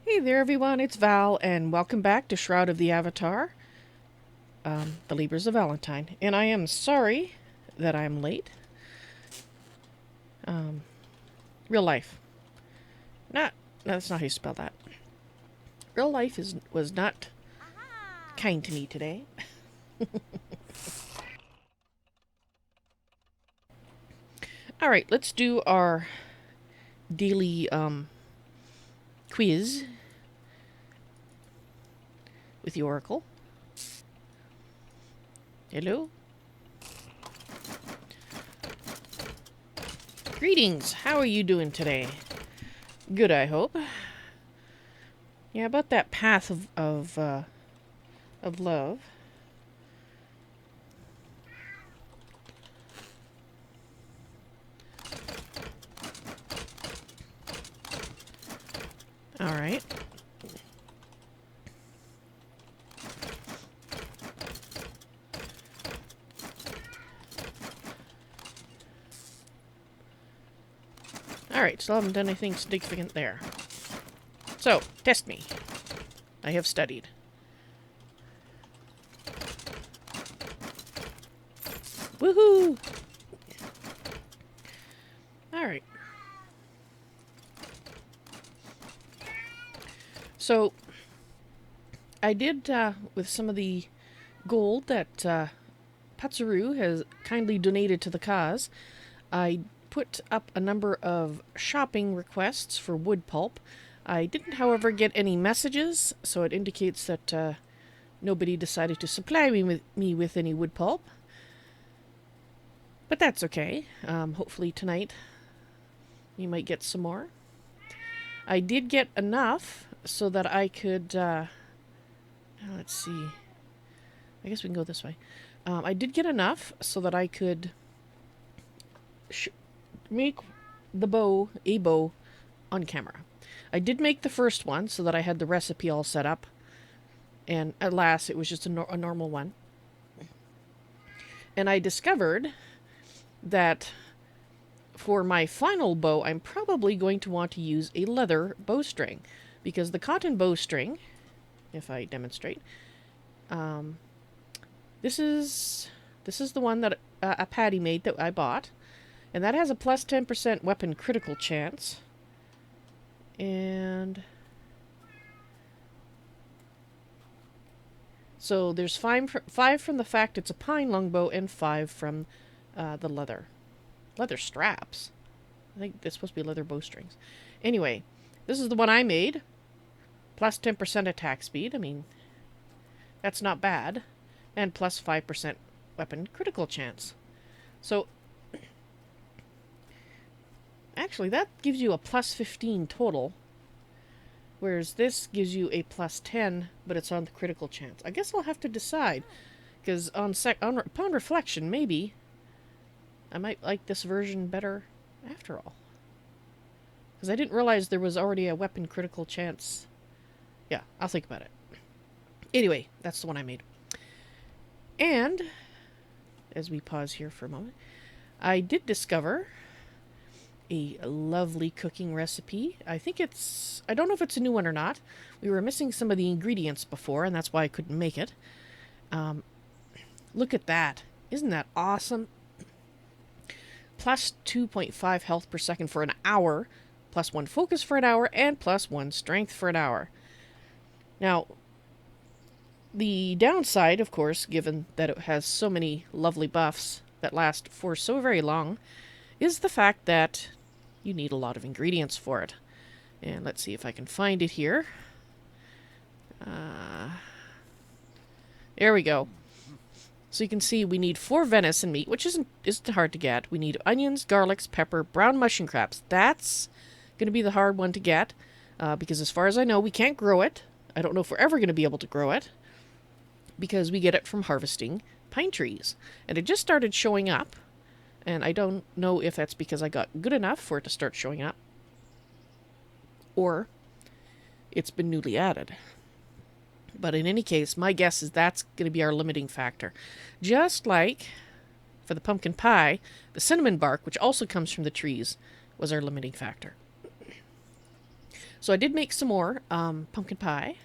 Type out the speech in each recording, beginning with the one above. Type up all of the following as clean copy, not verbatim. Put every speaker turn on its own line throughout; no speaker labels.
Hey there everyone, it's Val, and welcome back to Shroud of the Avatar, the Libras of Valentine. And I am sorry that I'm late. Real life. No, that's not how you spell that. Real life was not kind to me today. Alright, let's do our daily, quiz with the Oracle. Hello? Greetings, how are you doing today? Good, I hope. Yeah, about that path of love. Alright. Alright, still haven't done anything significant there. So, test me. I have studied. Woohoo! Alright. So, I did, with some of the gold that Patsaru has kindly donated to the cause, I put up a number of shopping requests for wood pulp. I didn't, however, get any messages, so it indicates that nobody decided to supply me with any wood pulp. But that's okay. Hopefully tonight we might get some more. I did get enough so that I could, let's see. I guess we can go this way. I did get enough so that I could make the bow, a bow, on camera. I did make the first one so that I had the recipe all set up. And alas, it was just a normal one. And I discovered that for my final bow, I'm probably going to want to use a leather bowstring, because the cotton bowstring, if I demonstrate, this is the one that a Patty made that I bought, and that has a plus 10% weapon critical chance, and so there's 5 from the fact it's a pine longbow, and 5 from the leather straps. I think it's supposed to be leather bowstrings. Anyway, this is the one I made. Plus 10% attack speed. I mean, that's not bad. And plus 5% weapon critical chance. So, actually, that gives you a plus 15 total. Whereas this gives you a plus 10, but it's on the critical chance. I guess I'll have to decide. Because upon reflection, maybe I might like this version better after all. Because I didn't realize there was already a weapon critical chance. Yeah, I'll think about it. Anyway, that's the one I made. And, as we pause here for a moment, I did discover a lovely cooking recipe. I don't know if it's a new one or not. We were missing some of the ingredients before, and that's why I couldn't make it. Look at that. Isn't that awesome? Plus 2.5 health per second for an hour, plus 1 focus for an hour, and plus 1 strength for an hour. Now, the downside, of course, given that it has so many lovely buffs that last for so very long, is the fact that you need a lot of ingredients for it. And let's see if I can find it here. There we go. So you can see we need 4 venison meat, which isn't hard to get. We need onions, garlics, pepper, brown mushroom crabs. That's going to be the hard one to get, because as far as I know, we can't grow it. I don't know if we're ever going to be able to grow it, because we get it from harvesting pine trees. And it just started showing up, and I don't know if that's because I got good enough for it to start showing up, or it's been newly added. But in any case, my guess is that's going to be our limiting factor. Just like for the pumpkin pie, the cinnamon bark, which also comes from the trees, was our limiting factor. So I did make some more pumpkin pie.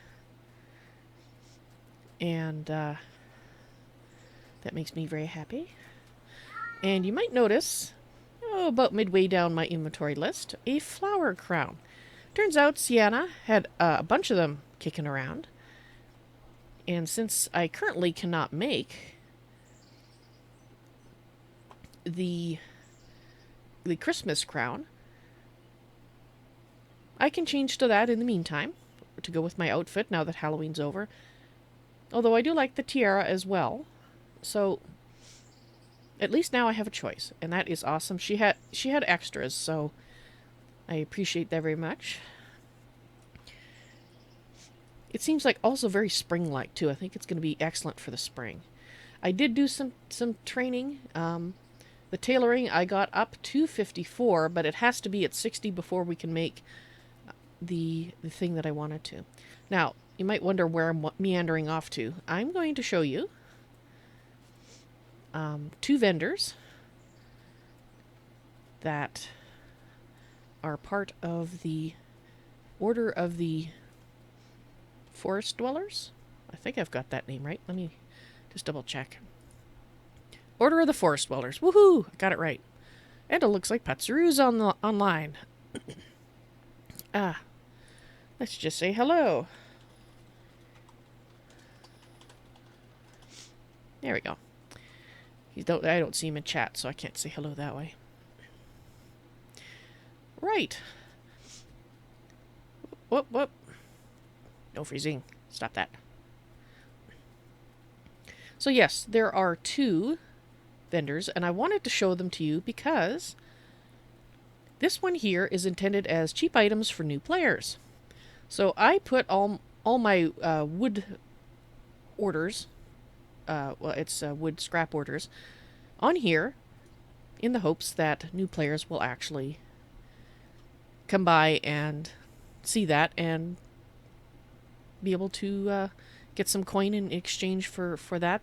And that makes me very happy. And you might notice, about midway down my inventory list, a flower crown. Turns out Sienna had a bunch of them kicking around. And since I currently cannot make the Christmas crown, I can change to that in the meantime to go with my outfit now that Halloween's over. Although I do like the tiara as well. So at least now I have a choice, and that is awesome. She had extras, so I appreciate that very much. It seems like also very spring-like too. I think it's going to be excellent for the spring. I did do some training. The tailoring I got up to 54, but it has to be at 60 before we can make the thing that I wanted to. Now, you might wonder where I'm meandering off to. I'm going to show you 2 vendors that are part of the Order of the Forest Dwellers. I think I've got that name right. Let me just double check. Order of the Forest Dwellers. Woohoo! I got it right. And it looks like Patsaru's online. Let's just say hello. There we go. I don't see him in chat, so I can't say hello that way. Right. Whoop. No freezing. Stop that. So yes, there are 2 vendors, and I wanted to show them to you because this one here is intended as cheap items for new players. So I put all my wood orders, it's wood scrap orders, on here in the hopes that new players will actually come by and see that and be able to get some coin in exchange for that,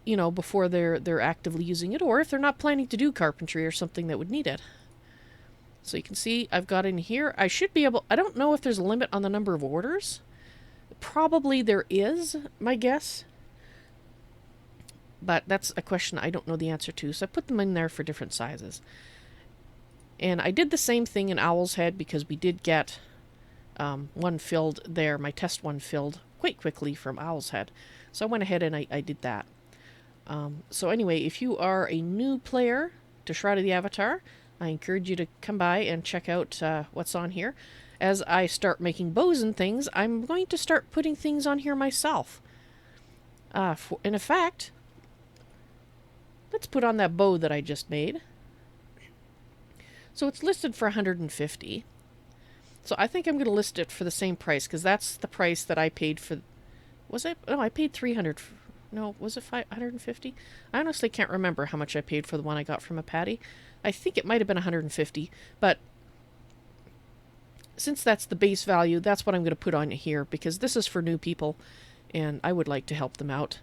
you know, before they're actively using it, or if they're not planning to do carpentry or something that would need it. So you can see I've got in here, I should be able, I don't know if there's a limit on the number of orders. Probably there is, my guess. But that's a question I don't know the answer to, so I put them in there for different sizes. And I did the same thing in Owl's Head because we did get one filled there, my test one filled quite quickly from Owl's Head. So I went ahead and I did that. So anyway, if you are a new player to Shroud of the Avatar, I encourage you to come by and check out what's on here. As I start making bows and things, I'm going to start putting things on here myself. And in fact, let's put on that bow that I just made. So it's listed for 150. So I think I'm going to list it for the same price, because that's the price that I paid for... Was it? No, I paid 300. No, was it 150? I honestly can't remember how much I paid for the one I got from a Patty. I think it might have been 150, but since that's the base value, that's what I'm going to put on here, because this is for new people, and I would like to help them out,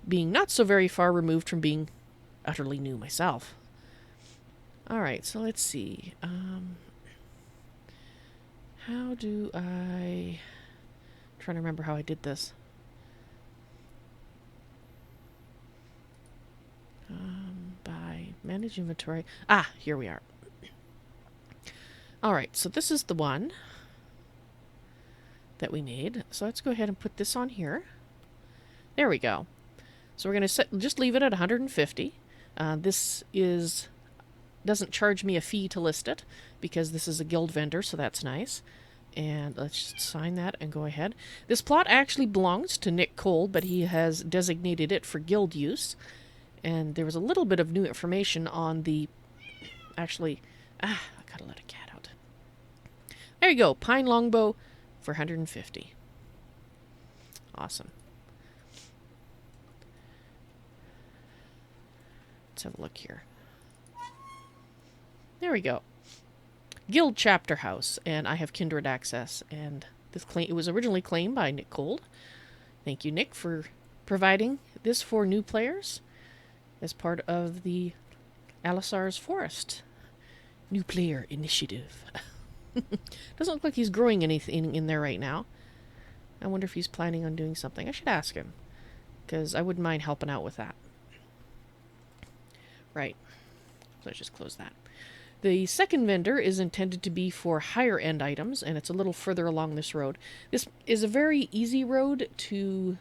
being not so very far removed from being utterly new myself. Alright, so let's see. How do I... I'm trying to remember how I did this. By manage inventory. Ah, here we are. Alright, so this is the one that we made. So let's go ahead and put this on here. There we go. So we're going to just leave it at 150. This doesn't charge me a fee to list it, because this is a guild vendor, so that's nice. And let's just sign that and go ahead. This plot actually belongs to Nick Cole, but he has designated it for guild use. And there was a little bit of new information on the... Actually, I gotta let a cat out. There you go, pine longbow for 150. Awesome. Let's have a look here. There we go. Guild Chapter House, and I have Kindred access. And this it was originally claimed by Nick Cole. Thank you, Nick, for providing this for new players as part of the Alisar's Forest New Player Initiative. Doesn't look like he's growing anything in there right now. I wonder if he's planning on doing something. I should ask him, because I wouldn't mind helping out with that. Right. Let's just close that. The second vendor is intended to be for higher end items, and it's a little further along this road. This is a very easy road to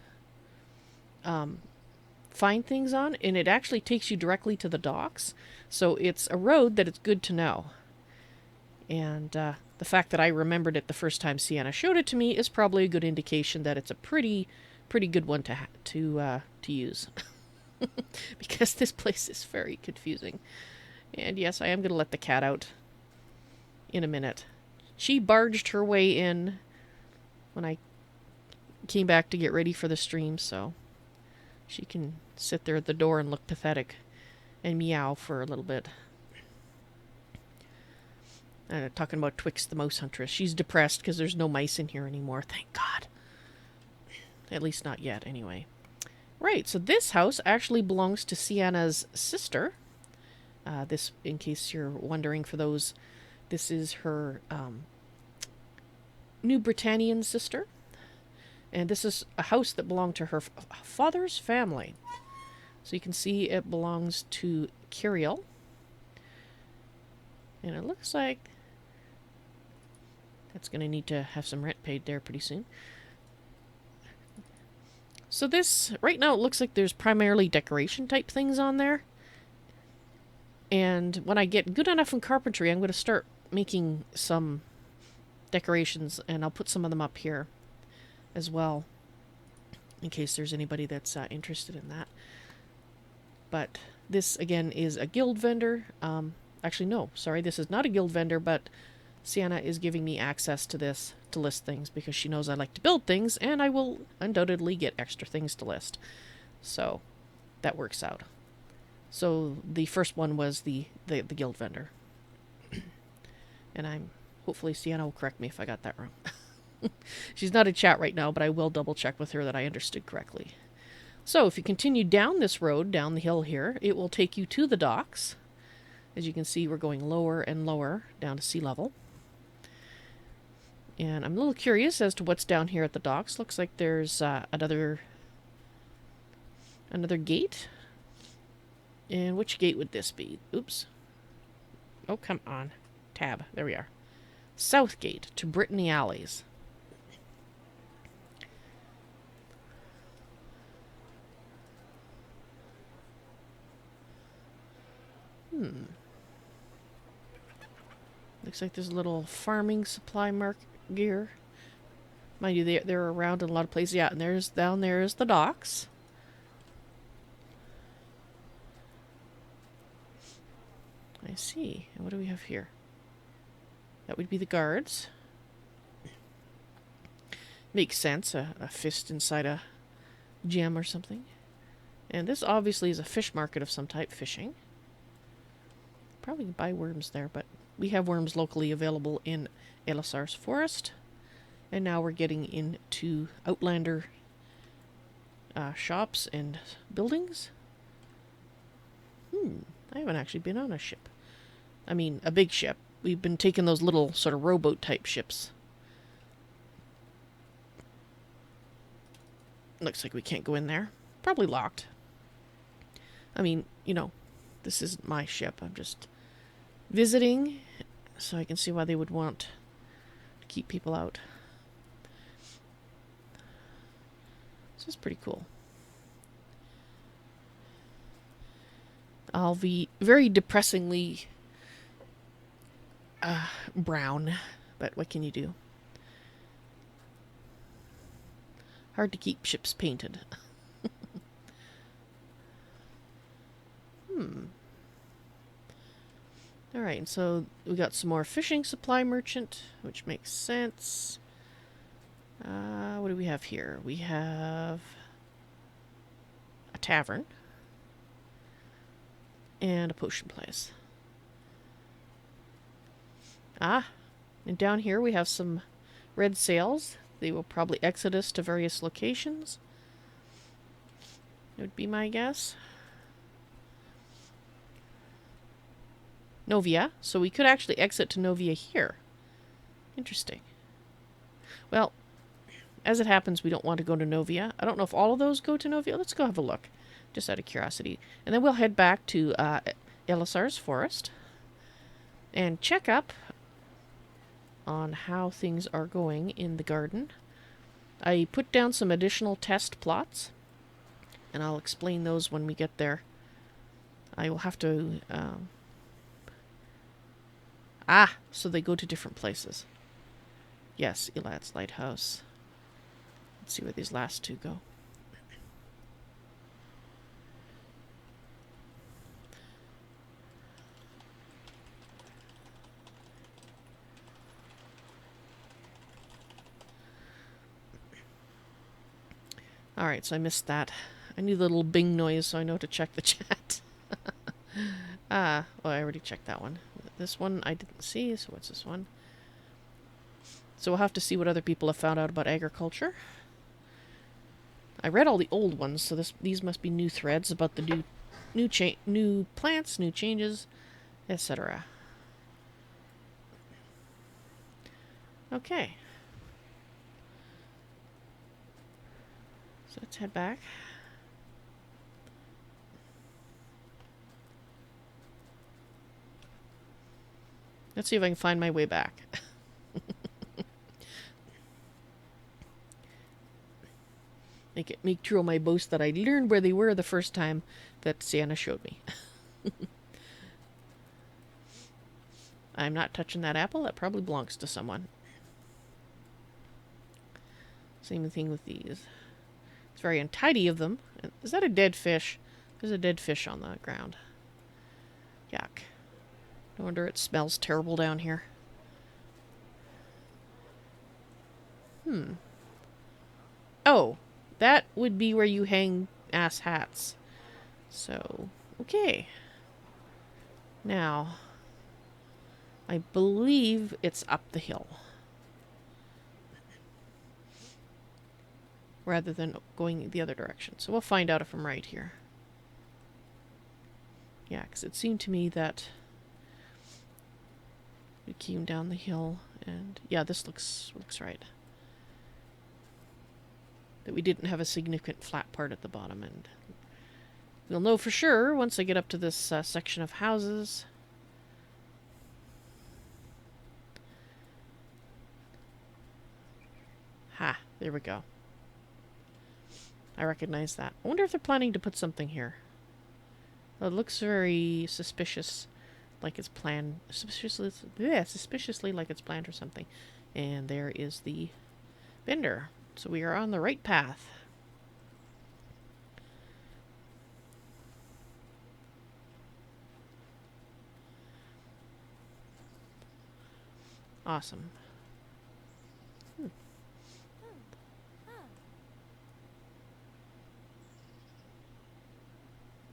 find things on, and it actually takes you directly to the docks. So it's a road that it's good to know. And the fact that I remembered it the first time Sienna showed it to me is probably a good indication that it's a pretty good one to use. Because this place is very confusing. And yes, I am going to let the cat out in a minute. She barged her way in when I came back to get ready for the stream, so she can sit there at the door and look pathetic and meow for a little bit. Talking about Twix the mouse huntress. She's depressed because there's no mice in here anymore. Thank God. At least not yet, anyway. Right, so this house actually belongs to Sienna's sister. This, in case you're wondering for those, this is her new Britannian sister. And this is a house that belonged to her father's family. So you can see it belongs to Kiriel. And it looks like that's going to need to have some rent paid there pretty soon. So this, right now it looks like there's primarily decoration type things on there. And when I get good enough in carpentry, I'm going to start making some decorations, and I'll put some of them up here as well, in case there's anybody that's interested in that. But this, again, is a guild vendor. Actually, no, sorry, this is not a guild vendor, but Sienna is giving me access to this to list things because she knows I like to build things, and I will undoubtedly get extra things to list. So that works out. So the first one was the guild vendor. And hopefully Sienna will correct me if I got that wrong. She's not in chat right now, but I will double check with her that I understood correctly. So if you continue down this road, down the hill here, it will take you to the docks. As you can see, we're going lower and lower down to sea level. And I'm a little curious as to what's down here at the docks. Looks like there's another gate. And which gate would this be? Oops. Oh, come on. Tab. There we are. South gate to Britannia Alleys. Looks like there's a little farming supply gear. Mind you, they're around in a lot of places. Yeah, and down there is the docks. I see. And what do we have here? That would be the guards. Makes sense. A fist inside a gem or something. And this obviously is a fish market of some type, fishing. Probably buy worms there, but we have worms locally available in Elisar's forest. And now we're getting into Outlander shops and buildings. I haven't actually been on a ship. I mean, a big ship. We've been taking those little sort of rowboat type ships. Looks like we can't go in there. Probably locked. I mean, you know, this isn't my ship. I'm just visiting, so I can see why they would want to keep people out. This is pretty cool. I'll be very depressingly brown, but what can you do? Hard to keep ships painted. Alright, so we got some more fishing supply merchant, which makes sense. What do we have here? We have a tavern and a potion place. And down here we have some red sails. They will probably exit us to various locations. It would be my guess. Novia. So we could actually exit to Novia here. Interesting. Well, as it happens, we don't want to go to Novia. I don't know if all of those go to Novia. Let's go have a look, just out of curiosity. And then we'll head back to Elisar's forest and check up on how things are going in the garden. I put down some additional test plots, and I'll explain those when we get there. I will have to... so they go to different places. Yes, Elad's Lighthouse. Let's see where these last two go. Alright, so I missed that. I need a little bing noise so I know to check the chat. Well, I already checked that one. This one I didn't see, so what's this one? So we'll have to see what other people have found out about agriculture. I read all the old ones, so these must be new threads about the new plants, new changes, etc. Okay. So let's head back. Let's see if I can find my way back. Make true on my boast that I learned where they were the first time that Sienna showed me. I'm not touching that apple. That probably belongs to someone. Same thing with these. It's very untidy of them. Is that a dead fish? There's a dead fish on the ground. Yuck. No wonder it smells terrible down here. Oh, that would be where you hang ass hats. So, okay. Now, I believe it's up the hill. Rather than going the other direction. So we'll find out if I'm right here. Yeah, because it seemed to me that we came down the hill, and yeah, this looks right. That we didn't have a significant flat part at the bottom, and we'll know for sure once I get up to this section of houses. Ha, there we go. I recognize that. I wonder if they're planning to put something here. Well, it looks very suspicious, like it's planned. Suspiciously like it's planned or something. And there is the vendor. So we are on the right path. Awesome.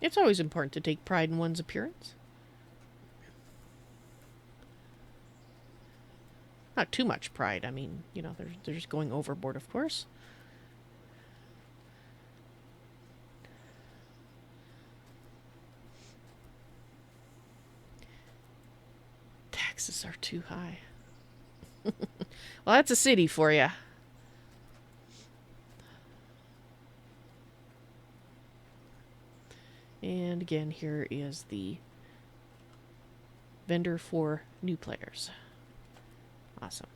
It's always important to take pride in one's appearance. Not too much pride. I mean, you know, they're just going overboard, of course. Taxes are too high. Well, that's a city for you. And again, here is the vendor for new players. Awesome.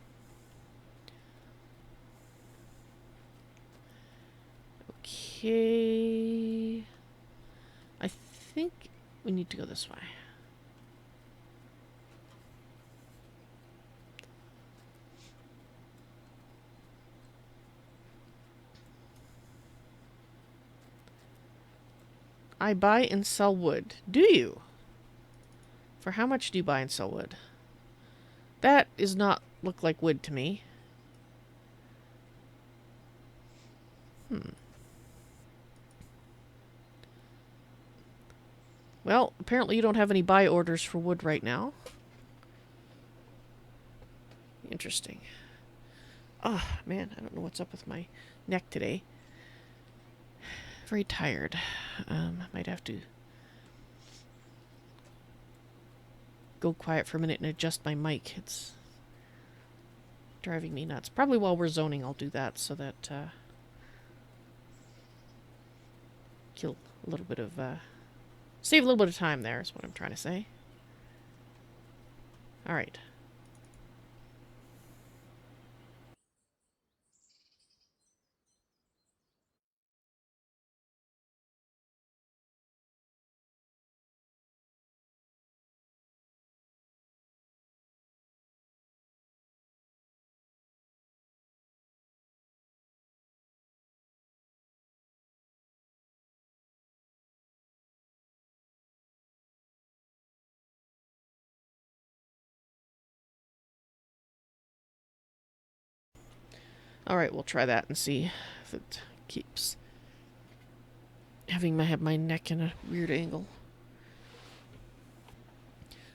Okay. I think we need to go this way. I buy and sell wood. Do you? For how much do you buy and sell wood? That does not look like wood to me. Well, apparently you don't have any buy orders for wood right now. Interesting. Ah, man, I don't know what's up with my neck today. Very tired. Might have to go quiet for a minute and adjust my mic. It's driving me nuts. Probably while we're zoning I'll do that so that kill a little bit of save a little bit of time there is what I'm trying to say. Alright. Alright, we'll try that and see if it keeps having my neck in a weird angle.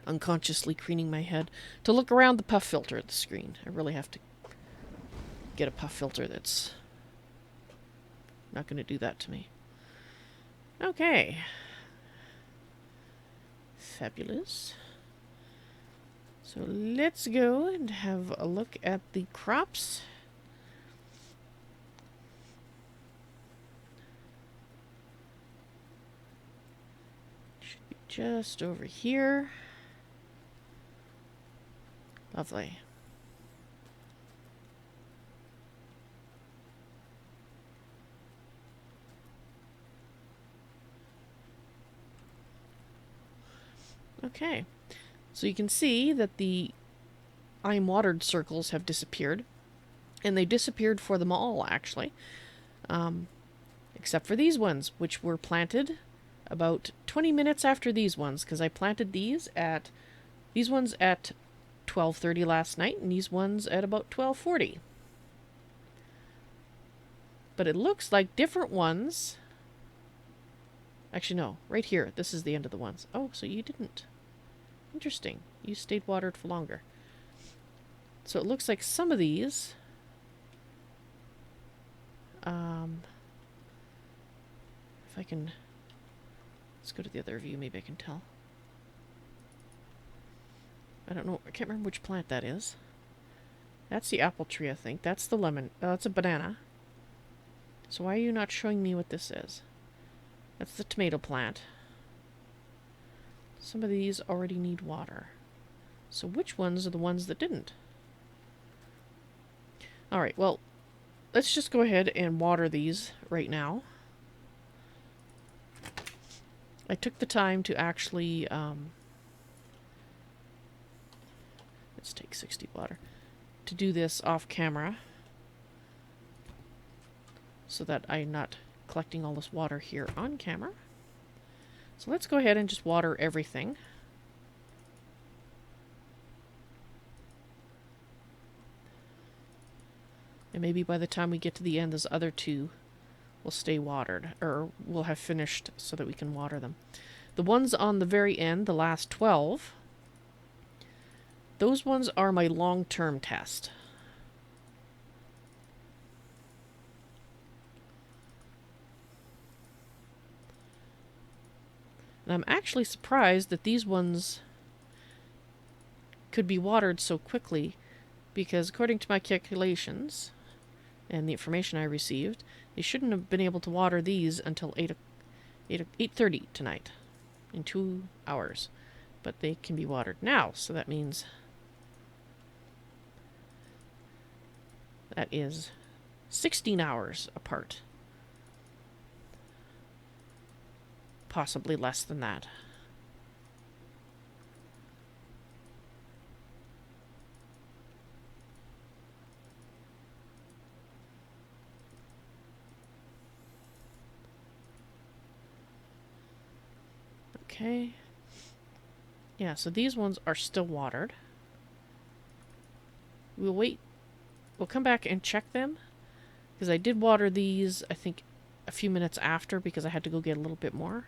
Unconsciously craning my head to look around the puff filter at the screen. I really have to get a puff filter that's not going to do that to me. Okay. Fabulous. So let's go and have a look at the crops. Should be just over here. Lovely. Okay, so you can see that the I'm watered circles have disappeared, and they disappeared for them all, actually, except for these ones, which were planted about 20 minutes after these ones, because I planted these ones at 12:30 last night, and these ones at about 12:40. But it looks like different ones. Actually, no, right here. This is the end of the ones. Oh, so you didn't. Interesting. You stayed watered for longer. So it looks like some of these if I can, let's go to the other view, maybe I can tell. I don't know, I can't remember which plant that is. That's the apple tree, I think. That's the lemon. That's a banana. So why are you not showing me what this is? That's the tomato plant. Some of these already need water. So which ones are the ones that didn't? Alright, well, let's just go ahead and water these right now. I took the time to actually, let's take 60 water, to do this off camera so that I'm not collecting all this water here on camera. So let's go ahead and just water everything. And maybe by the time we get to the end, those other two will stay watered, or we'll have finished so that we can water them. The ones on the very end, the last 12, those ones are my long-term test. And I'm actually surprised that these ones could be watered so quickly, because according to my calculations and the information I received, they shouldn't have been able to water these until 8:30 tonight, in 2 hours. But they can be watered now, so that means that is 16 hours apart. Possibly less than that. Okay. Yeah, so these ones are still watered. We'll wait. We'll come back and check them, because I did water these, I think, a few minutes after, because I had to go get a little bit more.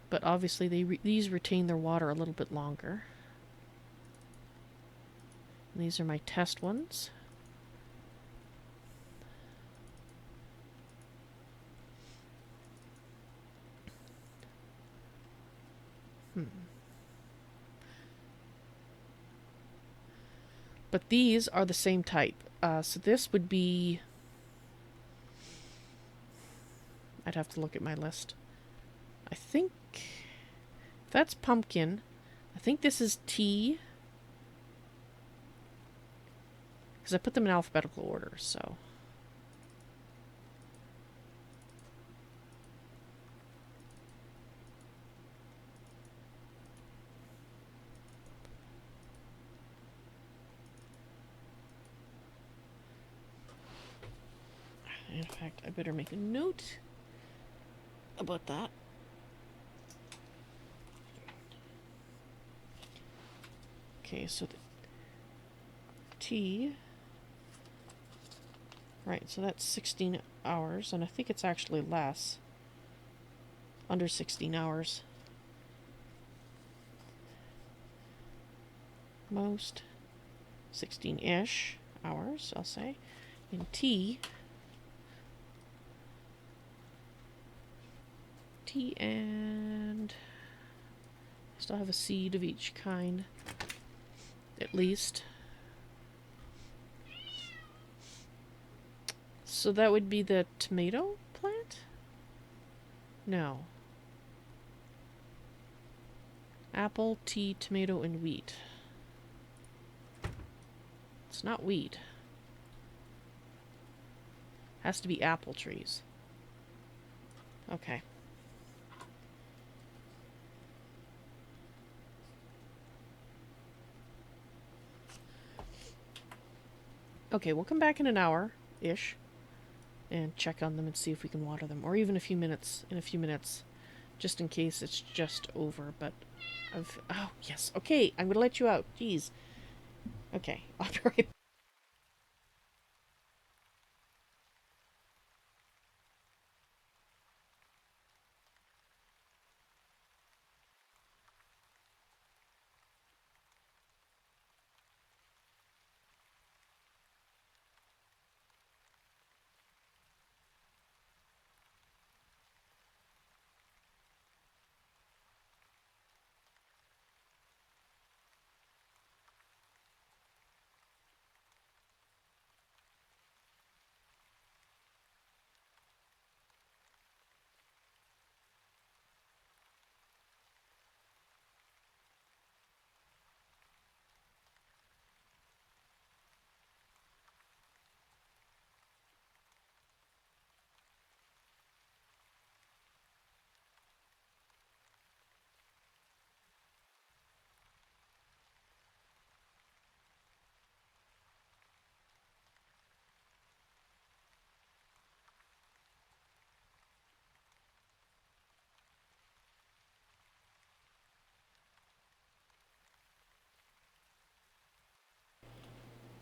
But obviously these retain their water a little bit longer. And these are my test ones. But these are the same type. So this would be... I'd have to look at my list. I think that's pumpkin. I think this is tea. Because I put them in alphabetical order, so... In fact, I better make a note about that. Okay, so the tea... Right, so that's 16 hours, and I think it's actually less. Under 16 hours. Most 16-ish hours, I'll say. In tea and I still have a seed of each kind, at least. So that would be the tomato plant? No. Apple, tea, tomato, and wheat. It's not wheat. Has to be apple trees. Okay. Okay, we'll come back in an hour-ish and check on them and see if we can water them. Or even in a few minutes, just in case it's just over. But oh, yes. Okay, I'm going to let you out. Jeez. Okay, I'll be right back.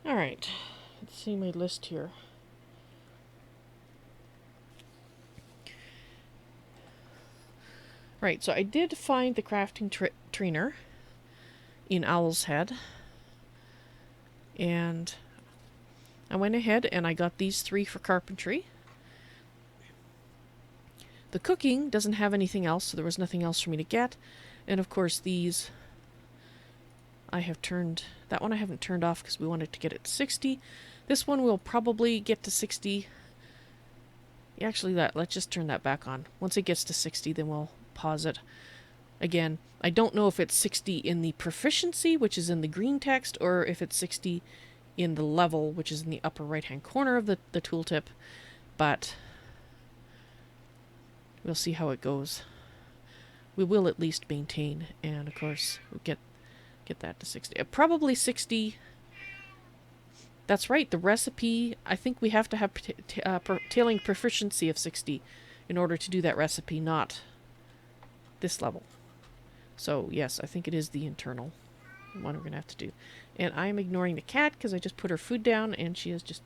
Alright, let's see my list here. Right, so I did find the crafting trainer in Owl's Head. And I went ahead and I got these 3 for carpentry. The cooking doesn't have anything else, so there was nothing else for me to get. And of course these I have turned... That one I haven't turned off because we wanted to get it to 60. This one will probably get to 60. Actually, let's just turn that back on. Once it gets to 60, then we'll pause it. Again, I don't know if it's 60 in the proficiency, which is in the green text, or if it's 60 in the level, which is in the upper right-hand corner of the tooltip. But we'll see how it goes. We will at least maintain, and of course, we'll get that to 60. Probably 60. That's right, the recipe, I think we have to have tailing proficiency of 60 in order to do that recipe, not this level. So, yes, I think it is the internal one we're going to have to do. And I'm ignoring the cat because I just put her food down and she is just...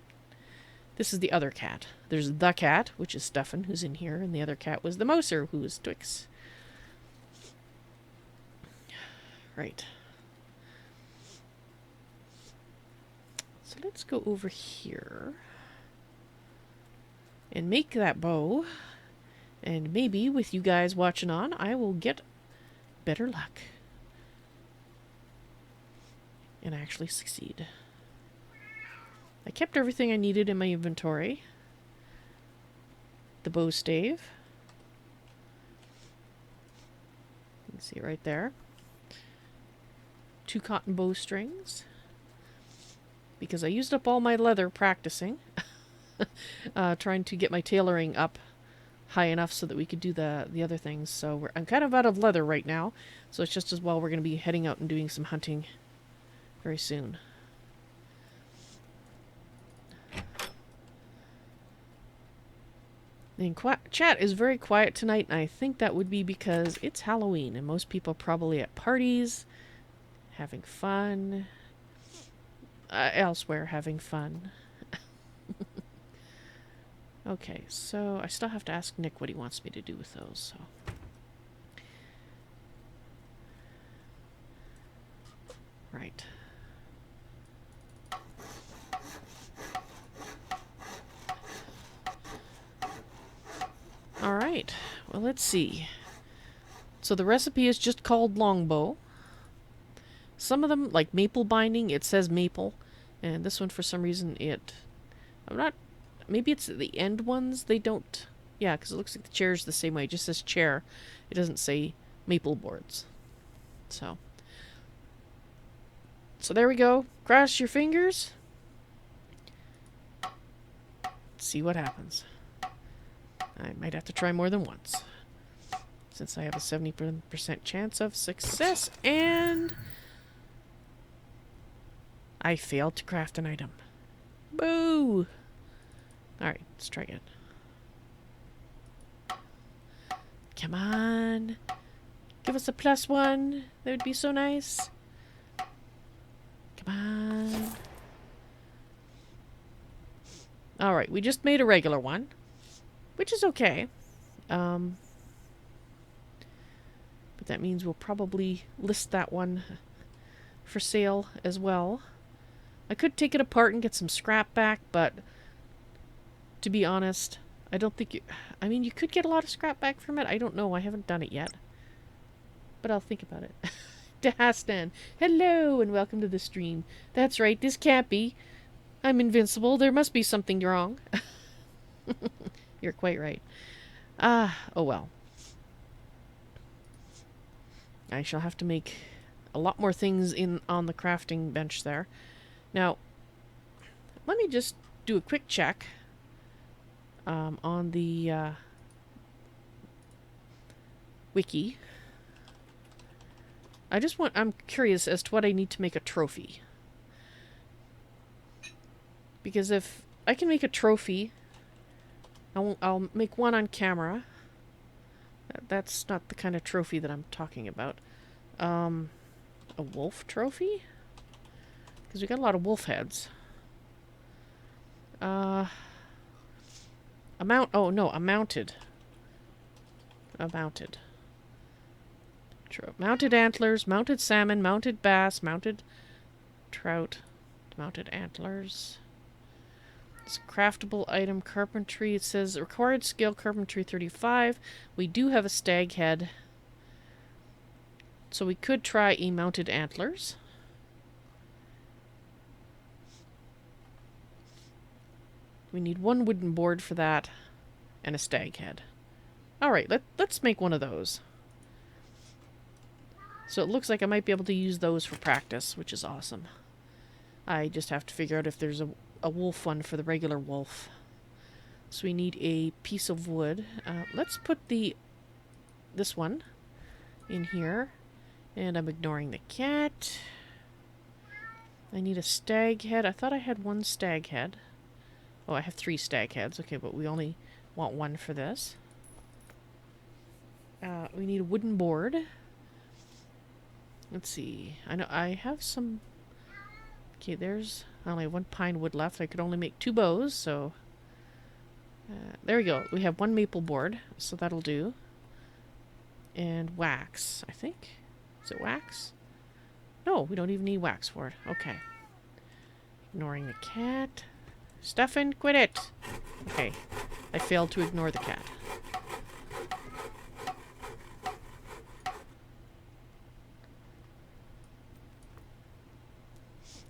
This is the other cat. There's the cat, which is Stefan, who's in here, and the other cat was the Mouser, who is Twix. Right. So let's go over here and make that bow. And maybe with you guys watching on, I will get better luck and actually succeed. I kept everything I needed in my inventory. The bow stave. You can see it right there. 2 cotton bowstrings. Because I used up all my leather practicing. Trying to get my tailoring up high enough so that we could do the other things. So I'm kind of out of leather right now. So it's just as well we're going to be heading out and doing some hunting very soon. And chat is very quiet tonight, and I think that would be because it's Halloween, and most people are probably at parties, having fun, elsewhere having fun. Okay, so I still have to ask Nick what he wants me to do with those, so... Right. Alright, well let's see. So the recipe is just called longbow. Some of them, like maple binding, it says maple. And this one, for some reason, I'm not... Maybe it's the end ones, they don't... Yeah, because it looks like the chair's the same way. It just says chair. It doesn't say maple boards. So there we go. Cross your fingers. See what happens. I might have to try more than once, since I have a 70% chance of success, and I failed to craft an item. Boo! Alright, let's try again. Come on. Give us a +1. That would be so nice. Come on. Alright, we just made a regular one, which is okay. But that means we'll probably list that one for sale as well. I could take it apart and get some scrap back, but to be honest, I don't think you... I mean, you could get a lot of scrap back from it. I don't know. I haven't done it yet. But I'll think about it. Dahastan, hello and welcome to the stream. That's right, this can't be. I'm invincible. There must be something wrong. You're quite right. Oh well. I shall have to make a lot more things on the crafting bench there. Now, let me just do a quick check on the wiki. I'm curious as to what I need to make a trophy. Because if I can make a trophy, I'll make one on camera. That's not the kind of trophy that I'm talking about. A wolf trophy? Because we got a lot of wolf heads. A mounted. Mounted antlers, mounted salmon, mounted bass, mounted trout, mounted antlers. It's a craftable item, carpentry. It says required skill, carpentry 35. We do have a stag head. So we could try a mounted antlers. We need 1 wooden board for that and a stag head. Alright, let's make one of those. So it looks like I might be able to use those for practice, which is awesome. I just have to figure out if there's a wolf one for the regular wolf. So we need a piece of wood. Let's put this one in here. And I'm ignoring the cat. I need a stag head. I thought I had 1 stag head. Oh, I have 3 stag heads. Okay, but we only want 1 for this. We need a wooden board. Let's see. I know I have some... Okay, I only have 1 pine wood left. I could only make 2 bows, so... there we go. We have 1 maple board, so that'll do. And wax, I think. Is it wax? No, we don't even need wax for it. Okay. Ignoring the cat. Stefan, quit it! Okay. I failed to ignore the cat.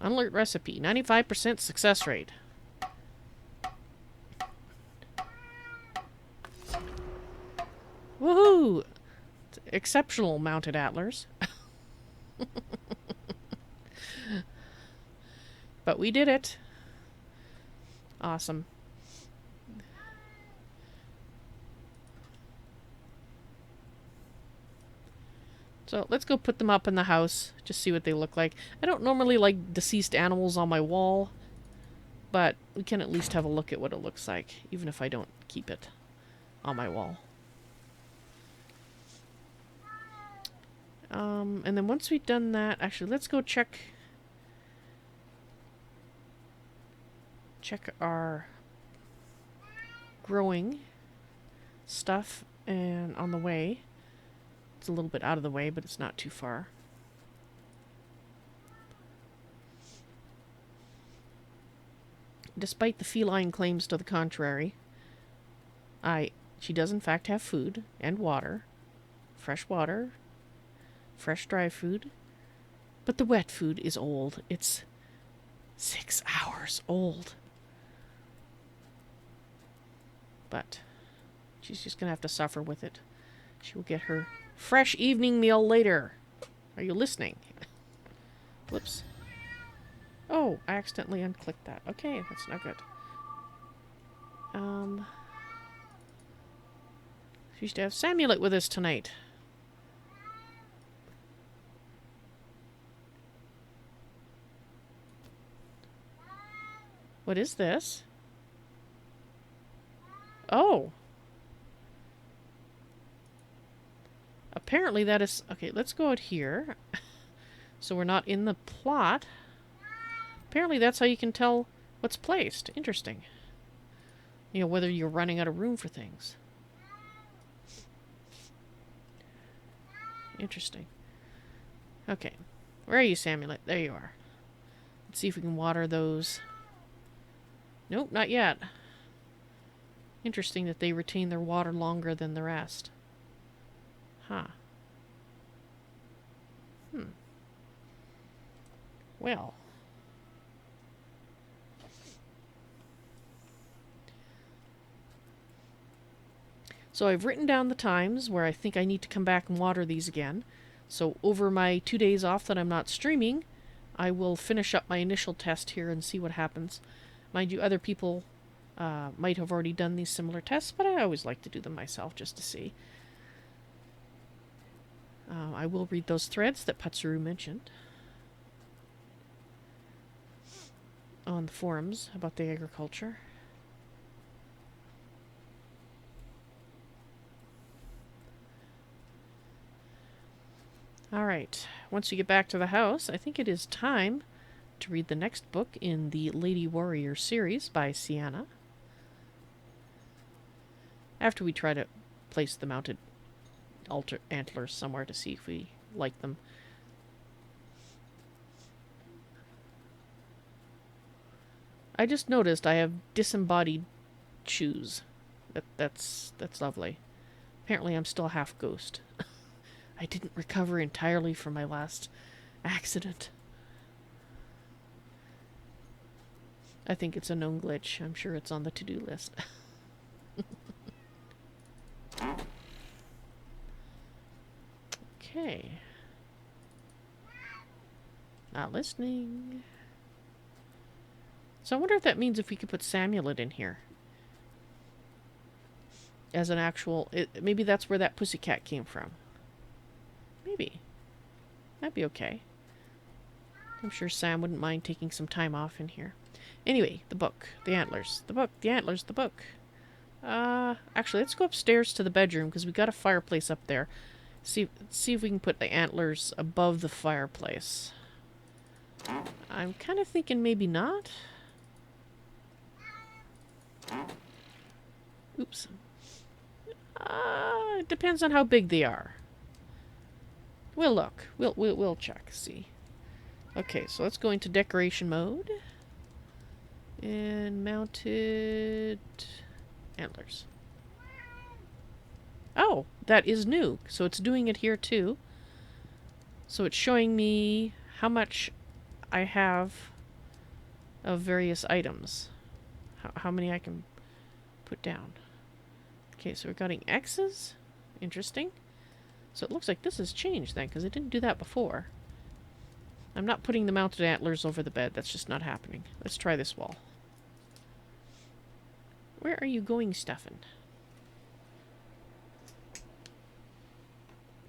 Unalert recipe. 95% success rate. exceptional mounted antlers. But we did it. Awesome. So let's go put them up in the house, just see what they look like. I don't normally like deceased animals on my wall, but we can at least have a look at what it looks like, even if I don't keep it on my wall. And then once we've done that, actually, let's go check our growing stuff, and on the way. It's a little bit out of the way, but it's not too far. Despite the feline claims to the contrary, she does in fact have food and water, fresh dry food, but the wet food is old. It's 6 hours old. But she's just gonna have to suffer with it. She will get her fresh evening meal later. Are you listening? Whoops. Oh, I accidentally unclicked that. Okay, that's not good. She used to have Samuel with us tonight. What is this? Oh. Apparently that is... Okay, let's go out here. So we're not in the plot. Apparently that's how you can tell what's placed. Interesting. You know, whether you're running out of room for things. Interesting. Okay. Where are you, Samuel? There you are. Let's see if we can water those. Nope, not yet. Interesting that they retain their water longer than the rest. Huh. Well. So I've written down the times where I think I need to come back and water these again. So over my 2 days off that I'm not streaming, I will finish up my initial test here and see what happens. Mind you, other people might have already done these similar tests, but I always like to do them myself just to see. I will read those threads that Patsuru mentioned on the forums about the agriculture. Alright, once you get back to the house, I think it is time to read the next book in the Lady Warrior series by Sienna. After we try to place the mounted antlers somewhere to see if we like them. I just noticed I have disembodied shoes. That's lovely. Apparently I'm still half ghost. I didn't recover entirely from my last accident. I think it's a known glitch. I'm sure it's on the to-do list. Okay. Not listening. So I wonder if that means if we could put Samulet in here. As an actual... maybe that's where that pussycat came from. Maybe. That'd be okay. I'm sure Sam wouldn't mind taking some time off in here. Anyway, the book. The antlers. The book. The antlers. The book. Actually, let's go upstairs to the bedroom, because we got a fireplace up there. See if we can put the antlers above the fireplace. I'm kind of thinking maybe not. Oops. It depends on how big they are. We'll look. We'll check. See. Okay, so let's go into decoration mode. And mounted antlers. Oh, that is new. So it's doing it here too. So it's showing me how much I have of various items. How many I can put down. Okay, so we're getting X's. Interesting. So it looks like this has changed then, because it didn't do that before. I'm not putting the mounted antlers over the bed. That's just not happening. Let's try this wall. Where are you going, Stefan?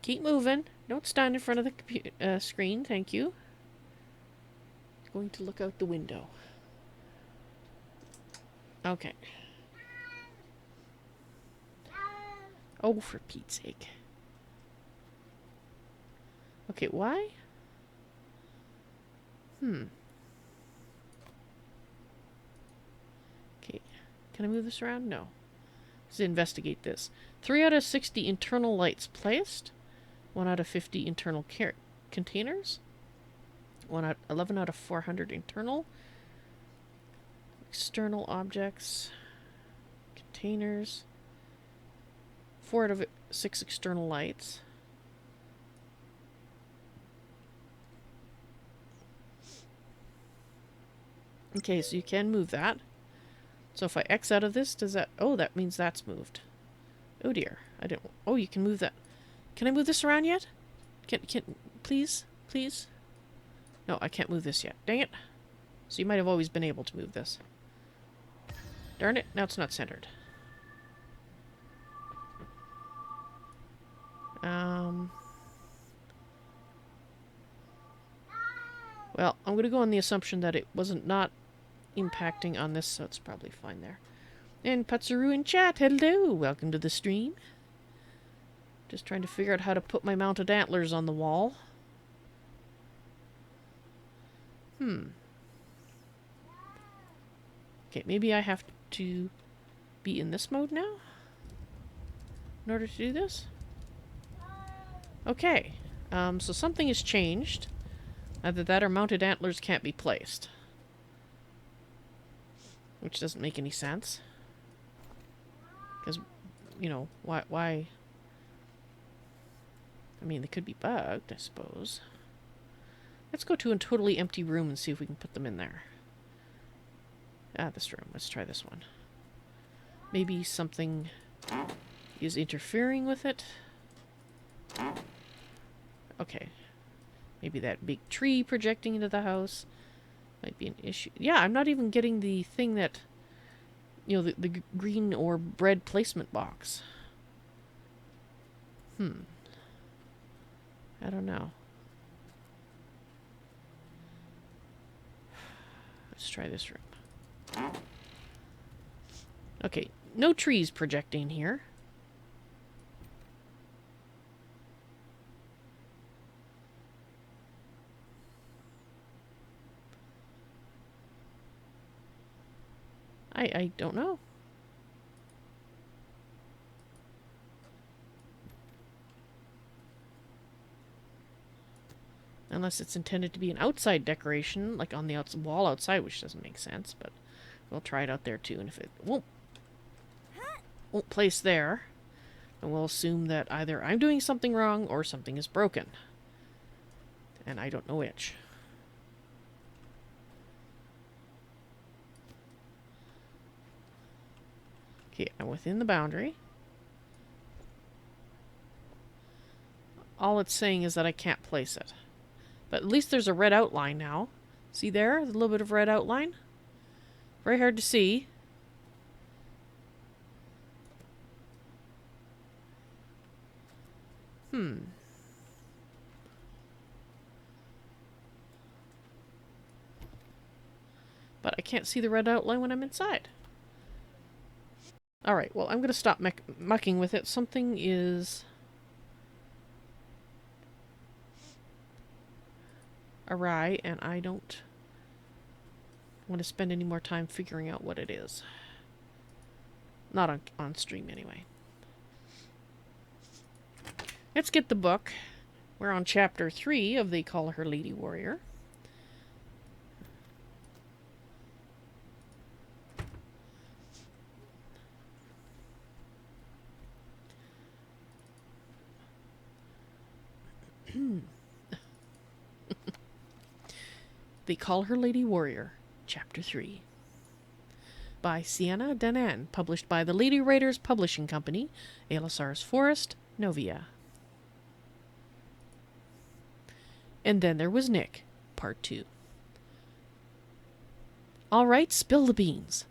Keep moving. Don't stand in front of the screen. Thank you. Going to look out the window. Okay. Oh, for Pete's sake. Okay, why? Okay. Can I move this around? No. Let's investigate this. 3 out of 60 internal lights placed. 1 out of 50 internal containers. 11 out of 400 internal. External objects. Containers. 4 out of 6 external lights. Okay, so you can move that. So if I X out of this, does that... Oh, that means that's moved. Oh dear. I didn't... Oh, you can move that. Can I move this around yet? Can... Please? Please? No, I can't move this yet. Dang it. So you might have always been able to move this. Darn it. Now it's not centered. Well, I'm going to go on the assumption that it wasn't not impacting on this, so it's probably fine there. And Patsuru in chat, hello! Welcome to the stream. Just trying to figure out how to put my mounted antlers on the wall. Okay, maybe I have to be in this mode now? In order to do this? Okay. So something has changed. Either that or mounted antlers can't be placed. Which doesn't make any sense. Because, you know, why... I mean, they could be bugged, I suppose. Let's go to a totally empty room and see if we can put them in there. Ah, this room. Let's try this one. Maybe something is interfering with it. Okay. Maybe that big tree projecting into the house might be an issue. Yeah, I'm not even getting the thing that... You know, the green or red placement box. I don't know. Let's try this room. Okay, no trees projecting here. I don't know. Unless it's intended to be an outside decoration, like on the wall outside, which doesn't make sense, but we'll try it out there too. And if it won't place there, then we'll assume that either I'm doing something wrong or something is broken. And I don't know which. Okay, I'm within the boundary. All it's saying is that I can't place it. But at least there's a red outline now. See there? A little bit of red outline. Very hard to see. But I can't see the red outline when I'm inside. Alright, well, I'm going to stop mucking with it. Something is awry, and I don't want to spend any more time figuring out what it is. Not on stream, anyway. Let's get the book. We're on chapter 3 of They Call Her Lady Warrior. They Call Her Lady Warrior, Chapter 3. By Sienna Danan, published by the Lady Raiders Publishing Company, Elisar's Forest, Novia. And then there was Nick, part 2. All right, spill the beans.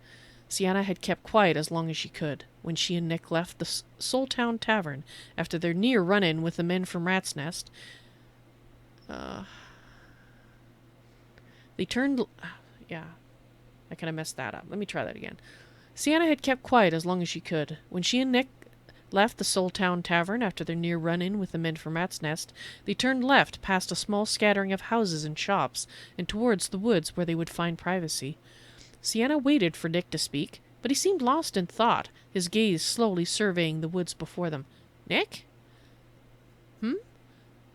Sienna had kept quiet as long as she could. When she and Nick left the Soultown Tavern after their near run-in with the men from Rat's Nest, they turned... yeah, I kind of messed that up. Let me try that again. Sienna had kept quiet as long as she could. When she and Nick left the Soultown Tavern after their near run-in with the men from Rat's Nest, they turned left past a small scattering of houses and shops and towards the woods where they would find privacy. Sienna waited for Nick to speak, but he seemed lost in thought, his gaze slowly surveying the woods before them. Nick?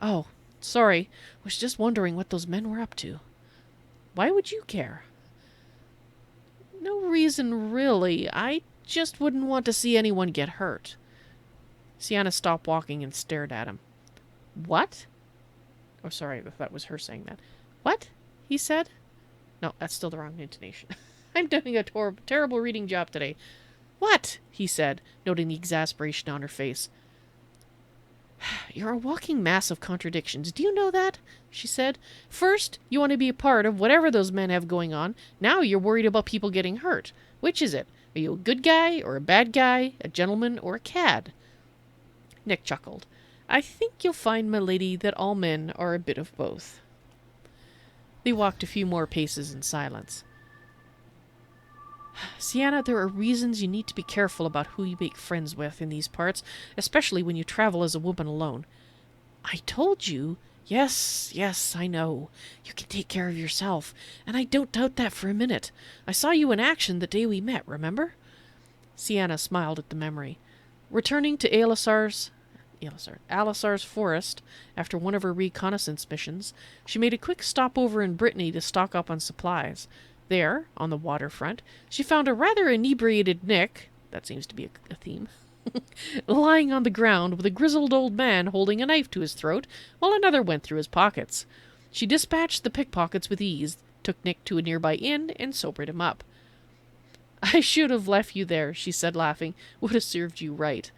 Oh, sorry. Was just wondering what those men were up to. Why would you care? No reason, really. I just wouldn't want to see anyone get hurt. Sienna stopped walking and stared at him. What? Oh, sorry, that was her saying that. What? He said. No, that's still the wrong intonation. I'm doing a terrible reading job today. What? He said, noting the exasperation on her face. You're a walking mass of contradictions. Do you know that? She said. First, you want to be a part of whatever those men have going on. Now you're worried about people getting hurt. Which is it? Are you a good guy or a bad guy, a gentleman or a cad? Nick chuckled. I think you'll find, my lady, that all men are a bit of both. They walked a few more paces in silence. Sienna, there are reasons you need to be careful about who you make friends with in these parts, especially when you travel as a woman alone. I told you. Yes, I know. You can take care of yourself, and I don't doubt that for a minute. I saw you in action the day we met, remember? Sienna smiled at the memory. Returning to Alisar's forest after one of her reconnaissance missions, she made a quick stopover in Britannia to stock up on supplies. There, on the waterfront, she found a rather inebriated Nick, that seems to be a theme, lying on the ground with a grizzled old man holding a knife to his throat while another went through his pockets. She dispatched the pickpockets with ease, took Nick to a nearby inn, and sobered him up. I should have left you there, she said, laughing. Would have served you right.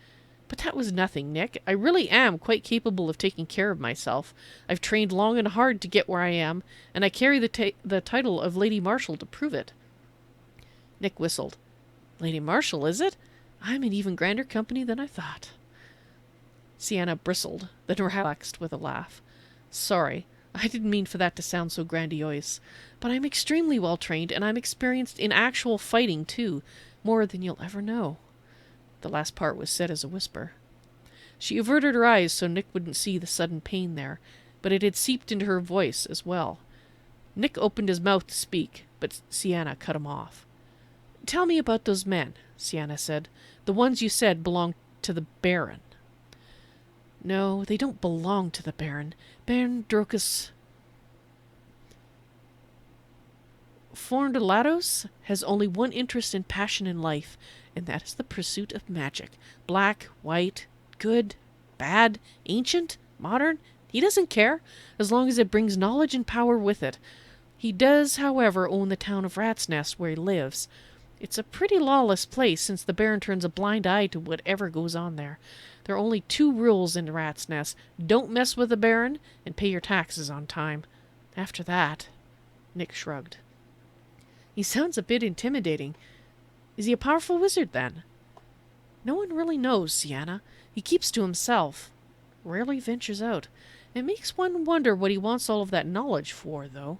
But that was nothing, Nick. I really am quite capable of taking care of myself. I've trained long and hard to get where I am, and I carry the title of Lady Marshal to prove it. Nick whistled. Lady Marshal, is it? I'm in even grander company than I thought. Sienna bristled, then relaxed with a laugh. Sorry, I didn't mean for that to sound so grandiose. But I'm extremely well trained, and I'm experienced in actual fighting, too. More than you'll ever know. The last part was said as a whisper. She averted her eyes so Nick wouldn't see the sudden pain there, but it had seeped into her voice as well. Nick opened his mouth to speak, but Sienna cut him off. Tell me about those men, Sienna said. The ones you said belonged to the Baron. No, they don't belong to the Baron. Baron Drocus Forndalatos has only one interest and passion in life, and that is the pursuit of magic. Black, white, good, bad, ancient, modern. He doesn't care, as long as it brings knowledge and power with it. He does, however, own the town of Rat's Nest where he lives. It's a pretty lawless place, since the Baron turns a blind eye to whatever goes on there. There are only 2 rules in Rat's Nest. Don't mess with the Baron, and pay your taxes on time. After that... Nick shrugged. He sounds a bit intimidating. Is he a powerful wizard, then? No one really knows, Sienna. He keeps to himself. Rarely ventures out. It makes one wonder what he wants all of that knowledge for, though.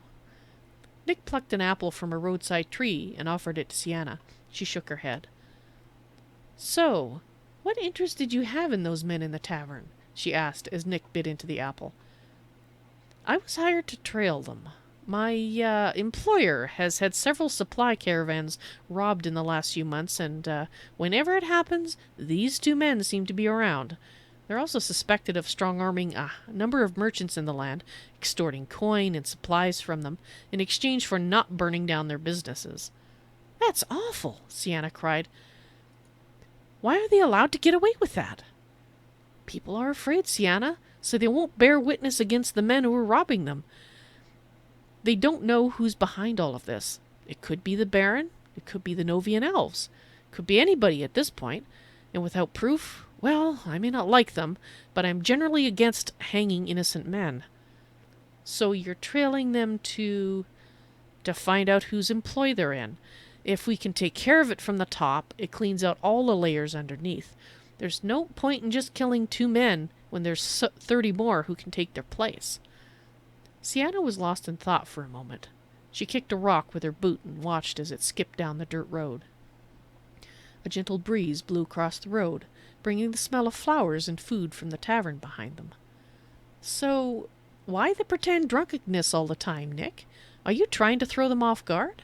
Nick plucked an apple from a roadside tree and offered it to Sienna. She shook her head. So, what interest did you have in those men in the tavern? She asked as Nick bit into the apple. I was hired to trail them. My employer has had several supply caravans robbed in the last few months, and whenever it happens, these 2 men seem to be around. They're also suspected of strong-arming a number of merchants in the land, extorting coin and supplies from them, in exchange for not burning down their businesses. That's awful, Sienna cried. Why are they allowed to get away with that? People are afraid, Sienna, so they won't bear witness against the men who are robbing them. They don't know who's behind all of this. It could be the Baron. It could be the Novian elves. It could be anybody at this point. And without proof, well, I may not like them, but I'm generally against hanging innocent men. So you're trailing them to find out whose employ they're in. If we can take care of it from the top, it cleans out all the layers underneath. There's no point in just killing 2 men when there's 30 more who can take their place. Sienna was lost in thought for a moment. She kicked a rock with her boot and watched as it skipped down the dirt road. A gentle breeze blew across the road, bringing the smell of flowers and food from the tavern behind them. So, why the pretend drunkenness all the time, Nick? Are you trying to throw them off guard?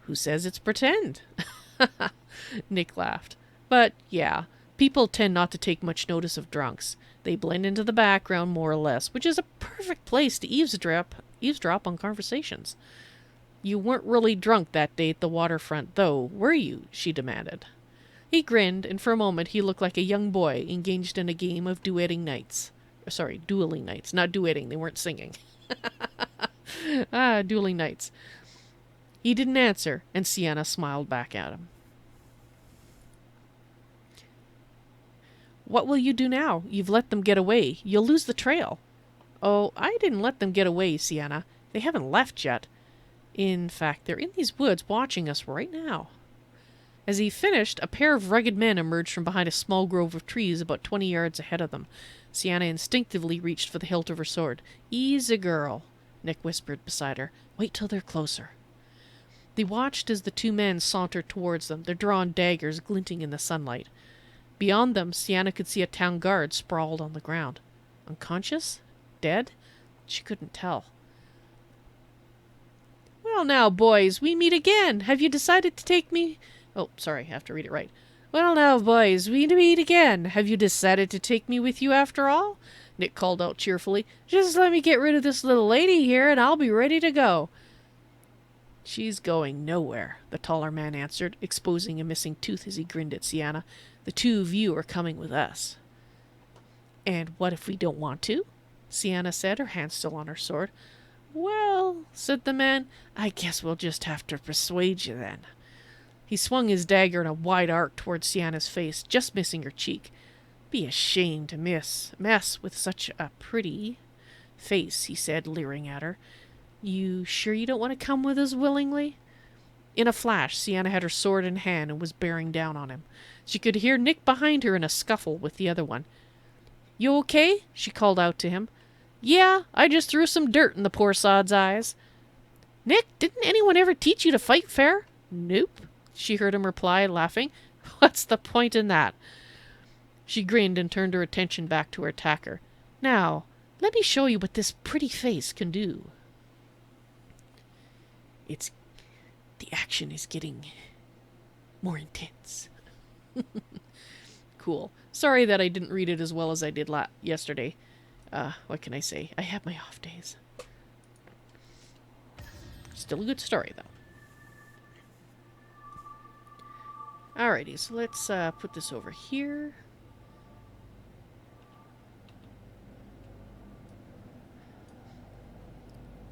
Who says it's pretend? Nick laughed. But, yeah, people tend not to take much notice of drunks. They blend into the background more or less, which is a perfect place to eavesdrop on conversations. You weren't really drunk that day at the waterfront, though, were you? She demanded. He grinned, and for a moment he looked like a young boy engaged in a game of dueling knights. Not duetting, they weren't singing. Dueling knights. He didn't answer, and Sienna smiled back at him. What will you do now? You've let them get away. You'll lose the trail. Oh, I didn't let them get away, Sienna. They haven't left yet. In fact, they're in these woods watching us right now. As he finished, a pair of rugged men emerged from behind a small grove of trees about 20 yards ahead of them. Sienna instinctively reached for the hilt of her sword. Easy, girl, Nick whispered beside her. Wait till they're closer. They watched as the 2 men sauntered towards them, their drawn daggers glinting in the sunlight. Beyond them, Sienna could see a town guard sprawled on the ground. Unconscious? Dead? She couldn't tell. Well now, boys, we meet again. Have you decided to take me... Oh, sorry, I have to read it right. Well now, boys, we meet again. Have you decided to take me with you after all? Nick called out cheerfully. Just let me get rid of this little lady here and I'll be ready to go. She's going nowhere, the taller man answered, exposing a missing tooth as he grinned at Sienna. The 2 of you are coming with us. And what if we don't want to? Sienna said, her hand still on her sword. Well, said the man, I guess we'll just have to persuade you then. He swung his dagger in a wide arc towards Sienna's face, just missing her cheek. Be ashamed to mess with such a pretty face, he said, leering at her. You sure you don't want to come with us willingly? In a flash, Sienna had her sword in hand and was bearing down on him. She could hear Nick behind her in a scuffle with the other one. You okay? She called out to him. Yeah, I just threw some dirt in the poor sod's eyes. Nick, didn't anyone ever teach you to fight fair? Nope, she heard him reply, laughing. What's the point in that? She grinned and turned her attention back to her attacker. Now, let me show you what this pretty face can do. The action is getting more intense. Cool. Sorry that I didn't read it as well as I did yesterday. What can I say? I have my off days. Still a good story, though. Alrighty, so let's put this over here.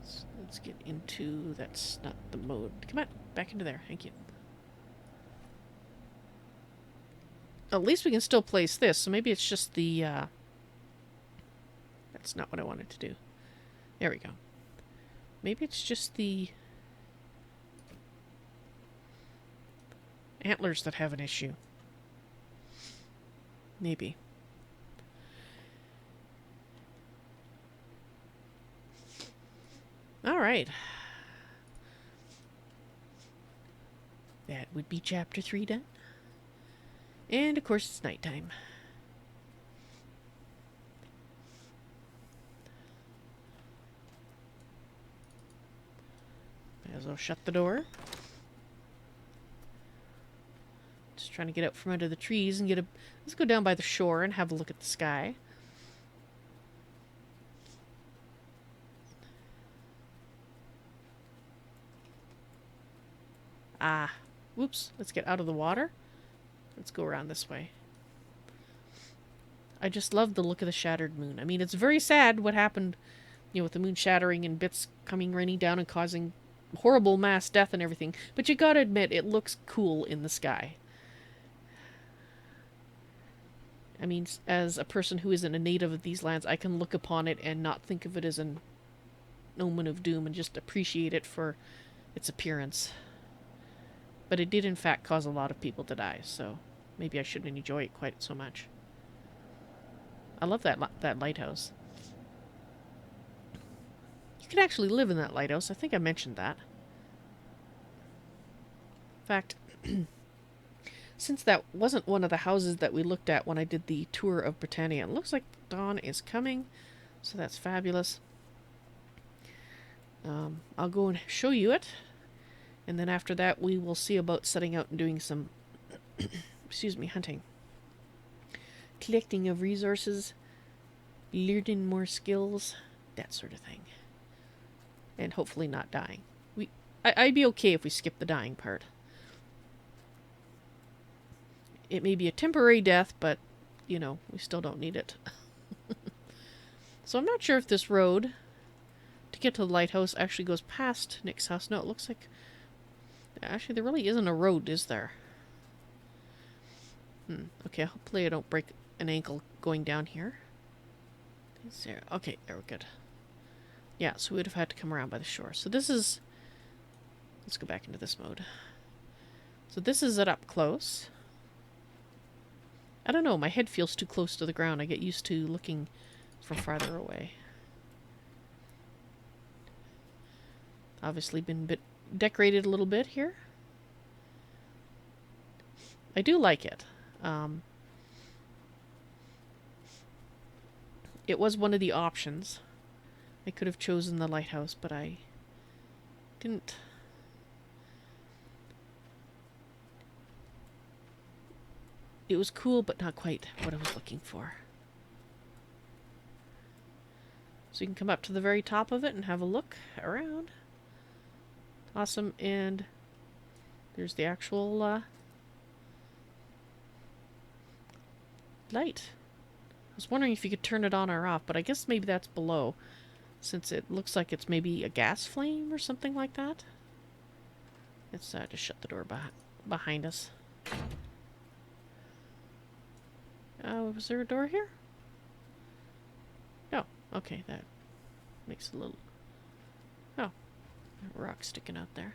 So let's get into... That's not the mode. Come on, back into there. Thank you. At least we can still place this, so maybe it's just the... That's not what I wanted to do. There we go. Maybe it's just the... antlers that have an issue. Maybe. Alright. That would be chapter 3 done. And of course it's nighttime. Might as well shut the door. Just trying to get out from under the trees and get a... Let's go down by the shore and have a look at the sky. Ah. Whoops. Let's get out of the water. Let's go around this way. I just love the look of the shattered moon. I mean, it's very sad what happened, you know, with the moon shattering and bits coming raining down and causing horrible mass death and everything. But you gotta admit, it looks cool in the sky. I mean, as a person who isn't a native of these lands, I can look upon it and not think of it as an omen of doom and just appreciate it for its appearance. But it did in fact cause a lot of people to die, so maybe I shouldn't enjoy it quite so much. I love that lighthouse. You could actually live in that lighthouse. I think I mentioned that. In fact, since that wasn't one of the houses that we looked at when I did the tour of Britannia, it looks like dawn is coming, so that's fabulous. I'll go and show you it, and then after that we will see about setting out and doing some excuse me, hunting. Collecting of resources, learning more skills, that sort of thing. And hopefully not dying. I'd be okay if we skip the dying part. It may be a temporary death, but, you know, we still don't need it. So I'm not sure if this road to get to the lighthouse actually goes past Nick's house. No, it looks like... Actually, there really isn't a road, is there? Okay, hopefully I don't break an ankle going down here. Is there... Okay, there we're good. Yeah, so we would have had to come around by the shore. So this is... Let's go back into this mode. So this is it up close. I don't know, my head feels too close to the ground. I get used to looking from farther away. Obviously been decorated a little bit here. I do like it. It was one of the options. I could have chosen the lighthouse, but I didn't. It was cool, but not quite what I was looking for. So you can come up to the very top of it and have a look around. Awesome, and there's the actual light. I was wondering if you could turn it on or off, but I guess maybe that's below, since it looks like it's maybe a gas flame or something like that. Let's just shut the door behind us. Was there a door here? No. Okay, that makes a little... Oh. A rock sticking out there.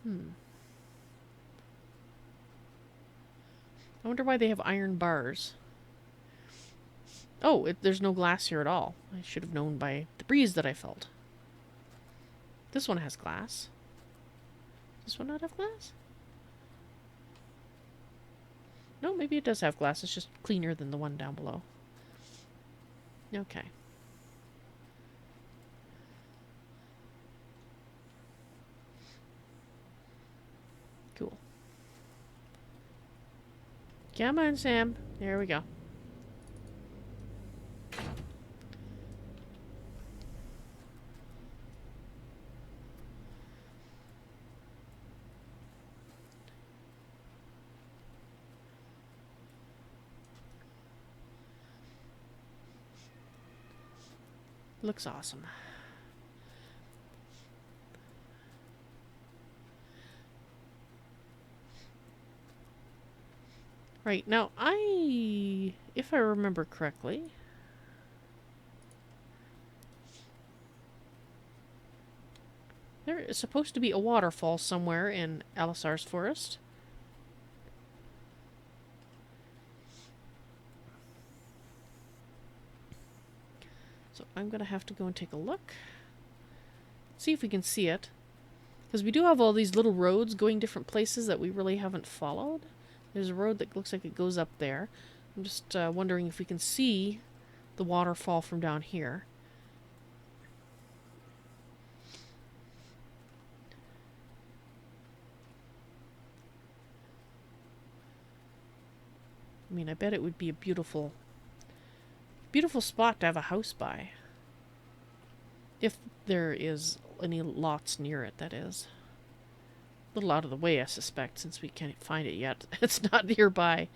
I wonder why they have iron bars. Oh, there's no glass here at all. I should have known by the breeze that I felt. This one has glass. Does this one not have glass? No, maybe it does have glass. It's just cleaner than the one down below. Okay. Cool. Come on, Sam. There we go. Looks awesome. Right, now if I remember correctly, there is supposed to be a waterfall somewhere in Alisar's forest. So I'm going to have to go and take a look. See if we can see it. Because we do have all these little roads going different places that we really haven't followed. There's a road that looks like it goes up there. I'm just wondering if we can see the waterfall from down here. I mean, I bet it would be a beautiful spot to have a house by. If there is any lots near it, that is. A little out of the way, I suspect, since we can't find it yet. It's not nearby.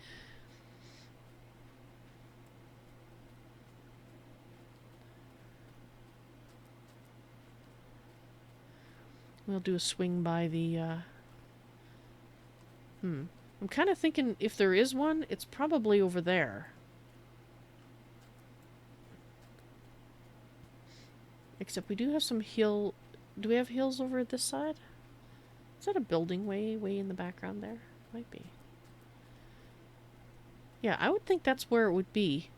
We'll do a swing by the, I'm kind of thinking if there is one, it's probably over there. Except we do have some hill... Do we have hills over this side? Is that a building way in the background there? Might be. Yeah, I would think that's where it would be.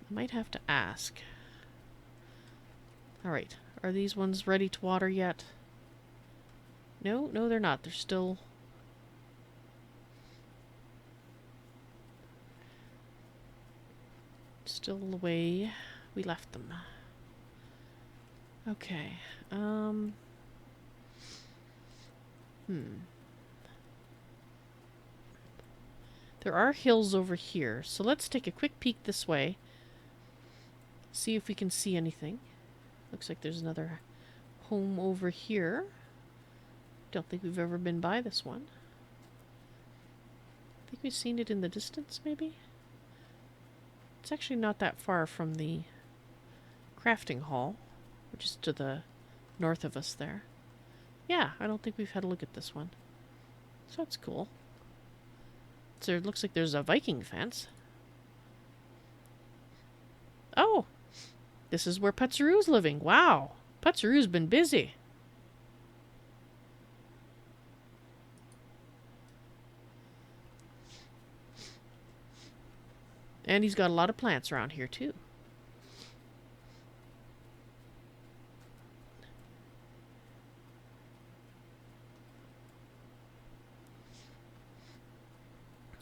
I might have to ask. Alright, are these ones ready to water yet? No, no they're not. They're still... Still the way we left them. Okay. There are hills over here, so let's take a quick peek this way. See if we can see anything. Looks like there's another home over here. Don't think we've ever been by this one. I think we've seen it in the distance, maybe? It's actually not that far from the crafting hall, which is to the north of us there. Yeah, I don't think we've had a look at this one. So that's cool. So it looks like there's a Viking fence. Oh! This is where Putzeru's living. Wow! Putzeru's been busy. And he's got a lot of plants around here, too.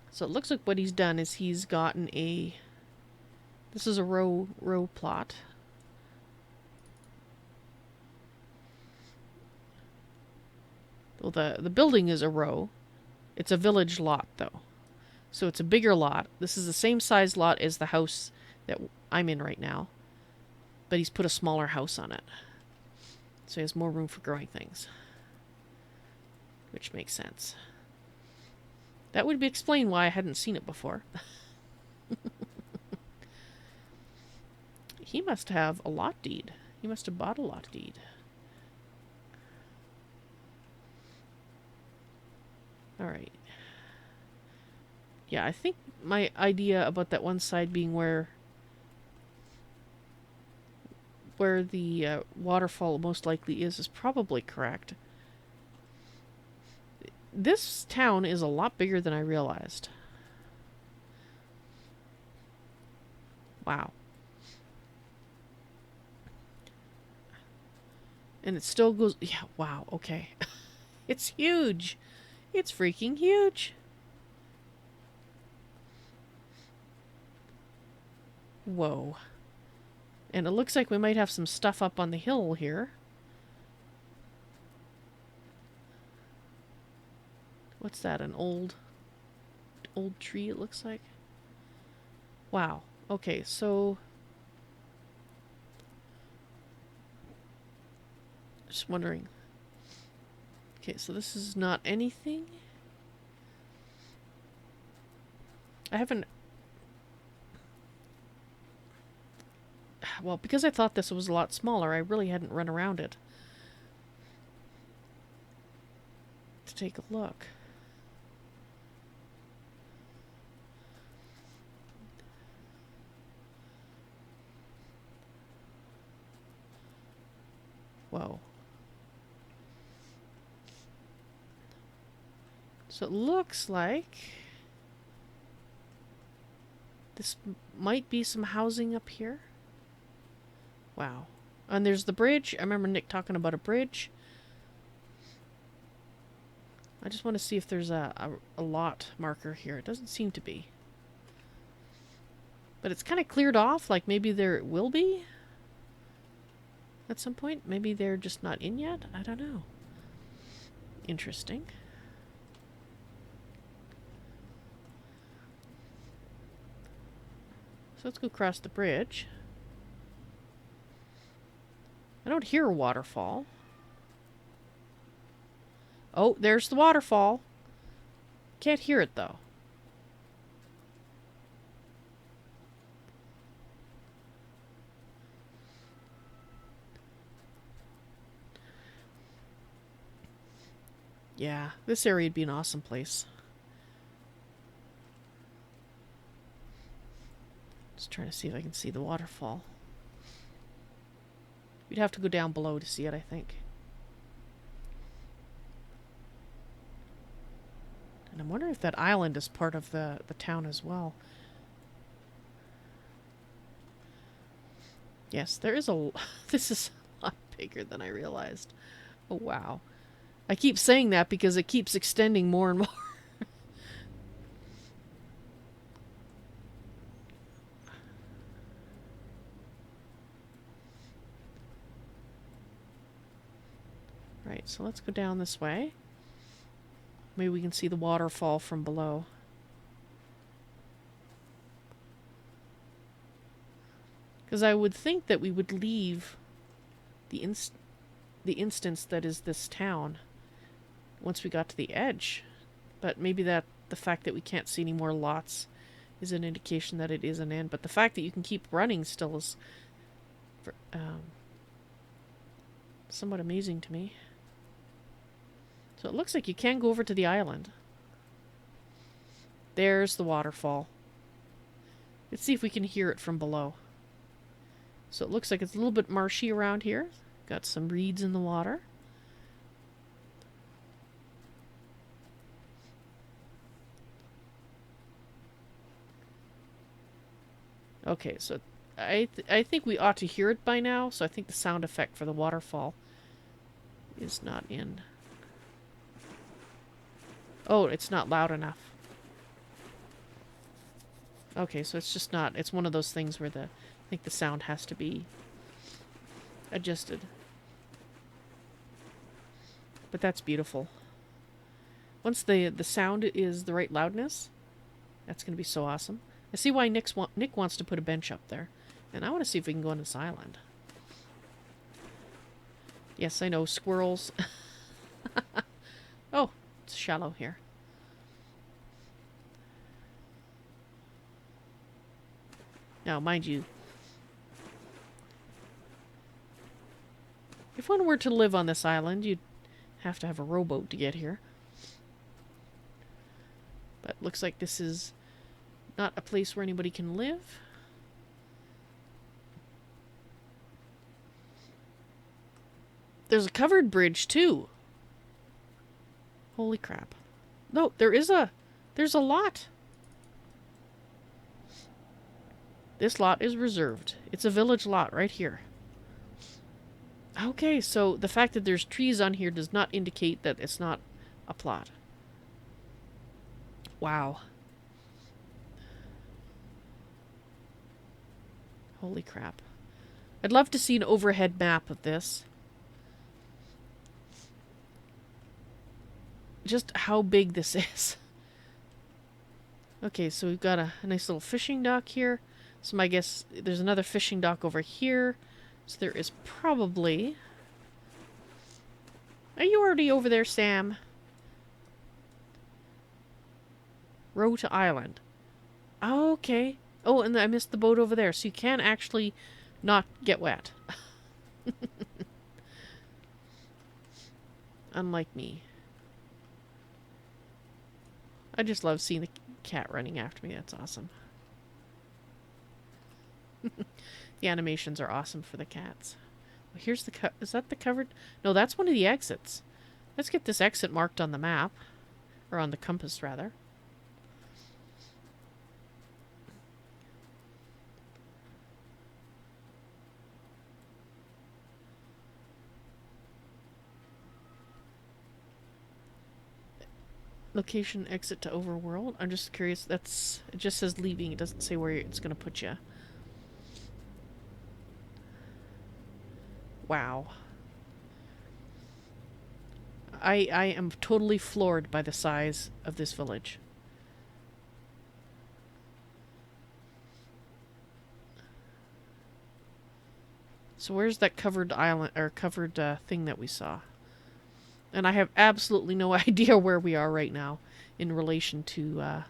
So it looks like what he's done is he's gotten a... This is a row plot. Well, the building is a row. It's a village lot, though. So it's a bigger lot. This is the same size lot as the house that I'm in right now. But he's put a smaller house on it. So he has more room for growing things. Which makes sense. That would explain why I hadn't seen it before. He must have a lot deed. He must have bought a lot deed. Alright. Yeah, I think my idea about that one side being where the waterfall most likely is probably correct. This town is a lot bigger than I realized. Wow. And it still goes... Yeah, wow, okay. It's huge. It's freaking huge. Whoa. And it looks like we might have some stuff up on the hill here. What's that? An old tree, it looks like? Wow. Okay, so... Just wondering. Okay, so this is not anything. I haven't... Well, because I thought this was a lot smaller, I really hadn't run around it to take a look. Whoa. So it looks like this might be some housing up here. Wow. And there's the bridge. I remember Nick talking about a bridge. I just want to see if there's a lot marker here. It doesn't seem to be. But it's kind of cleared off, like maybe there will be at some point. Maybe they're just not in yet. I don't know. Interesting. So let's go across the bridge. I don't hear a waterfall. Oh, there's the waterfall. Can't hear it, though. Yeah, this area would be an awesome place. Just trying to see if I can see the waterfall. You'd have to go down below to see it, I think. And I'm wondering if that island is part of the town as well. Yes, there is a... This is a lot bigger than I realized. Oh, wow. I keep saying that because it keeps extending more and more. Right, so let's go down this way. Maybe we can see the waterfall from below. Because I would think that we would leave the instance that is this town once we got to the edge. But maybe that the fact that we can't see any more lots is an indication that it is an end. But the fact that you can keep running still is somewhat amazing to me. So it looks like you can go over to the island. There's the waterfall. Let's see if we can hear it from below. So it looks like it's a little bit marshy around here. Got some reeds in the water. Okay, so I think we ought to hear it by now, so I think the sound effect for the waterfall is not in. Oh, it's not loud enough. Okay, so it's just not... It's one of those things where I think the sound has to be adjusted. But that's beautiful. Once the sound is the right loudness, that's going to be so awesome. I see why Nick wants to put a bench up there. And I want to see if we can go on this island. Yes, I know, squirrels. Oh, it's shallow here. Now, mind you, if one were to live on this island, you'd have to have a rowboat to get here. But looks like this is not a place where anybody can live. There's a covered bridge, too. Holy crap. No, there's a lot. This lot is reserved. It's a village lot right here. Okay, so the fact that there's trees on here does not indicate that it's not a plot. Wow. Holy crap. I'd love to see an overhead map of this. Just how big this is. Okay, so we've got a nice little fishing dock here. So I guess there's another fishing dock over here. So there is probably... Are you already over there, Sam? Row to island. Oh, okay. Oh, and I missed the boat over there. So you can actually not get wet. Unlike me. I just love seeing the cat running after me. That's awesome. The animations are awesome for the cats. Well, here's the is that the covered? No, that's one of the exits. Let's get this exit marked on the map. Or on the compass, rather. Location exit to overworld. I'm just curious. It just says leaving. It doesn't say where it's going to put you. Wow. I am totally floored by the size of this village. So where's that covered island or covered thing that we saw? And I have absolutely no idea where we are right now in relation to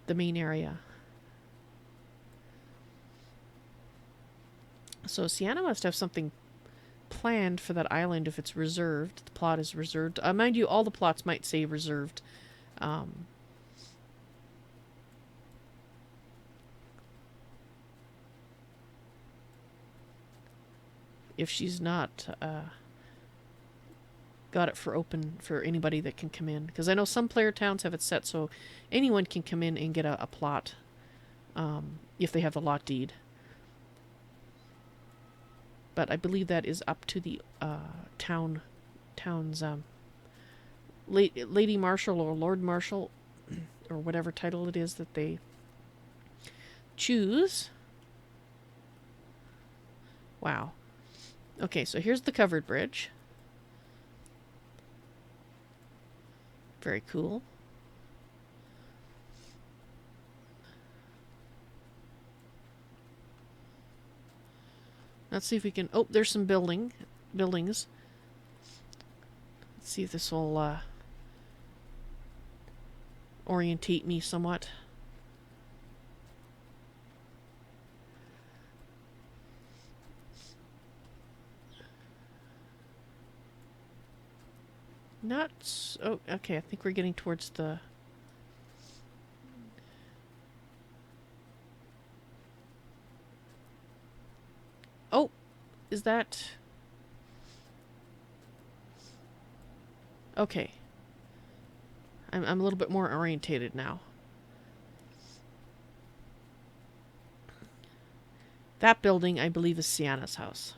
the main area. So Sienna must have something planned for that island if it's reserved. The plot is reserved. Mind you, all the plots might say reserved. if she's not got it for open for anybody that can come in. Because I know some player towns have it set so anyone can come in and get a plot if they have the lot deed. But I believe that is up to the town's Lady Marshal or Lord Marshal or whatever title it is that they choose. Wow. Okay, so here's the covered bridge. Very cool. Let's see if we can... Oh, there's some buildings. Let's see if this will orientate me somewhat. Not... Oh, okay, I think we're getting towards the... Oh, is that... Okay. I'm a little bit more orientated now. That building, I believe, is Sienna's house.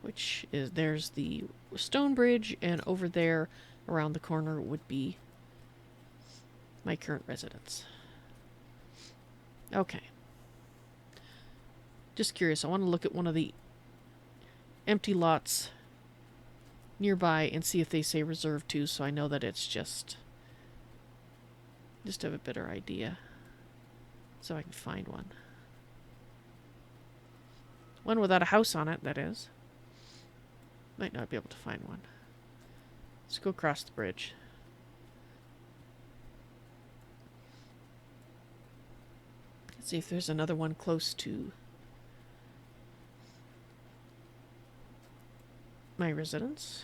Which is... There's the stone bridge, and over there, around the corner, would be my current residence. Okay. Just curious. I want to look at one of the empty lots nearby and see if they say reserved to, so I know that it's just have a better idea. So I can find one. One without a house on it, that is. Might not be able to find one. Let's go across the bridge. Let's see if there's another one close to my residence.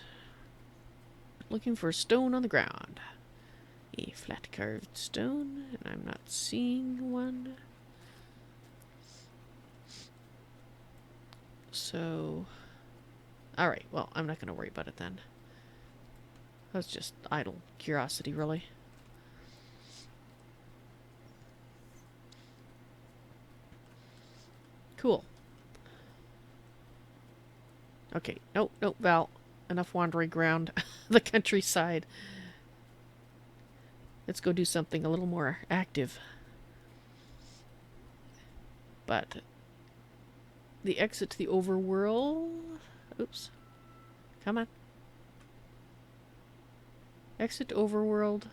Looking for a stone on the ground. A flat carved stone, and I'm not seeing one. So, alright, well, I'm not going to worry about it then. That's just idle curiosity, really. Cool. Okay, nope, Val. Enough wandering around the countryside. Let's go do something a little more active. But the exit to the overworld... Oops. Come on. Exit to overworld.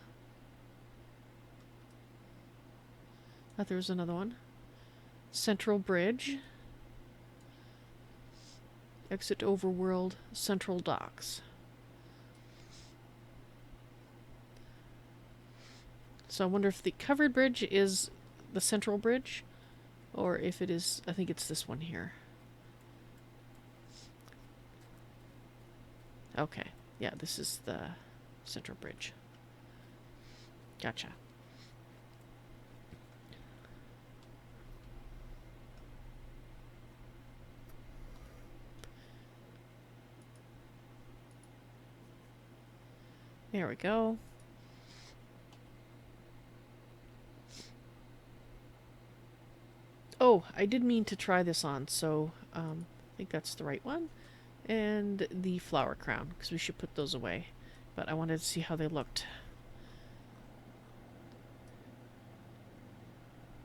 Thought there was another one. Central Bridge. Exit to overworld. Central Docks. So I wonder if the covered bridge is the central bridge, or if it is, I think it's this one here. Okay, yeah, this is the central bridge. Gotcha. There we go. Oh, I did mean to try this on, so I think that's the right one. And the flower crown, because we should put those away. But I wanted to see how they looked.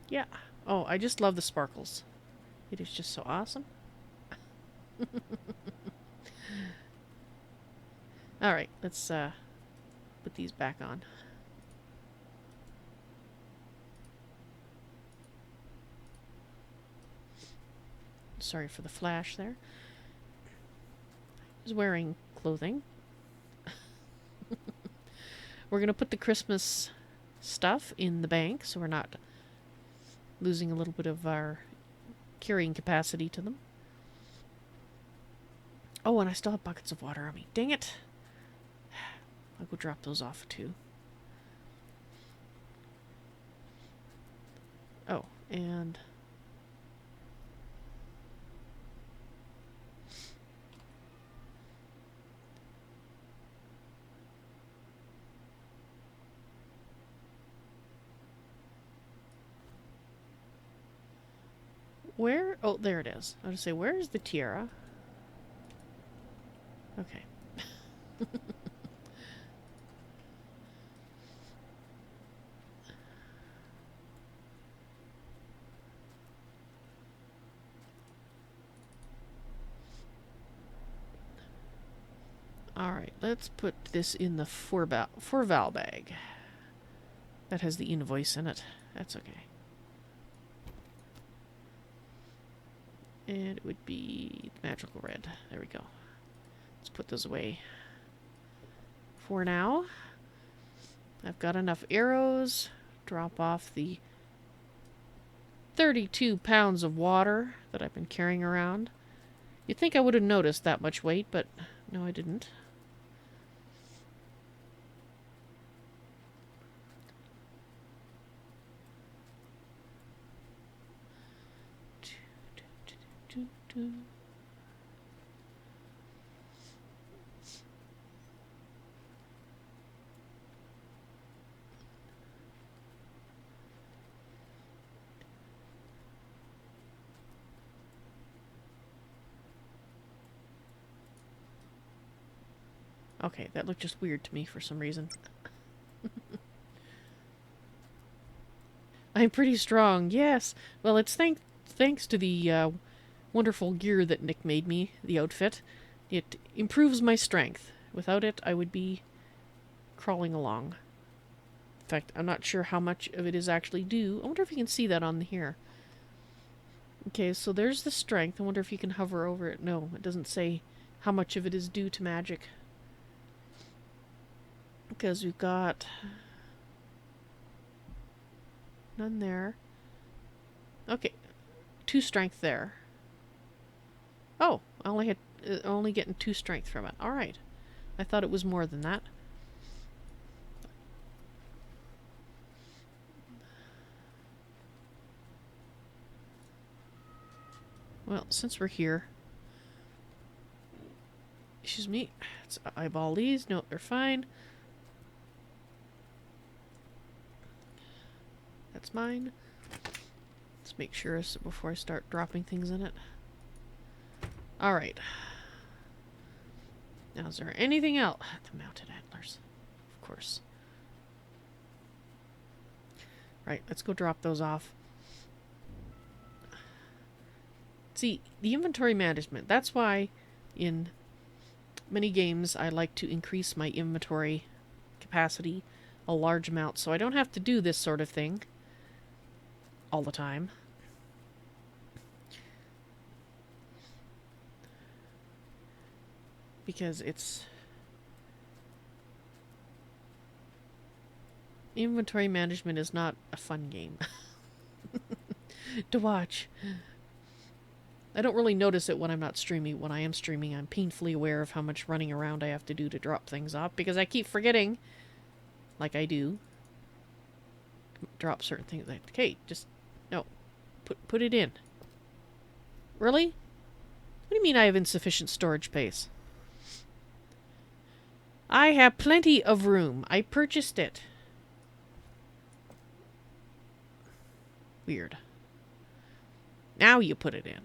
Yeah. Oh, I just love the sparkles. It is just so awesome. Alright, let's put these back on. Sorry for the flash there. He's wearing clothing. We're going to put the Christmas stuff in the bank so we're not losing a little bit of our carrying capacity to them. Oh, and I still have buckets of water on me. Dang it! I'll go drop those off too. Oh, and Where? Oh, there it is. I was going to say, where is the tiara? Okay. Alright, let's put this in the for Val bag. That has the invoice in it. That's okay. And it would be magical red. There we go. Let's put those away. For now, I've got enough arrows. Drop off the 32 pounds of water that I've been carrying around. You'd think I would have noticed that much weight, but no, I didn't. Okay, that looked just weird to me for some reason. I'm pretty strong, yes. Well, it's thanks to the wonderful gear that Nick made me, the outfit. It improves my strength. Without it, I would be crawling along. In fact, I'm not sure how much of it is actually due. I wonder if you can see that on here. Okay, so there's the strength. I wonder if you can hover over it. No, it doesn't say how much of it is due to magic. Because we've got none there. Okay, 2 strength there. Oh, I only had only getting 2 strength from it. All right, I thought it was more than that. Well, since we're here, excuse me, let's eyeball these. No, they're fine. That's mine. Let's make sure before I start dropping things in it. Alright. Now, is there anything else? The mounted antlers. Of course. Right, let's go drop those off. See, the inventory management. That's why in many games I like to increase my inventory capacity a large amount so I don't have to do this sort of thing all the time. Because it's... inventory management is not a fun game to watch. I don't really notice it when I'm not streaming. When I am streaming, I'm painfully aware of how much running around I have to do to drop things off, because I keep forgetting, like I do, drop certain things. Like, okay, just, no, put it in. Really? What do you mean I have insufficient storage space? I have plenty of room. I purchased it. Weird. Now you put it in.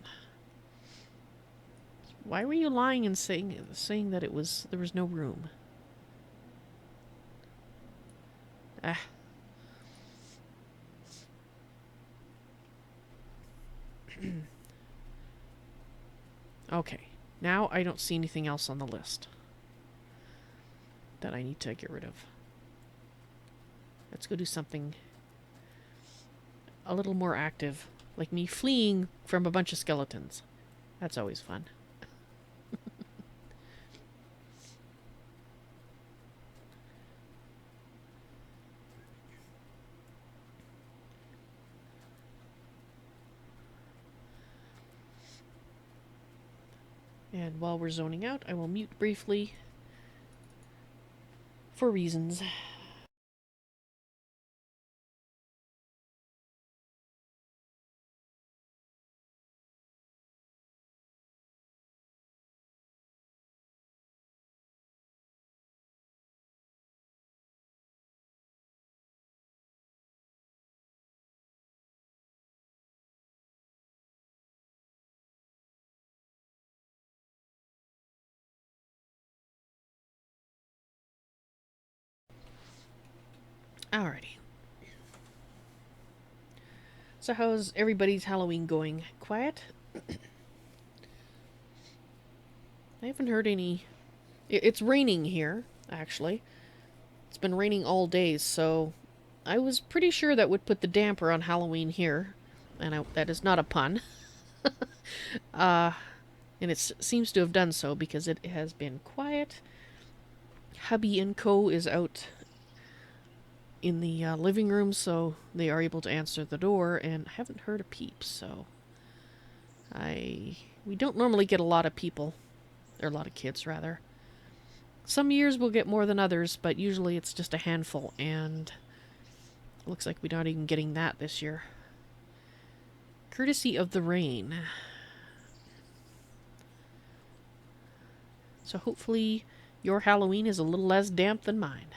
Why were you lying and saying that there was no room? Ah. Okay. Now I don't see anything else on the list that I need to get rid of. Let's go do something a little more active, like me fleeing from a bunch of skeletons. That's always fun. And while we're zoning out, I will mute briefly for reasons. Alrighty. So how's everybody's Halloween going? Quiet? I haven't heard any... It's raining here, actually. It's been raining all day, so I was pretty sure that would put the damper on Halloween here. And that is not a pun. And it seems to have done so because it has been quiet. Hubby and Co. is out in the living room, so they are able to answer the door, and I haven't heard a peep, so we don't normally get a lot of people, or a lot of kids, rather. Some years we'll get more than others, but usually it's just a handful, and it looks like we're not even getting that this year. Courtesy of the rain. So hopefully your Halloween is a little less damp than mine.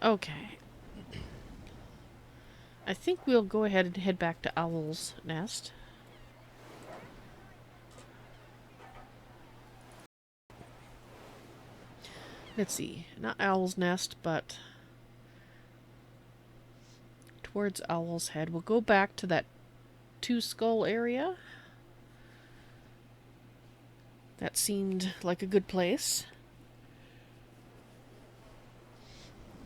Okay. I think we'll go ahead and head back to Owl's Nest. Let's see. Not Owl's Nest, but towards Owl's Head. We'll go back to that two-skull area. That seemed like a good place.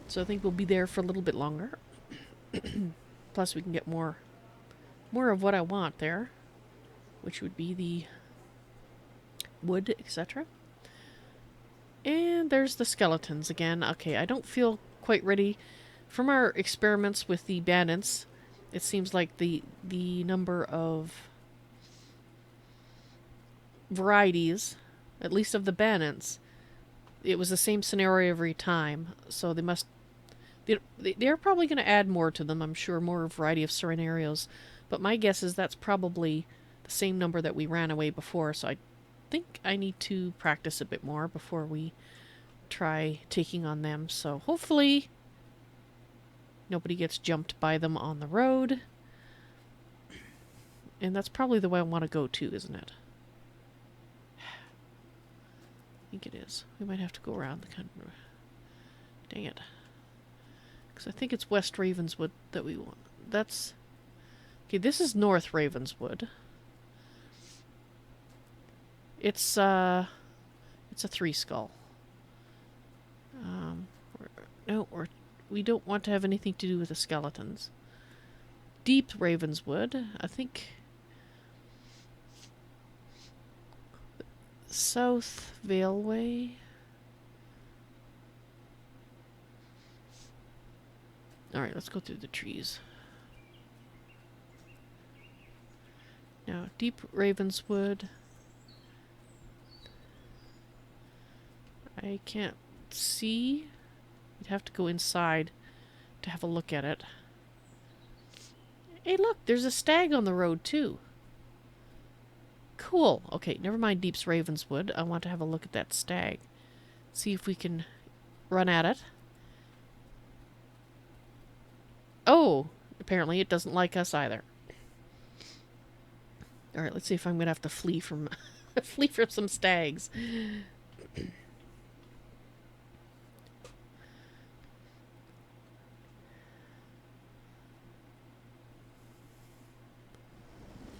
So I think we'll be there for a little bit longer. Plus we can get more of what I want there, which would be the wood, etc. And there's the skeletons again. Okay, I don't feel quite ready. From our experiments with the bandits, it seems like the number of varieties, at least of the bandits, it was the same scenario every time. So they must... They're probably going to add more to them, I'm sure, more variety of scenarios. But my guess is that's probably the same number that we ran away before, so I think I need to practice a bit more before we try taking on them. So hopefully nobody gets jumped by them on the road. And that's probably the way I want to go too, isn't it? I think it is. We might have to go around the country. Dang it. Because I think it's West Ravenswood that we want. That's... Okay, this is North Ravenswood. It's a three-skull. We don't want to have anything to do with the skeletons. Deep Ravenswood, I think... South Valeway. Alright, let's go through the trees. Now, Deep Ravenswood. I can't see. You'd have to go inside to have a look at it. Hey, look, there's a stag on the road, too. Cool. Okay, never mind Deep's Ravenswood. I want to have a look at that stag. See if we can run at it. Oh, apparently it doesn't like us either. Alright, let's see if I'm going to have to flee from flee from some stags.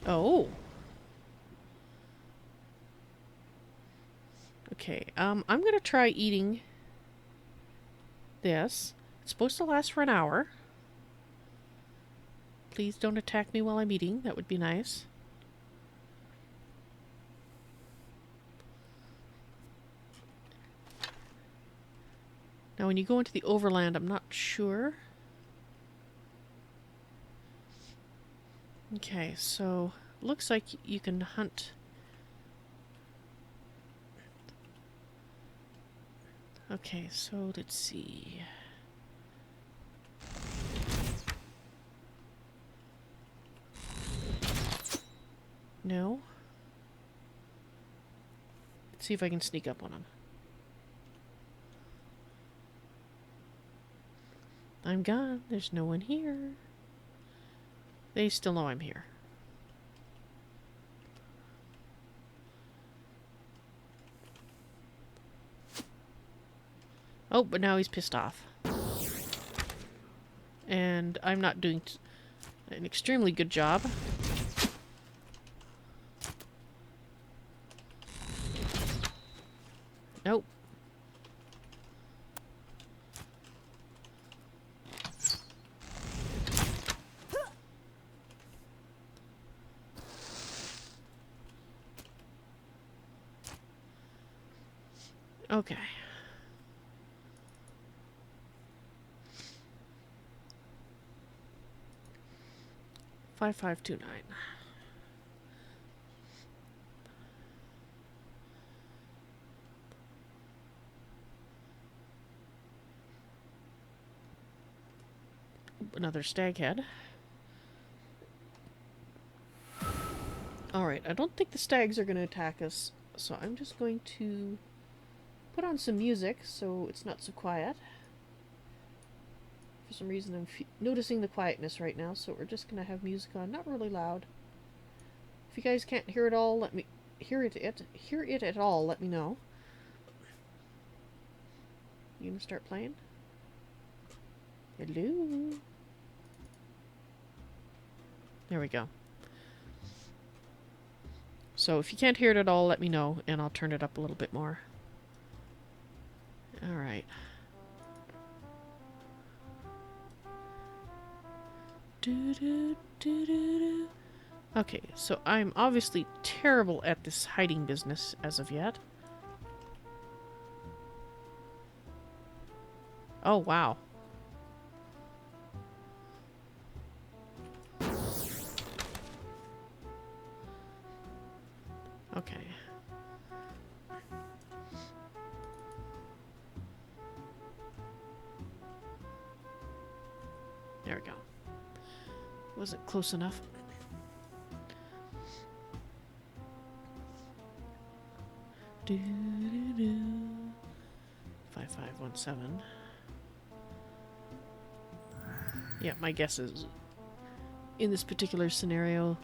Oh. Okay, I'm going to try eating this. It's supposed to last for an hour. Please don't attack me while I'm eating. That would be nice. Now, when you go into the overland, I'm not sure. Okay, so looks like you can hunt Okay, so let's see. No. Let's see if I can sneak up on him. I'm gone. There's no one here. They still know I'm here. Oh, but now he's pissed off. And I'm not doing an extremely good job. Nope. Okay. Five 529. Another stag head. Alright, I don't think the stags are going to attack us, so I'm just going to put on some music so it's not so quiet. For some reason I'm noticing the quietness right now, so we're just going to have music on, not really loud. If you guys can't hear it all, let me hear it at all, let me know. You gonna start playing? Hello? There we go. So if you can't hear it at all, let me know, and I'll turn it up a little bit more. Alright. Okay, so I'm obviously terrible at this hiding business as of yet. Oh, wow. Okay. There we go. Wasn't close enough. Do do do. 5517. Yeah, my guess is in this particular scenario.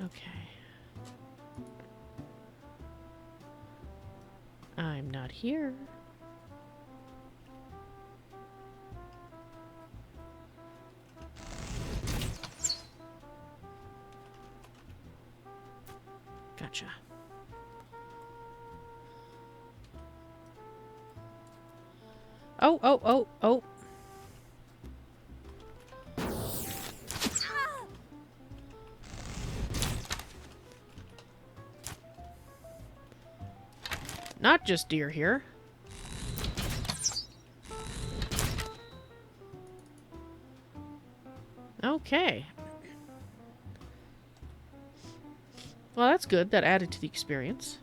Okay. I'm not here. Gotcha. Oh, oh, oh, oh. Not just deer here. Okay. Well, that's good. That added to the experience.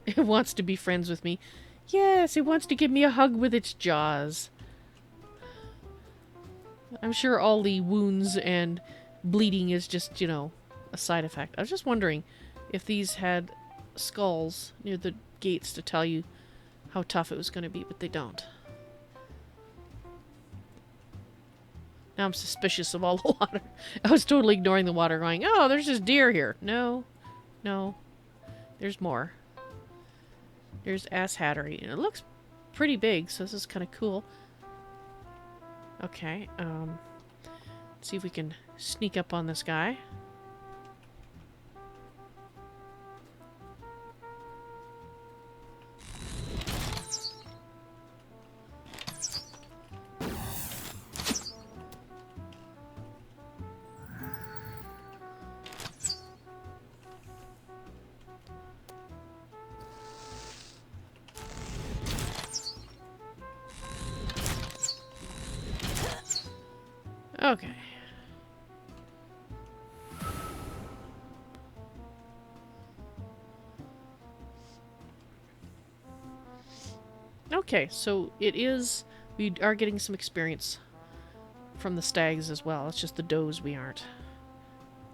It wants to be friends with me. Yes, it wants to give me a hug with its jaws. I'm sure all the wounds and bleeding is just, you know, a side effect. I was just wondering if these had skulls near the gates to tell you how tough it was going to be, but they don't. Now I'm suspicious of all the water. I was totally ignoring the water, going, oh, there's just deer here. No. No. There's more. There's Ass Hattery. And it looks pretty big, so this is kind of cool. Okay, let's see if we can sneak up on this guy. Okay. Okay, so it is... We are getting some experience from the stags as well. It's just the does we aren't.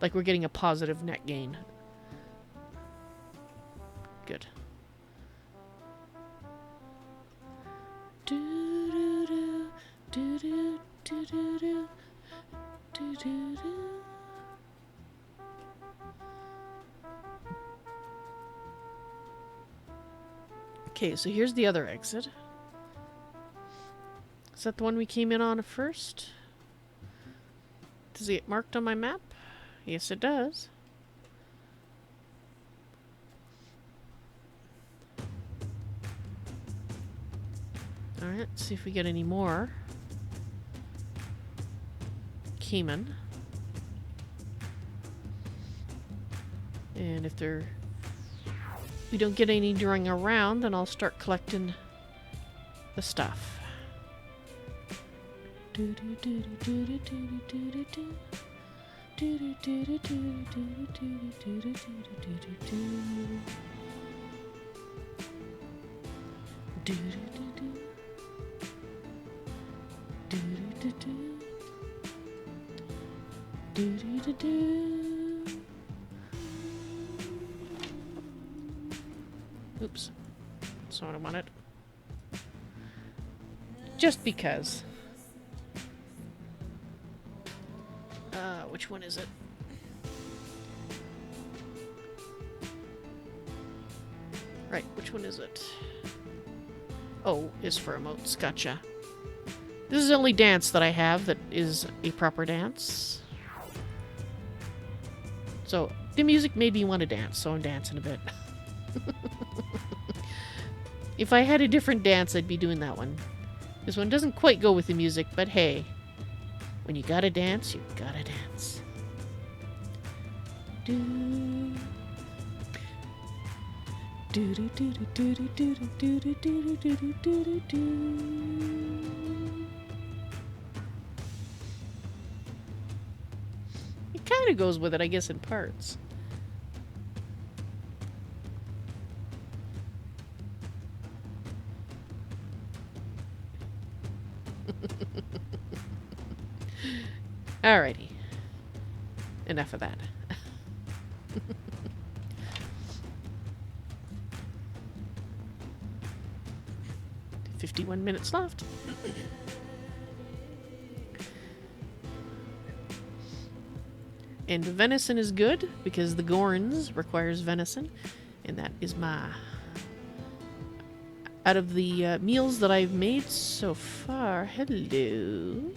Like, we're getting a positive net gain. Good. Okay, so here's the other exit. Is that the one we came in on first? Does it get marked on my map? Yes, it does. Alright, let's see if we get any more. Cayman. And if we don't get any during a round, then I'll start collecting the stuff. Oops. That's not what I wanted. Just because. Which one is it? Right, which one is it? Oh, is for emotes. Gotcha. This is the only dance that I have that is a proper dance. So, the music made me want to dance, so I'm dancing a bit. If I had a different dance, I'd be doing that one. This one doesn't quite go with the music, but hey. When you gotta dance, you gotta dance. It kind of goes with it, I guess, in parts. Alrighty. Enough of that. 51 minutes left. And venison is good because the Gorns requires venison, and that is my... Out of the meals that I've made so far, hello.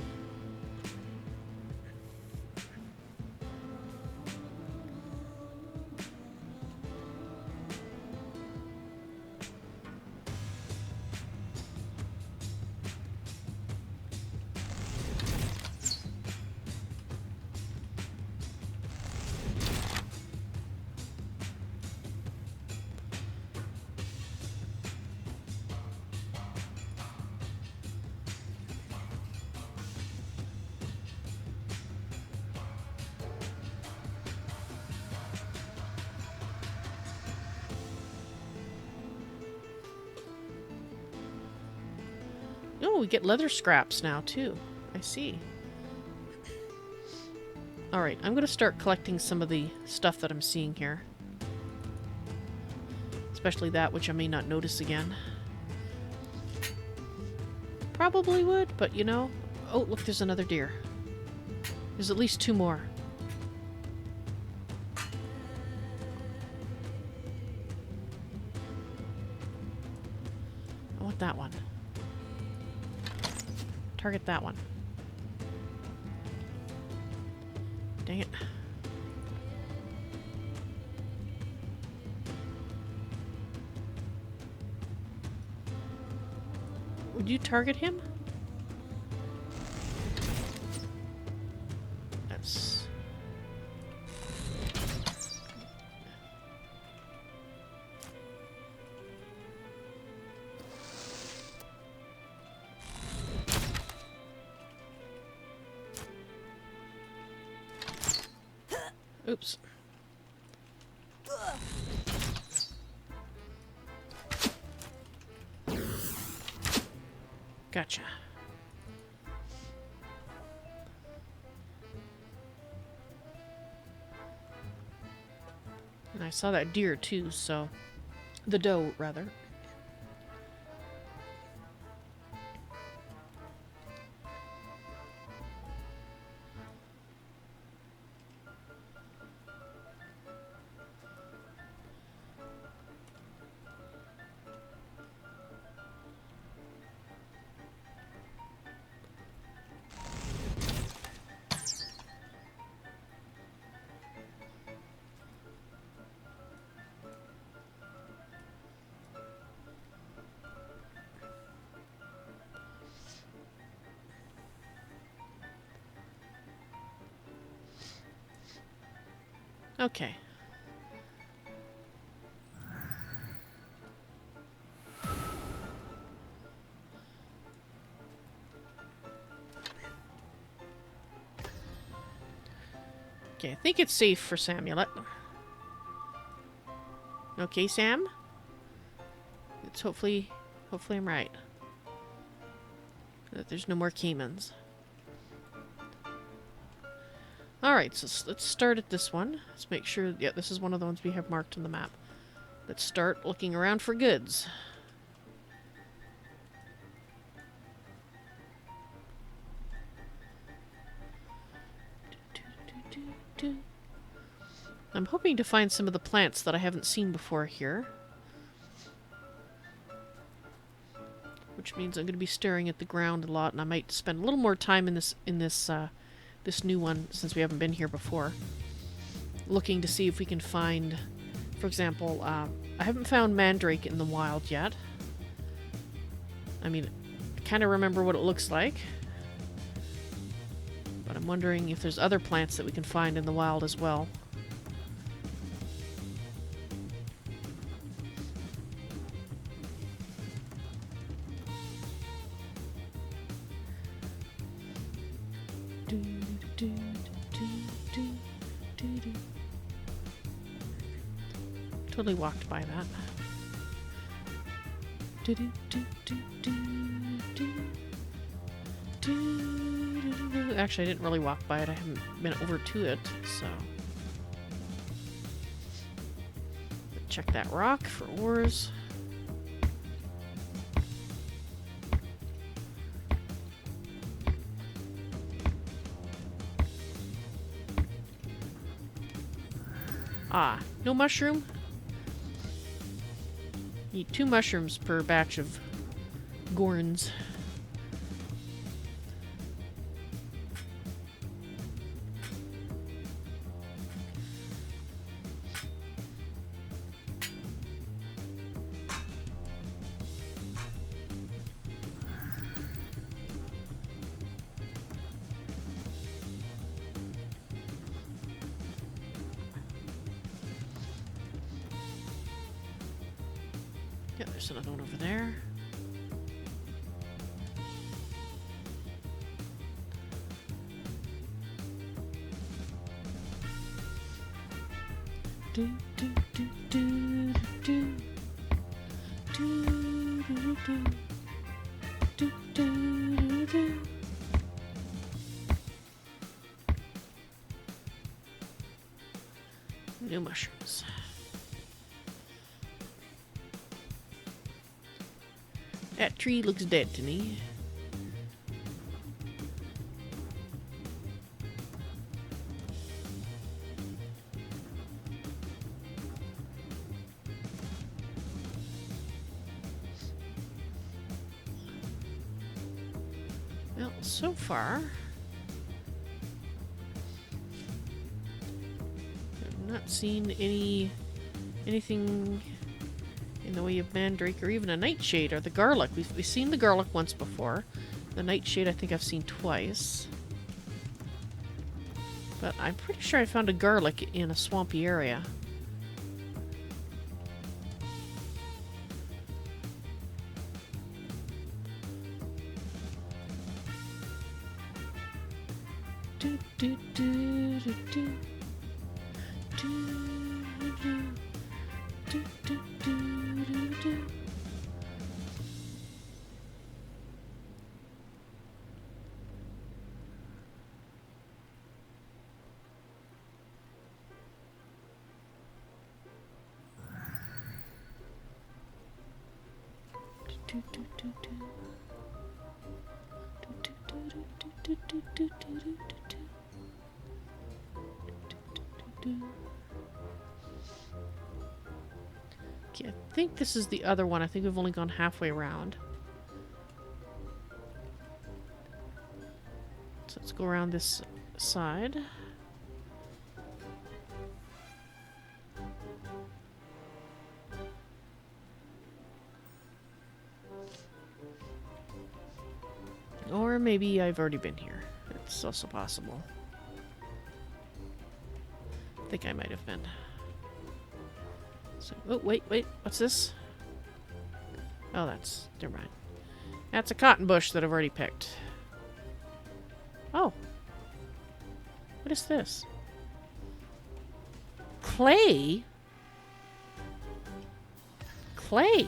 Oh, we get leather scraps now, too. I see. Alright, I'm going to start collecting some of the stuff that I'm seeing here. Especially that which I may not notice again. Probably would, but you know... Oh, look, there's another deer. There's at least 2 more. I want that one. Target that one. Dang it. Would you target him? That's... Oops. Gotcha. And I saw that deer too, so... The doe, rather. Okay. Okay, I think it's safe for Samulet. Okay, Sam? It's hopefully I'm right. That there's no more caimans. Alright, so let's start at this one. Let's make sure, yeah, this is one of the ones we have marked on the map. Let's start looking around for goods. I'm hoping to find some of the plants that I haven't seen before here. Which means I'm going to be staring at the ground a lot, and I might spend a little more time in this this new one, since we haven't been here before. Looking to see if we can find, for example, I haven't found mandrake in the wild yet. I mean, I kind of remember what it looks like. But I'm wondering if there's other plants that we can find in the wild as well. Totally walked by that. Actually, I didn't really walk by it. I haven't been over to it, so... Check that rock for ores. Ah, no mushroom? Need 2 mushrooms per batch of gorns. Yeah, there's another one over there. Do, do, do, do, do, do, do, do, do, do, do. New mushrooms. That tree looks dead to me. Well, so far, I've not seen anything in the way of mandrake or even a nightshade or the garlic. We've seen the garlic once before. The nightshade I think I've seen twice. But I'm pretty sure I found a garlic in a swampy area. Do, do, do, do, do. Okay, I think this is the other one. I think we've only gone halfway around. So let's go around this side. Or maybe I've already been here. It's also possible. I think I might have been. So, oh, wait, what's this? Oh, never mind. That's a cotton bush that I've already picked. Oh. What is this? Clay? Clay?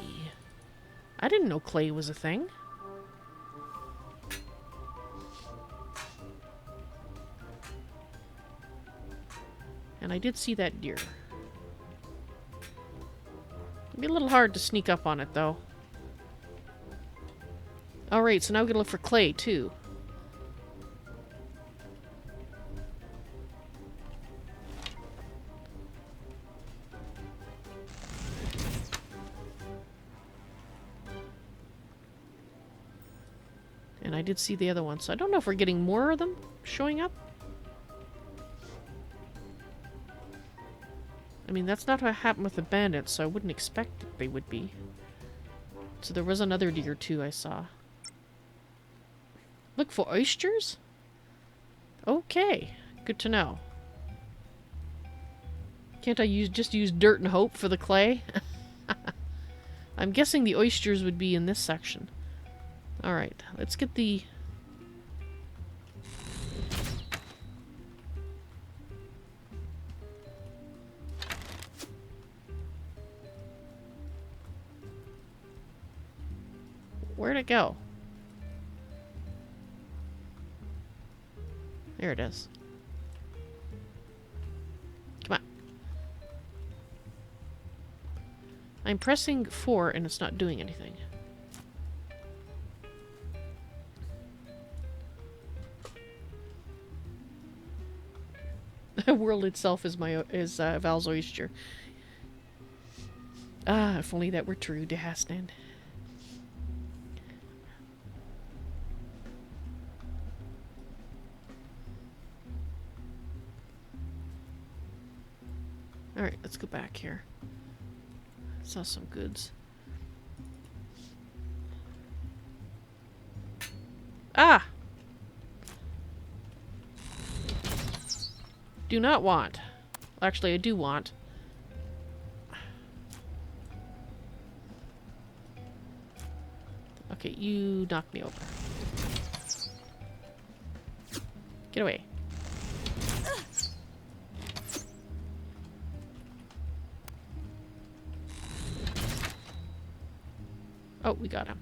I didn't know clay was a thing. And I did see that deer. It'd be a little hard to sneak up on it, though. Alright, so now we're gonna look for clay, too. And I did see the other one, so I don't know if we're getting more of them showing up. I mean, that's not what happened with the bandits, so I wouldn't expect that they would be. So there was another deer, too, I saw. Look for oysters? Okay. Good to know. Can't I just use dirt and hope for the clay? I'm guessing the oysters would be in this section. Alright, let's get the... Where'd it go? There it is. Come on. I'm pressing 4 and it's not doing anything. The world itself is Val's oyster. Ah, if only that were true, Dehastan. Alright, let's go back here. Saw some goods. Ah! Do not want. Actually, I do want. Okay, you knocked me over. Get away. Oh, we got him.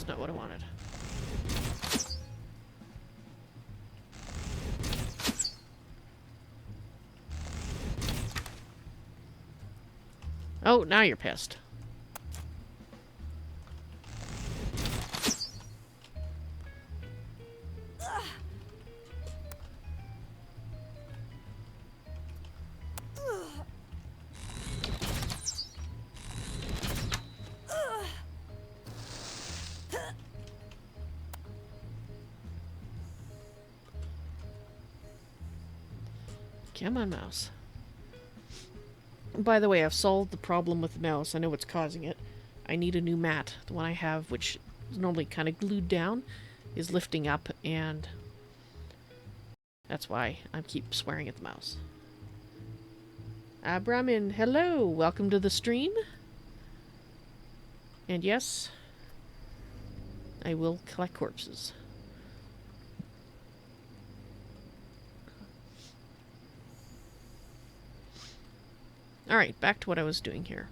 Not what I wanted. Oh, now you're pissed. Come on, mouse. By the way, I've solved the problem with the mouse. I know what's causing it. I need a new mat. The one I have, which is normally kind of glued down, is lifting up, and that's why I keep swearing at the mouse. Abramin, hello! Welcome to the stream. And yes, I will collect corpses. Alright, back to what I was doing here.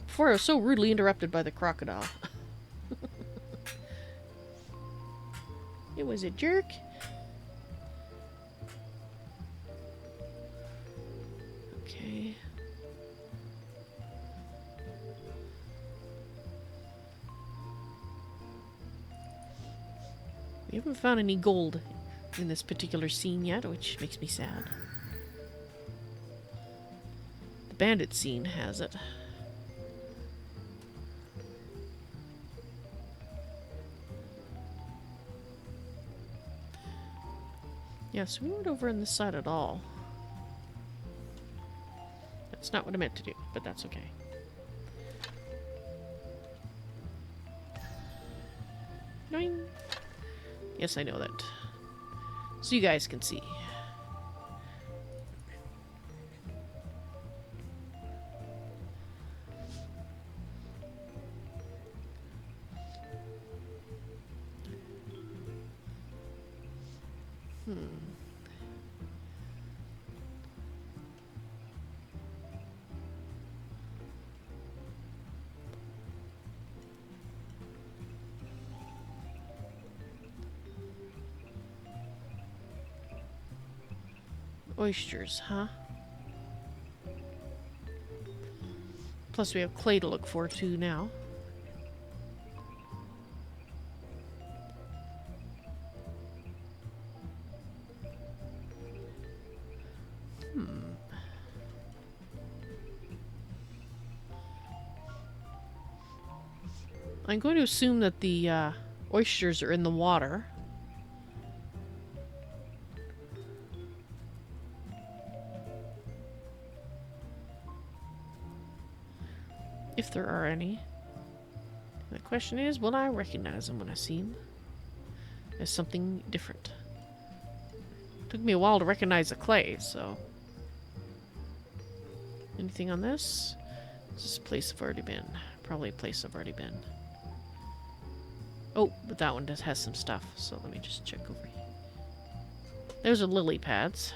Before I was so rudely interrupted by the crocodile. It was a jerk. Okay. We haven't found any gold in this particular scene yet, which makes me sad. The bandit scene has it. Yes, we weren't over on this side at all. That's not what I meant to do, but that's okay. Noing. Yes, I know that. So you guys can see. Oysters, huh? Plus we have clay to look for too now. I'm going to assume that the oysters are in the water. If there are any. The question is, will I recognize them when I see them? As something different. Took me a while to recognize the clay, so... Anything on this? This is a place I've already been. Probably a place I've already been. Oh, but that one has some stuff, so let me just check over here. Those are lily pads.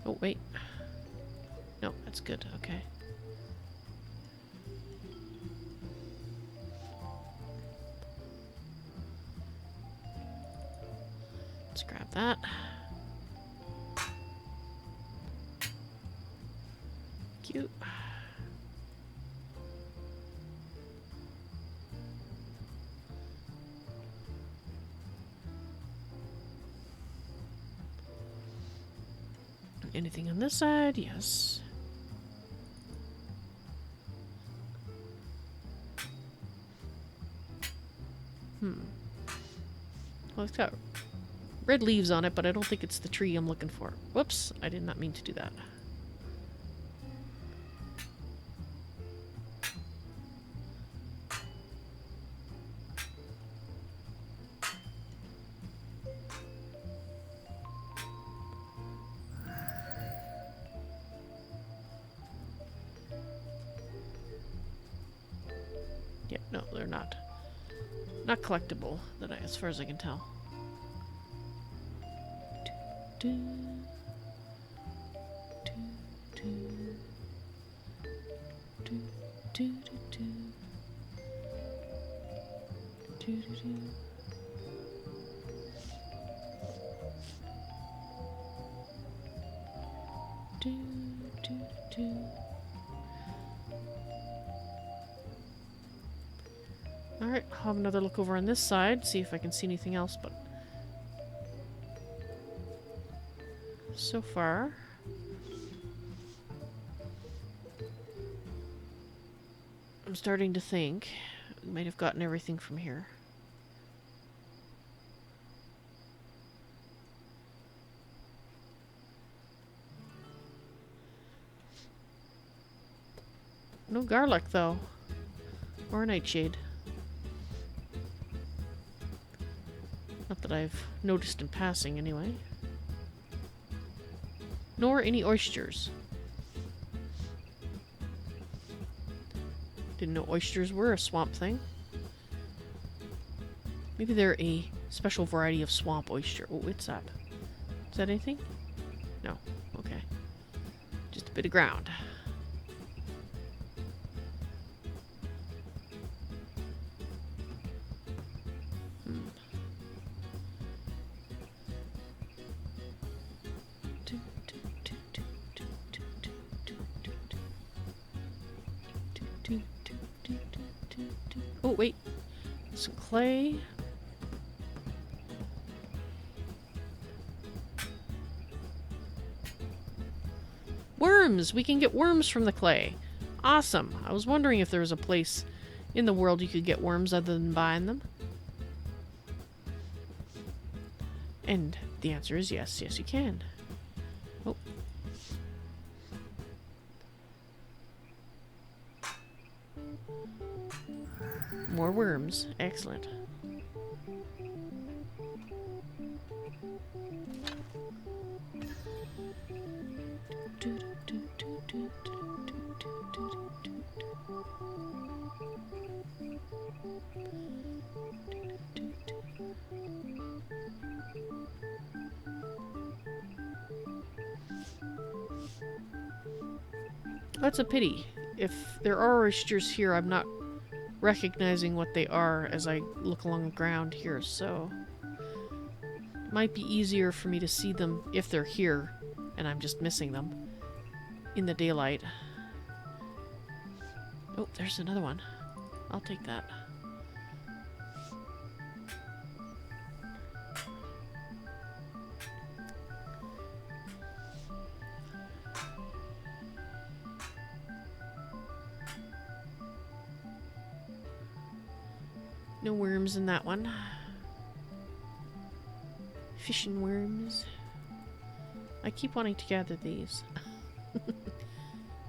Oh, wait. No, that's good, okay. Let's grab that. Cute. Anything on this side? Yes. Well, it's got red leaves on it, but I don't think it's the tree I'm looking for. Whoops, I did not mean to do that. Yeah, no, they're not. Not collectible, as far as I can tell. Alright, I'll have another look over on this side, see if I can see anything else, but so far I'm starting to think we might have gotten everything from here. No garlic, though. Or a nightshade. Not that I've noticed in passing, anyway. Nor any oysters. Didn't know oysters were a swamp thing. Maybe they're a special variety of swamp oyster. Oh, what's that? Is that anything? No. Okay. Just a bit of ground. Oh, wait. Some clay. Worms! We can get worms from the clay. Awesome. I was wondering if there was a place in the world you could get worms other than buying them. And the answer is yes. Yes, you can. Oh. More worms. Excellent. That's a pity. If there are oysters here, I'm not recognizing what they are as I look along the ground here, so it might be easier for me to see them if they're here and I'm just missing them in the daylight. Oh, there's another one. I'll take that. No worms in that one. Fish and worms. I keep wanting to gather these.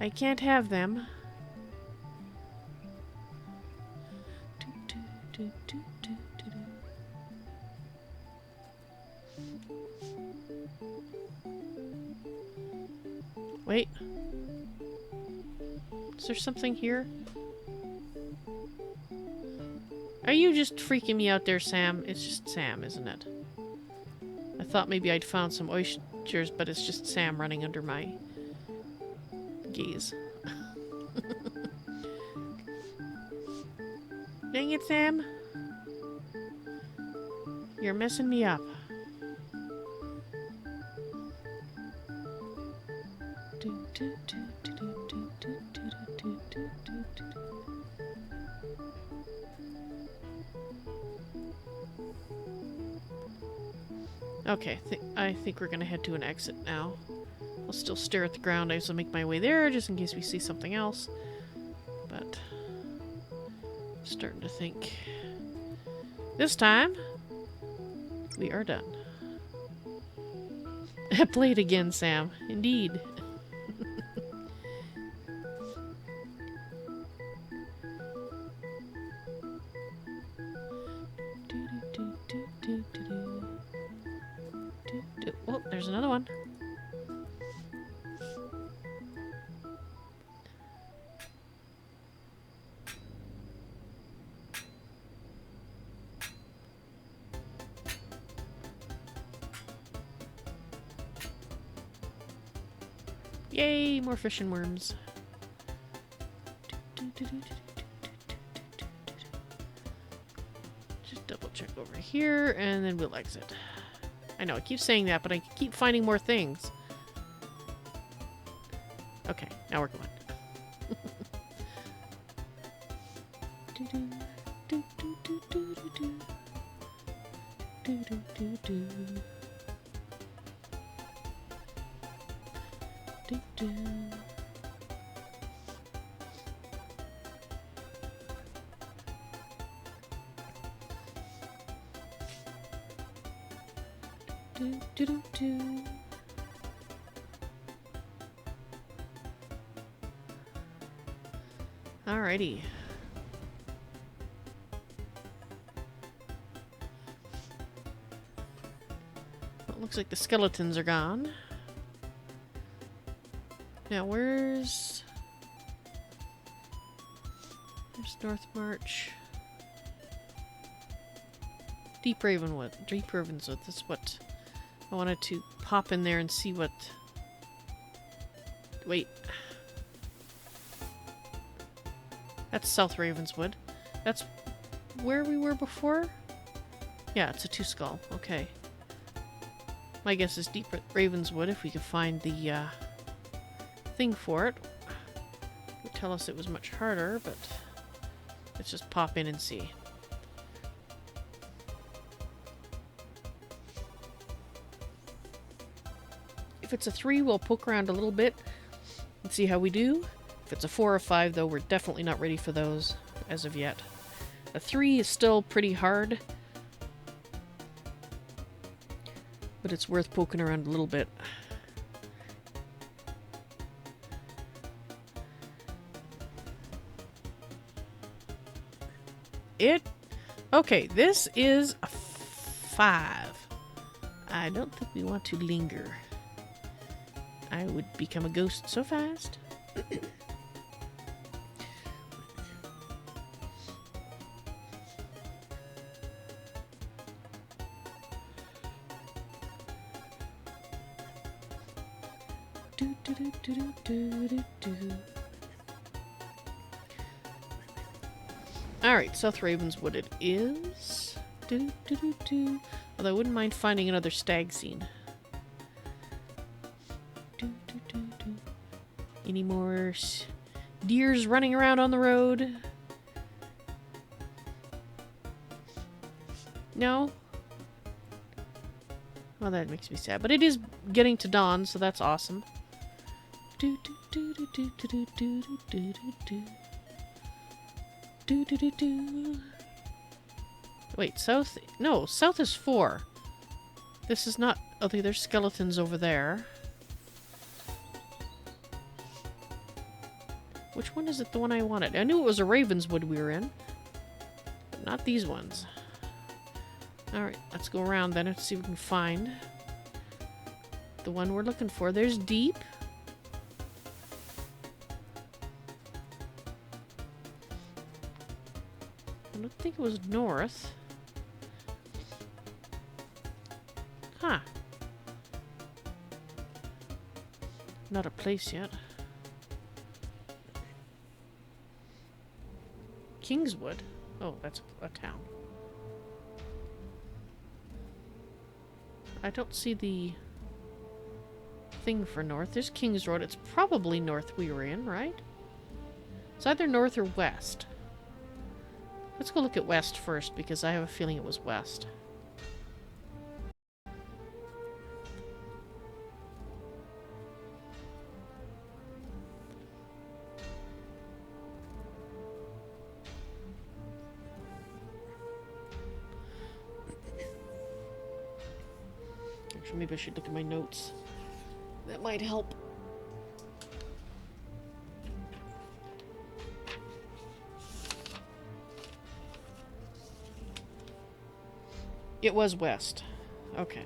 I can't have them. Wait. Is there something here? Are you just freaking me out there, Sam? It's just Sam, isn't it? I thought maybe I'd found some oysters, but it's just Sam running under my gaze. Dang it, Sam. You're messing me up. Okay, I think we're gonna head to an exit now. I'll still stare at the ground as I make my way there, just in case we see something else. But I'm starting to think this time we are done. Play it again, Sam. Indeed. Oh, there's another one. Yay, more fish and worms. Just double check over here, and then we'll exit. I know, I keep saying that, but I keep finding more things. Okay, now we're going. Alrighty. Well, it looks like the skeletons are gone. Now where's North March? Deep Ravenwood. Deep Ravenwood. That's what I wanted to pop in there and see what... Wait. That's South Ravenswood. That's where we were before? Yeah, it's a two skull. Okay. My guess is Deep Ravenswood, if we could find the thing for it. It would tell us it was much harder, but let's just pop in and see. If it's a 3, we'll poke around a little bit and see how we do. If it's a 4 or 5, though, we're definitely not ready for those as of yet. A 3 is still pretty hard, but it's worth poking around a little bit. Okay, this is a 5. I don't think we want to linger. I would become a ghost so fast. Alright, South Ravenswood it is. Although I wouldn't mind finding another stag scene. Any more deers running around on the road? No? Well, that makes me sad. But it is getting to dawn, so that's awesome. Wait, south? No, south is 4. This is not... Okay, there's skeletons over there. Which one is it, the one I wanted? I knew it was a Ravenswood we were in. But not these ones. Alright, let's go around then and see if we can find the one we're looking for. There's Deep. I don't think it was north. Huh. Not a place yet. Kingswood? Oh, that's a town. I don't see the thing for north. There's Kings Road. It's probably north we were in, right? It's either north or west. Let's go look at west first, because I have a feeling it was west. Actually, maybe I should look at my notes. That might help. It was west. Okay.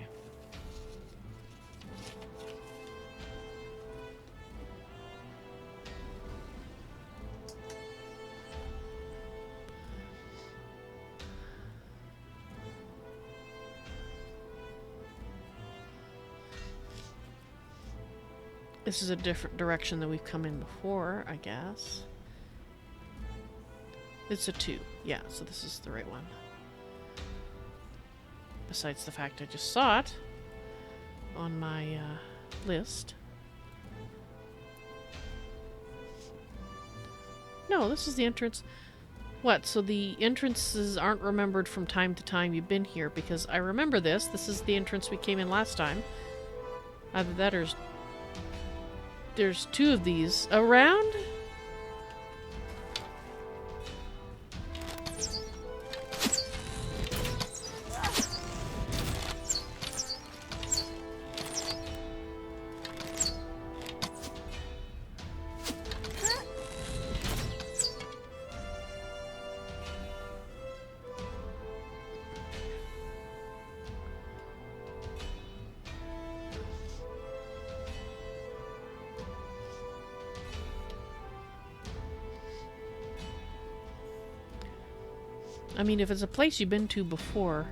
This is a different direction than we've come in before, I guess. It's a 2. Yeah, so this is the right one. Besides the fact I just saw it on my list. No, this is the entrance. What? So the entrances aren't remembered from time to time you've been here, because I remember this. This is the entrance we came in last time. Either that or there's 2 of these around? I mean, if it's a place you've been to before,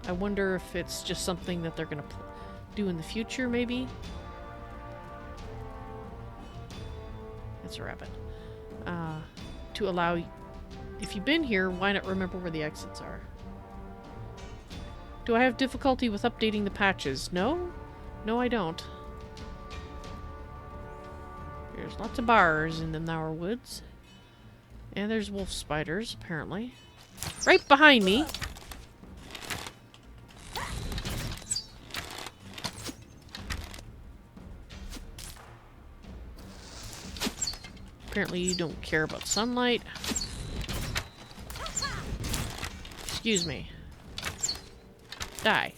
I wonder if it's just something that they're gonna do in the future, maybe? That's a rabbit. To allow... If you've been here, why not remember where the exits are? Do I have difficulty with updating the patches? No? No, I don't. There's lots of bars in the Nour Woods. And there's wolf spiders, apparently. Right behind me! Apparently you don't care about sunlight. Excuse me. Die.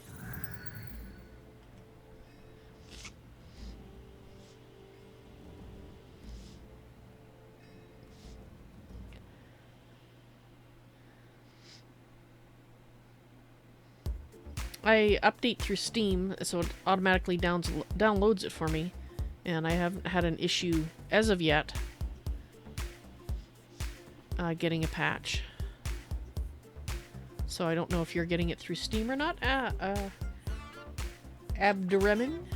I update through Steam, so it automatically downloads it for me, and I haven't had an issue as of yet getting a patch. So I don't know if you're getting it through Steam or not. Abdurrahman.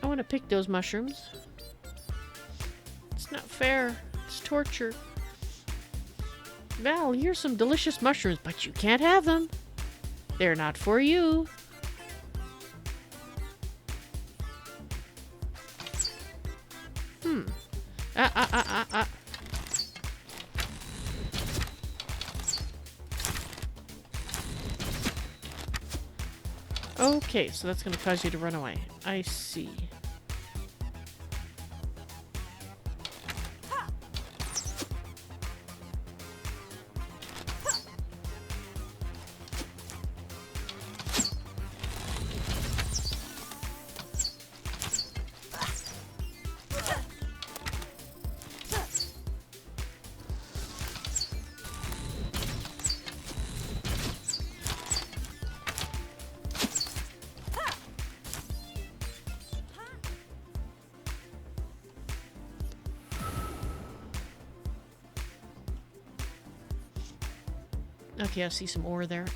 I want to pick those mushrooms. It's not fair. It's torture. Val, here's some delicious mushrooms, but you can't have them. They're not for you. Okay, so that's going to cause you to run away. I see. Okay, I see some ore there.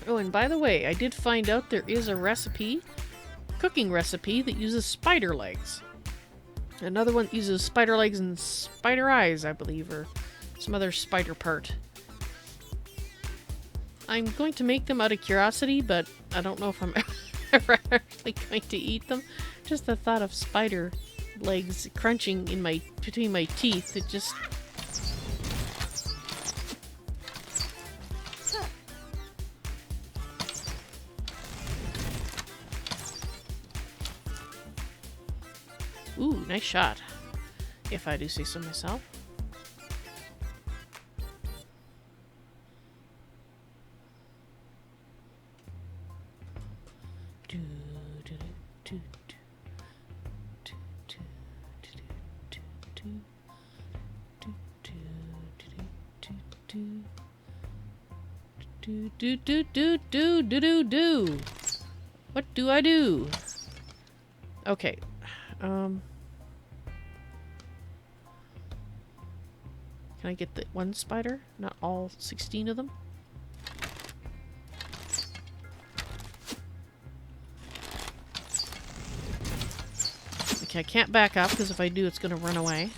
Oh, and by the way, I did find out there is a recipe, cooking recipe, that uses spider legs. Another one uses spider legs and spider eyes, I believe, or some other spider part. I'm going to make them out of curiosity, but I don't know if I'm ever actually going to eat them. Just the thought of spider legs crunching in between my teeth, it just... Ooh, nice shot. If I do say so myself. What do I do? Okay. Can I get the one spider? Not all 16 of them? Okay, I can't back up because if I do, it's going to run away.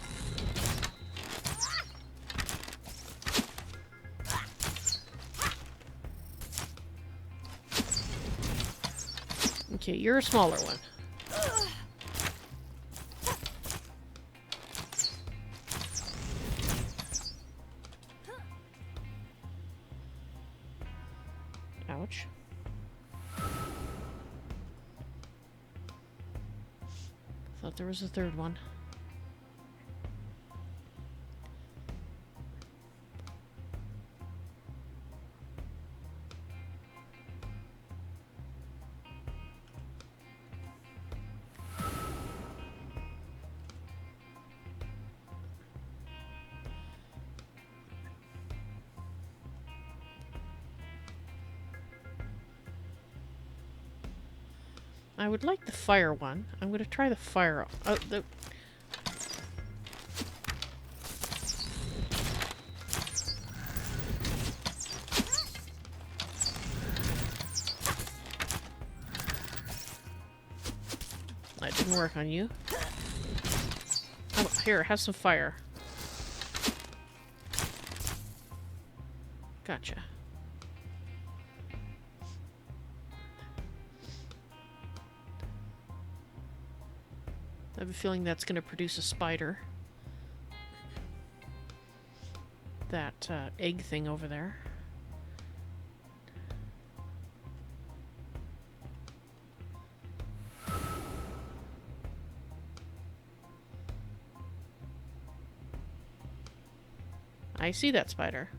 Okay, you're a smaller one. Ouch. Thought there was a third one. I would like the fire one. I'm going to try the fire. Oh, that didn't work on you. Oh, here, have some fire. Gotcha. I have a feeling that's going to produce a spider. That egg thing over there. I see that spider.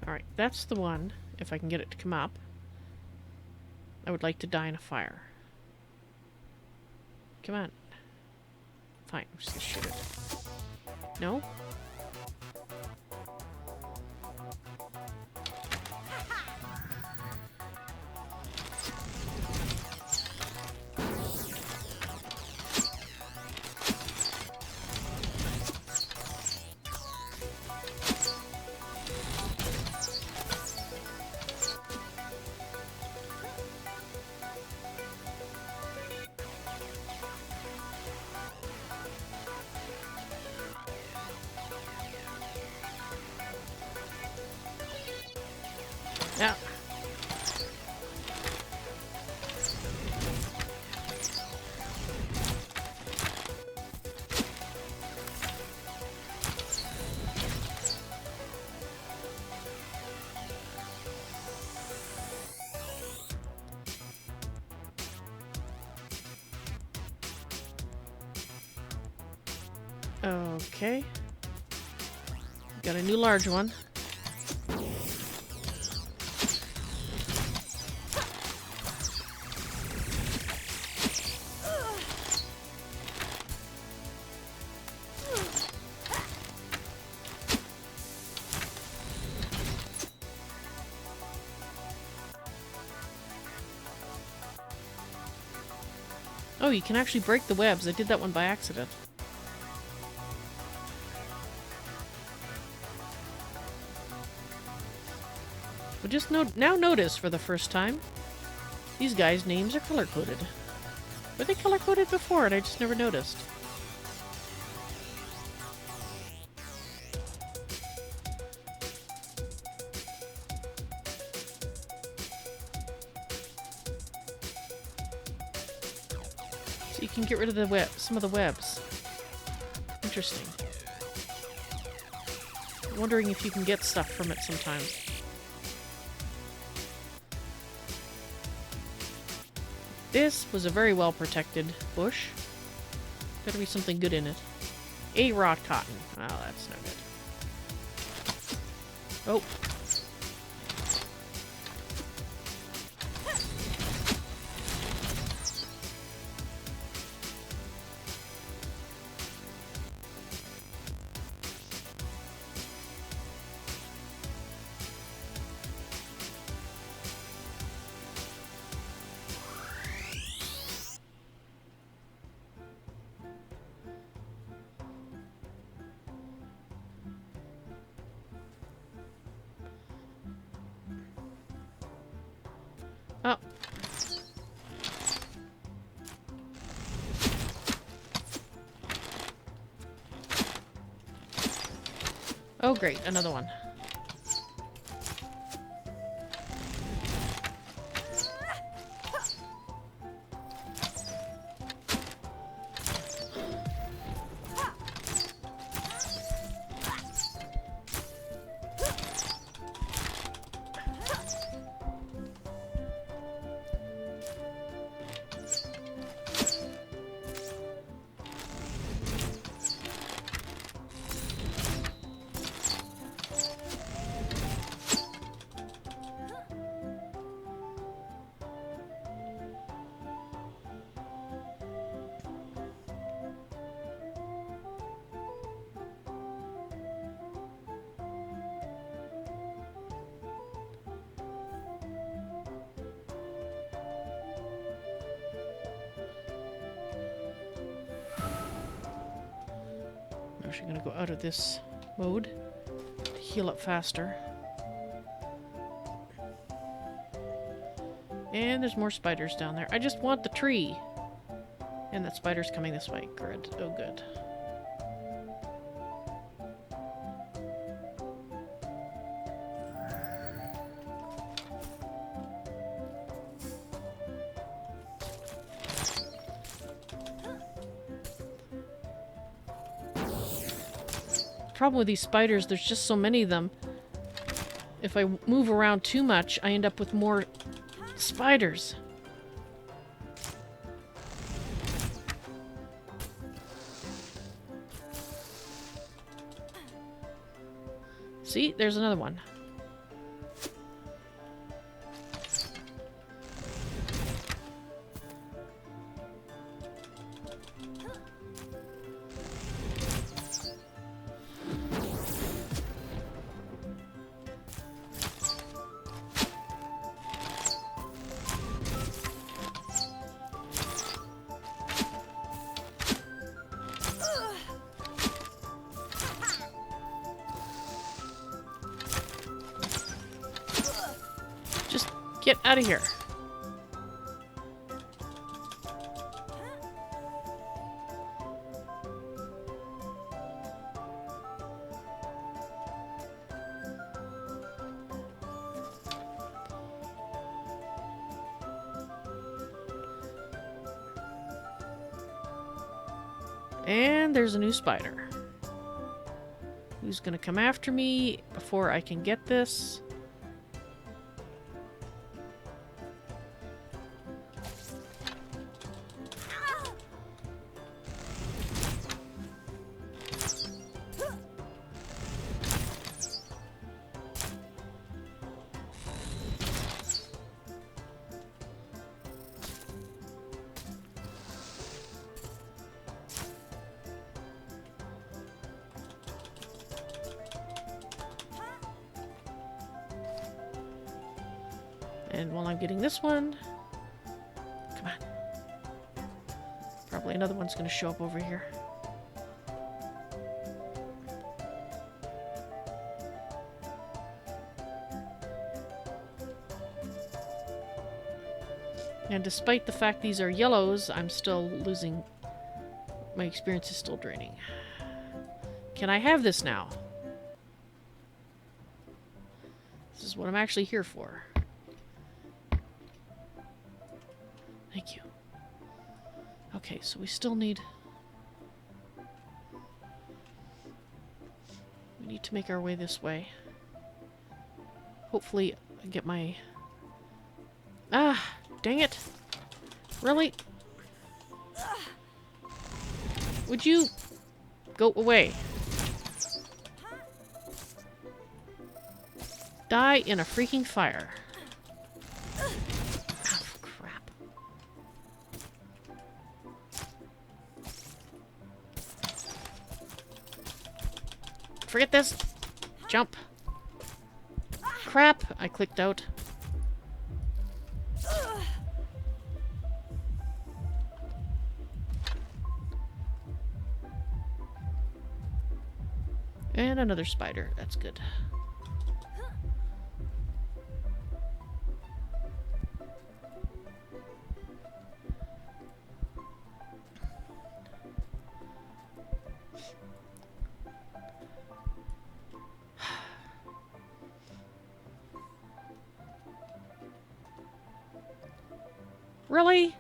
Alright, that's the one, if I can get it to come up. I would like to die in a fire. Come on. Fine, I'm just gonna shoot it. No? Yeah. Okay. Got a new large one. Oh, you can actually break the webs. I did that one by accident. But just now notice for the first time, these guys' names are color-coded. Were they color-coded before and I just never noticed? So you can get rid of the some of the webs. Interesting. I'm wondering if you can get stuff from it sometimes. This was a very well protected bush. Better be something good in it. A raw cotton. Oh, that's no good. Oh. Oh. Oh, great. Another one. I'm actually going to go out of this mode to heal up faster. And there's more spiders down there. I just want the tree. And that spider's coming this way. Good. Oh, good. Problem with these spiders, there's just so many of them. If I move around too much, I end up with more spiders. See, there's another one. Get out of here. And there's a new spider. Who's gonna come after me before I can get this? And while I'm getting this one, come on. Probably another one's going to show up over here. And despite the fact these are yellows, I'm still losing. My experience is still draining. Can I have this now? This is what I'm actually here for. Thank you. Okay, so we still need... We need to make our way this way. Hopefully I get my... Ah! Dang it! Really? Would you go away? Die in a freaking fire. Forget this. Jump. Crap. I clicked out. And another spider. That's good. Really?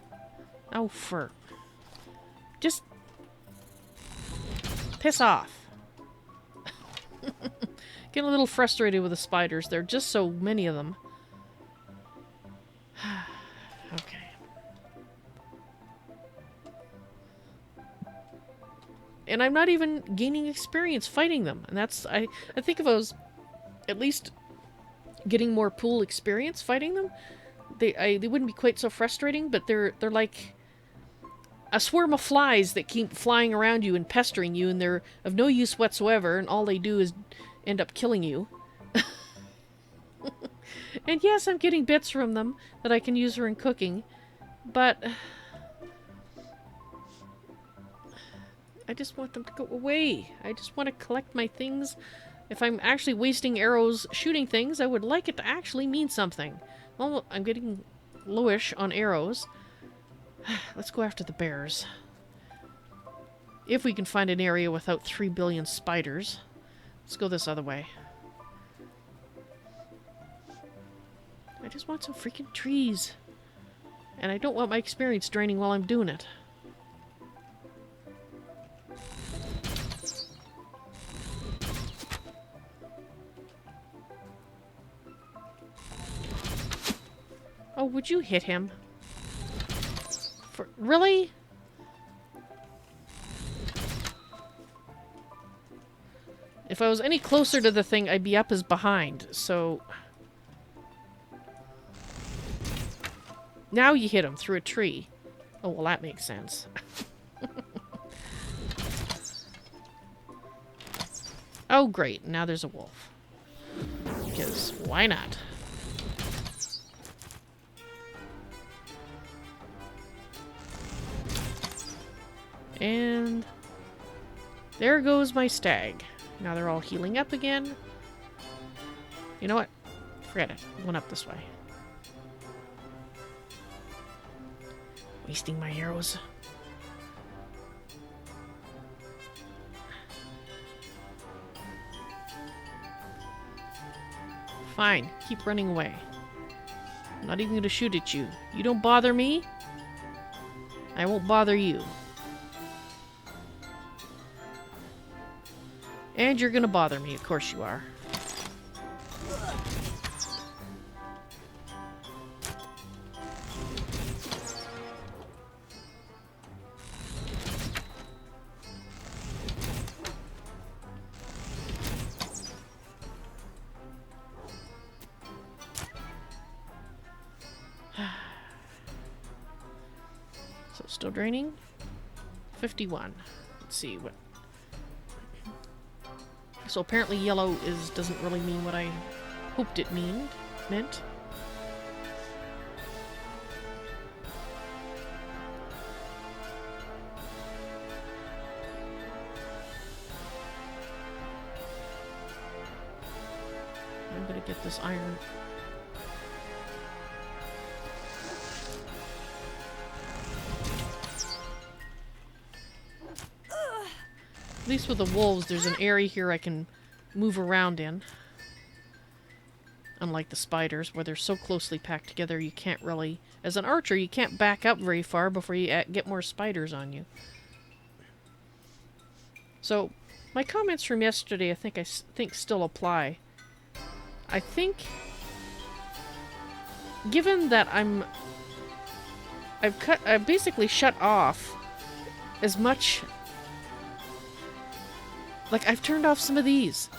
Oh, for... Just... piss off. Getting a little frustrated with the spiders. There are just so many of them. Okay. And I'm not even gaining experience fighting them. And that's... I think if I was at least getting more pool experience fighting them, they wouldn't be quite so frustrating, but they're like a swarm of flies that keep flying around you and pestering you, and they're of no use whatsoever, and all they do is end up killing you. And yes, I'm getting bits from them that I can use for in cooking, but I just want them to go away. I just want to collect my things. If I'm actually wasting arrows shooting things, I would like it to actually mean something. Well, I'm getting lowish on arrows. Let's go after the bears. If we can find an area without 3 billion spiders. Let's go this other way. I just want some freaking trees. And I don't want my experience draining while I'm doing it. Oh, would you hit him? Really? If I was any closer to the thing, I'd be up as behind, so... Now you hit him through a tree. Oh, well, that makes sense. Oh, great. Now there's a wolf. Because why not? And there goes my stag. Now they're all healing up again. You know what? Forget it. Going up this way. Wasting my arrows. Fine. Keep running away. I'm not even going to shoot at you. You don't bother me, I won't bother you. And you're gonna bother me, of course you are. So still draining. 51. Let's see what. So apparently yellow doesn't really mean what I hoped it meant. I'm gonna get this iron. At least with the wolves, there's an area here I can move around in. Unlike the spiders, where they're so closely packed together, you can't really... As an archer, you can't back up very far before you get more spiders on you. So, my comments from yesterday, I think still apply. I think, given that I've basically shut off as much... Like, I've turned off some of these.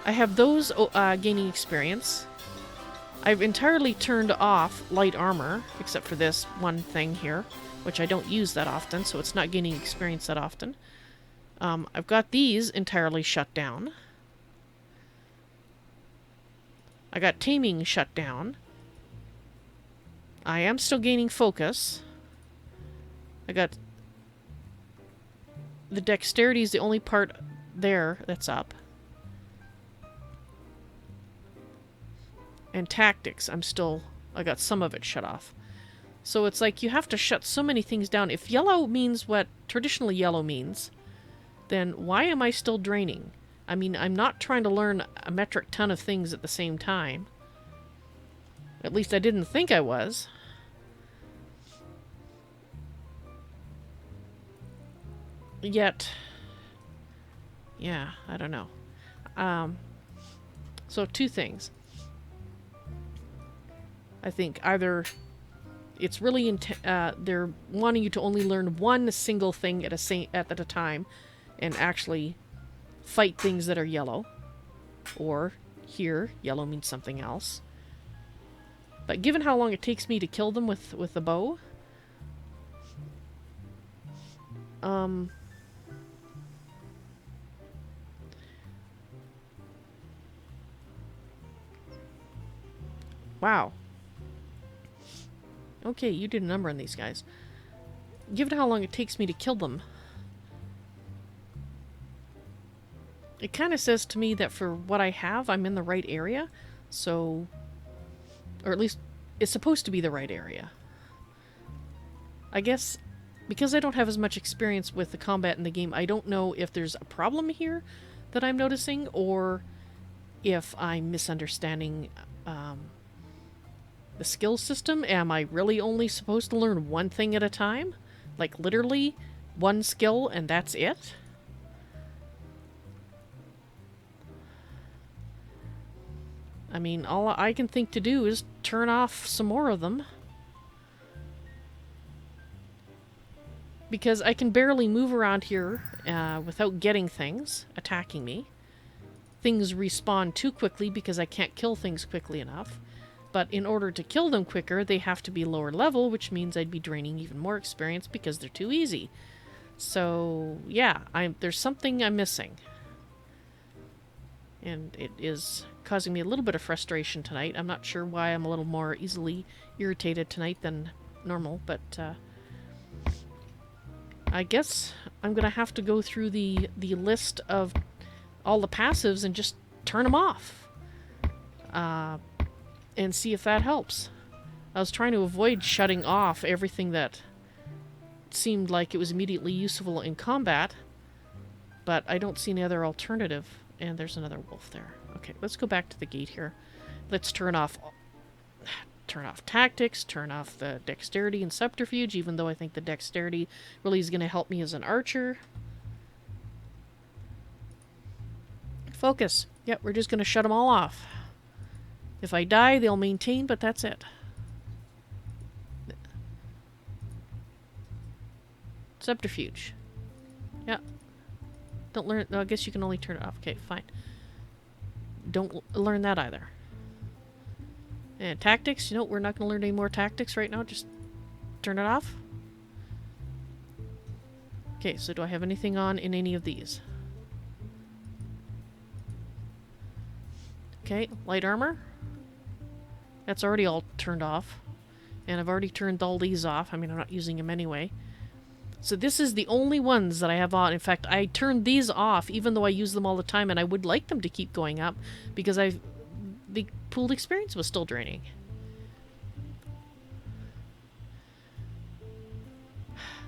I have those gaining experience. I've entirely turned off light armor, except for this one thing here, which I don't use that often, so it's not gaining experience that often. I've got these entirely shut down. I got taming shut down. I am still gaining focus. I got... The dexterity is the only part there that's up. And tactics, I got some of it shut off. So it's like you have to shut so many things down. If yellow means what traditionally yellow means, then why am I still draining? I mean, I'm not trying to learn a metric ton of things at the same time. At least I didn't think I was. Yet, yeah, I don't know. So two things. I think either it's really they're wanting you to only learn one single thing at a time, and actually fight things that are yellow, or here yellow means something else. But given how long it takes me to kill them with the bow, wow. Okay, you did a number on these guys. Given how long it takes me to kill them, it kind of says to me that for what I have, I'm in the right area. So, or at least it's supposed to be the right area. I guess because I don't have as much experience with the combat in the game, I don't know if there's a problem here that I'm noticing, or if I'm misunderstanding the skill system. Am I really only supposed to learn one thing at a time? Like literally one skill and that's it? I mean, all I can think to do is turn off some more of them. Because I can barely move around here without getting things attacking me. Things respawn too quickly because I can't kill things quickly enough. But in order to kill them quicker, they have to be lower level, which means I'd be draining even more experience because they're too easy. So, yeah, there's something I'm missing. And it is causing me a little bit of frustration tonight. I'm not sure why I'm a little more easily irritated tonight than normal, but I guess I'm going to have to go through the list of all the passives and just turn them off. And see if that helps. I was trying to avoid shutting off everything that seemed like it was immediately useful in combat, but I don't see any other alternative. And there's another wolf there. Okay, let's go back to the gate here. Let's turn off tactics, turn off the dexterity and subterfuge, even though I think the dexterity really is going to help me as an archer. Focus. Yep, we're just going to shut them all off. If I die, they'll maintain, but that's it. Subterfuge. Yeah. Don't learn... I guess you can only turn it off. Okay, fine. Don't learn that either. And tactics, you know, we're not going to learn any more tactics right now. Just turn it off. Okay, so do I have anything on in any of these? Okay, light armor. That's already all turned off. And I've already turned all these off. I mean, I'm not using them anyway. So this is the only ones that I have on. In fact, I turned these off even though I use them all the time, and I would like them to keep going up because the pooled experience was still draining.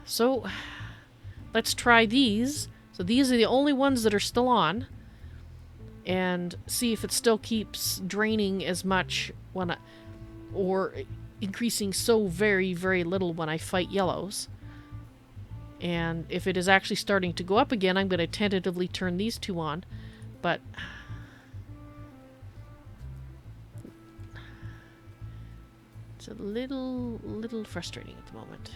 So let's try these. So these are the only ones that are still on, and see if it still keeps draining as much when or increasing so very, very little when I fight yellows. And if it is actually starting to go up again, I'm going to tentatively turn these two on. But it's a little frustrating at the moment.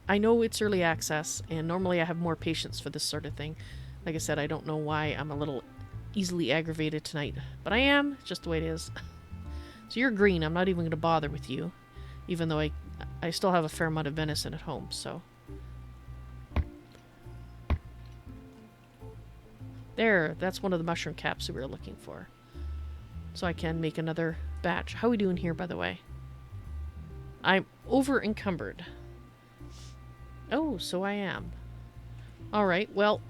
I know it's early access, and normally I have more patience for this sort of thing. Like I said, I don't know why I'm a little easily aggravated tonight. But I am. It's just the way it is. So you're green. I'm not even going to bother with you. Even though I still have a fair amount of venison at home, so... There, that's one of the mushroom caps that we were looking for. So I can make another batch. How are we doing here, by the way? I'm over-encumbered. Oh, so I am. Alright, well...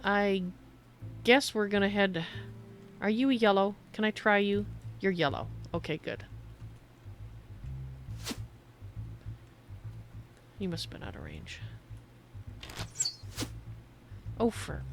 I guess we're gonna head... Are you a yellow? Can I try you? You're yellow. Okay, good. You must have been out of range. Oh, for...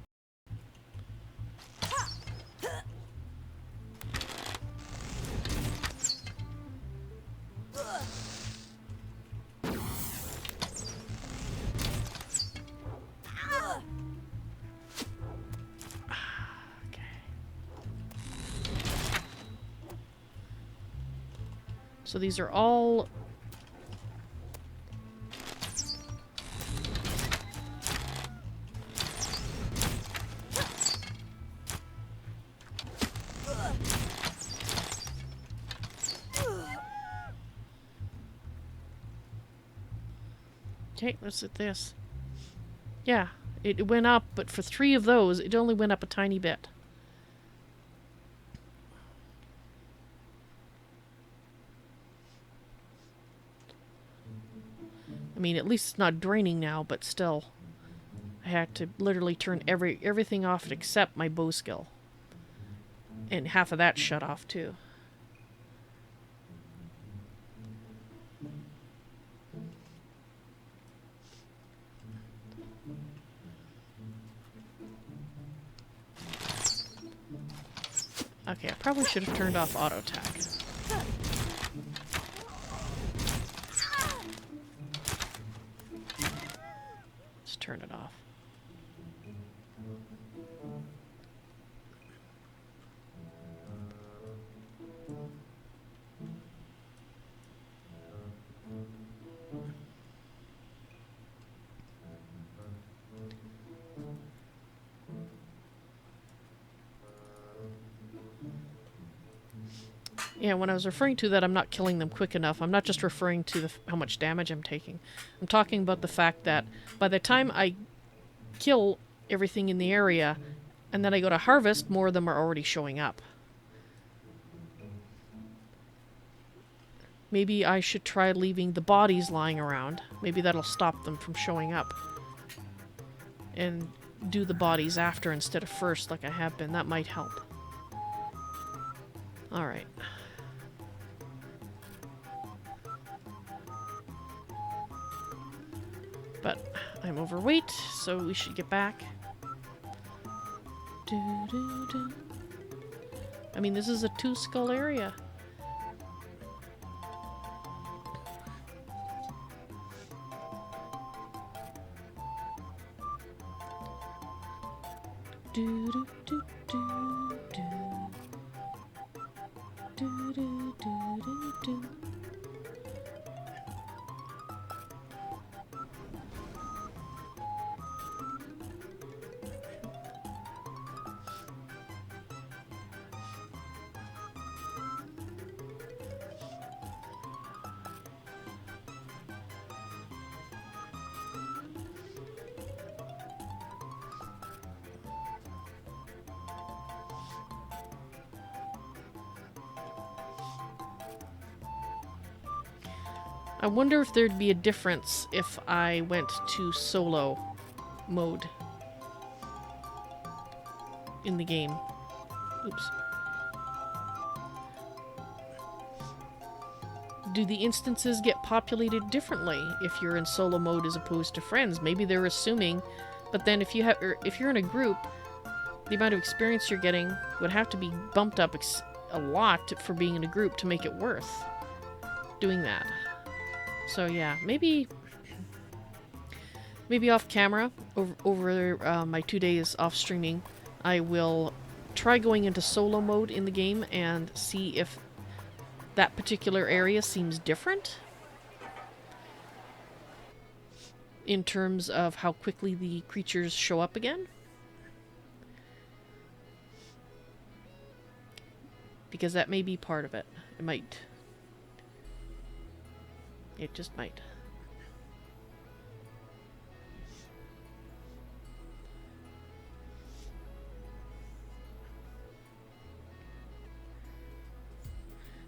So these are all... Okay, let's at this. Yeah, it went up, but for 3 of those, it only went up a tiny bit. I mean, at least it's not draining now, but still. I had to literally turn everything off except my bow skill. And half of that shut off, too. Okay, I probably should have turned off auto attack. Let's turn it off. Yeah, when I was referring to that I'm not killing them quick enough, I'm not just referring to how much damage I'm taking. I'm talking about the fact that by the time I kill everything in the area, and then I go to harvest, more of them are already showing up. Maybe I should try leaving the bodies lying around. Maybe that'll stop them from showing up. And do the bodies after instead of first like I have been. That might help. Alright. But I'm overweight, so we should get back. I mean, this is a 2-skull area. I wonder if there'd be a difference if I went to solo mode in the game. Oops. Do the instances get populated differently if you're in solo mode as opposed to friends? Maybe they're assuming, but then if you're in a group, the amount of experience you're getting would have to be bumped up a lot for being in a group to make it worth doing that. So yeah, maybe off camera, over my 2 days off streaming, I will try going into solo mode in the game and see if that particular area seems different in terms of how quickly the creatures show up again. Because that may be part of it. It might. It just might.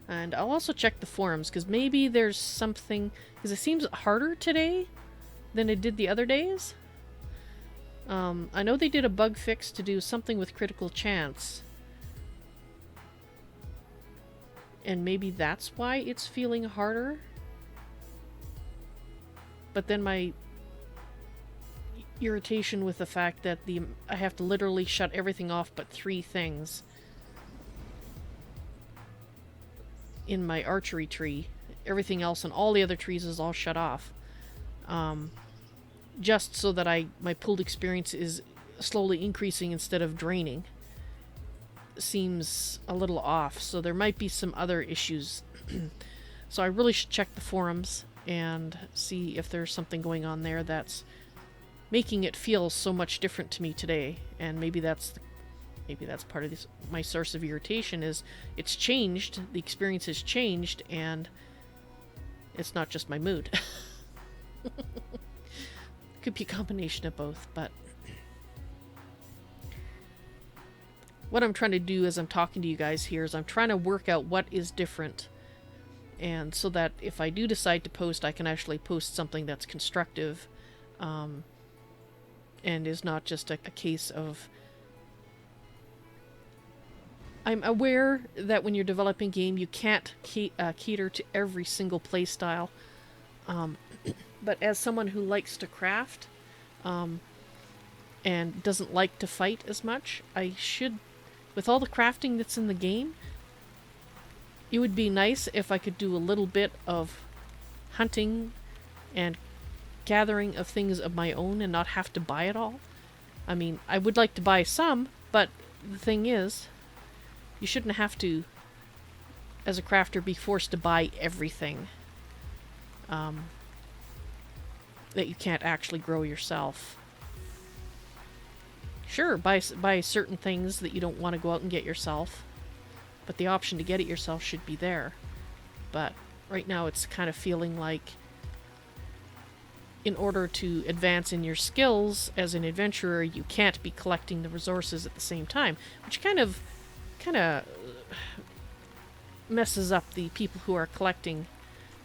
And I'll also check the forums, because maybe there's something... Because it seems harder today than it did the other days. I know they did a bug fix to do something with critical chance. And maybe that's why it's feeling harder. But then my irritation with the fact that I have to literally shut everything off but 3 things in my archery tree. Everything else and all the other trees is all shut off. Just so that my pulled experience is slowly increasing instead of draining. Seems a little off, so there might be some other issues. So I really should check the forums and see if there's something going on there that's making it feel so much different to me today. And maybe that's part of this. My source of irritation is it's changed. The experience has changed, and it's not just my mood. Could be a combination of both, but what I'm trying to do as I'm talking to you guys here is I'm trying to work out what is different, and so that if I do decide to post, I can actually post something that's constructive, and is not just a case of... I'm aware that when you're developing a game, you can't cater to every single play style, but as someone who likes to craft, and doesn't like to fight as much, I should... With all the crafting that's in the game, it would be nice if I could do a little bit of hunting and gathering of things of my own and not have to buy it all. I mean, I would like to buy some, but the thing is, you shouldn't have to, as a crafter, be forced to buy everything that you can't actually grow yourself. Sure, buy certain things that you don't want to go out and get yourself, but the option to get it yourself should be there. But right now it's kind of feeling like in order to advance in your skills as an adventurer, you can't be collecting the resources at the same time, which kind of messes up the people who are collecting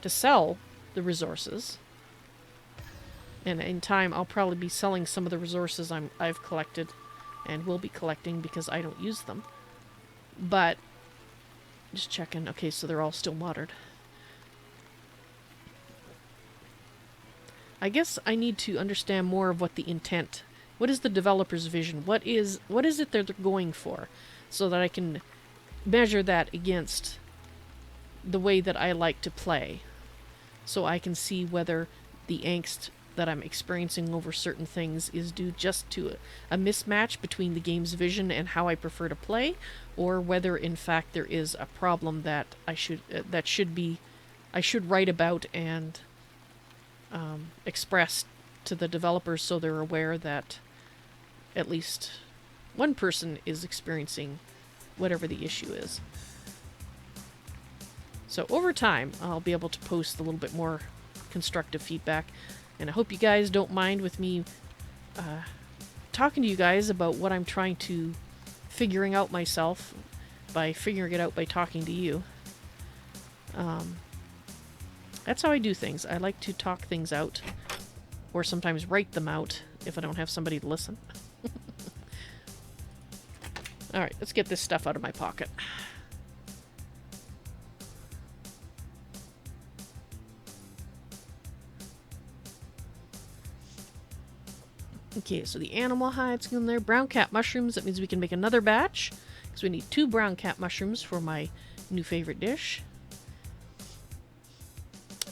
to sell the resources. And in time, I'll probably be selling some of the resources I've collected and will be collecting because I don't use them. But, just checking. Okay, so they're all still watered. I guess I need to understand more of what the intent... What is the developer's vision? What is it that they're going for? So that I can measure that against the way that I like to play. So I can see whether the angst that I'm experiencing over certain things is due just to a mismatch between the game's vision and how I prefer to play, or whether in fact there is a problem that I should write about and express to the developers so they're aware that at least one person is experiencing whatever the issue is. So over time, I'll be able to post a little bit more constructive feedback. And I hope you guys don't mind with me talking to you guys about what I'm trying to figuring out myself by figuring it out by talking to you. That's how I do things. I like to talk things out, or sometimes write them out if I don't have somebody to listen. Alright, let's get this stuff out of my pocket. Okay, so the animal hides in there. Brown cat mushrooms, that means we can make another batch. Because we need 2 brown cat mushrooms for my new favorite dish.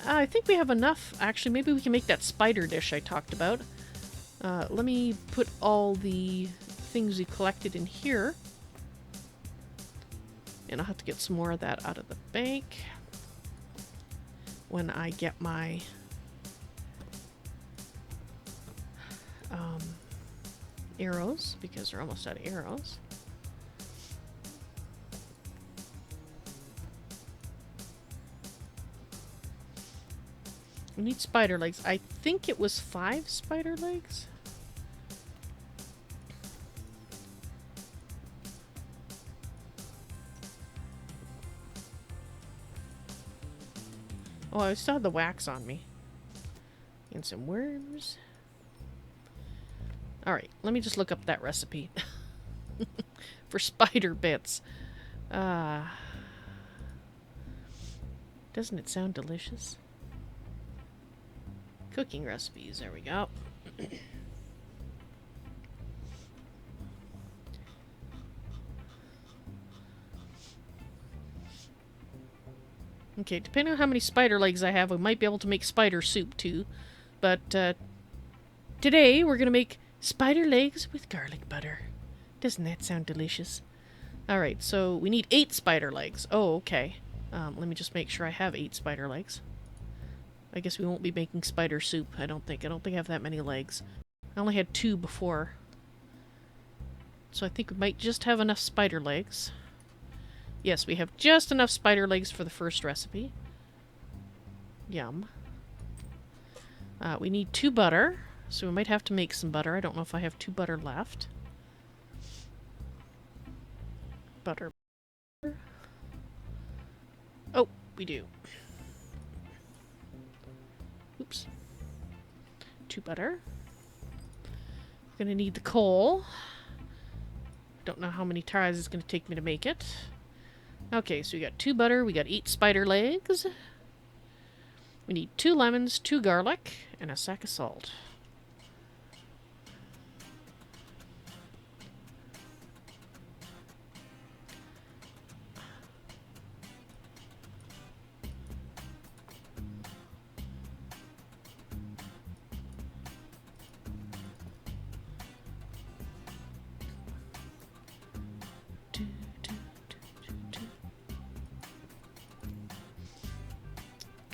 I think we have enough. Actually, maybe we can make that spider dish I talked about. Let me put all the things we collected in here. And I'll have to get some more of that out of the bank when I get my arrows, because we're almost out of arrows. We need spider legs. I think it was 5 spider legs. Oh, I still have the wax on me. And some worms. Alright, let me just look up that recipe. For spider bits. Doesn't it sound delicious? Cooking recipes, there we go. Okay, depending on how many spider legs I have, we might be able to make spider soup too. But today we're going to make spider legs with garlic butter. Doesn't that sound delicious? Alright, so we need 8 spider legs. Oh, okay. Let me just make sure I have 8 spider legs. I guess we won't be making spider soup, I don't think. I don't think I have that many legs. I only had 2 before. So I think we might just have enough spider legs. Yes, we have just enough spider legs for the first recipe. Yum. We need 2 butter, so we might have to make some butter. I don't know if I have 2 butter left. Butter. Oh, we do. Oops. 2 butter. We're gonna need the coal. Don't know how many tries it's gonna take me to make it. Okay, so we got 2 butter, we got 8 spider legs. We need 2 lemons, 2 garlic, and a sack of salt.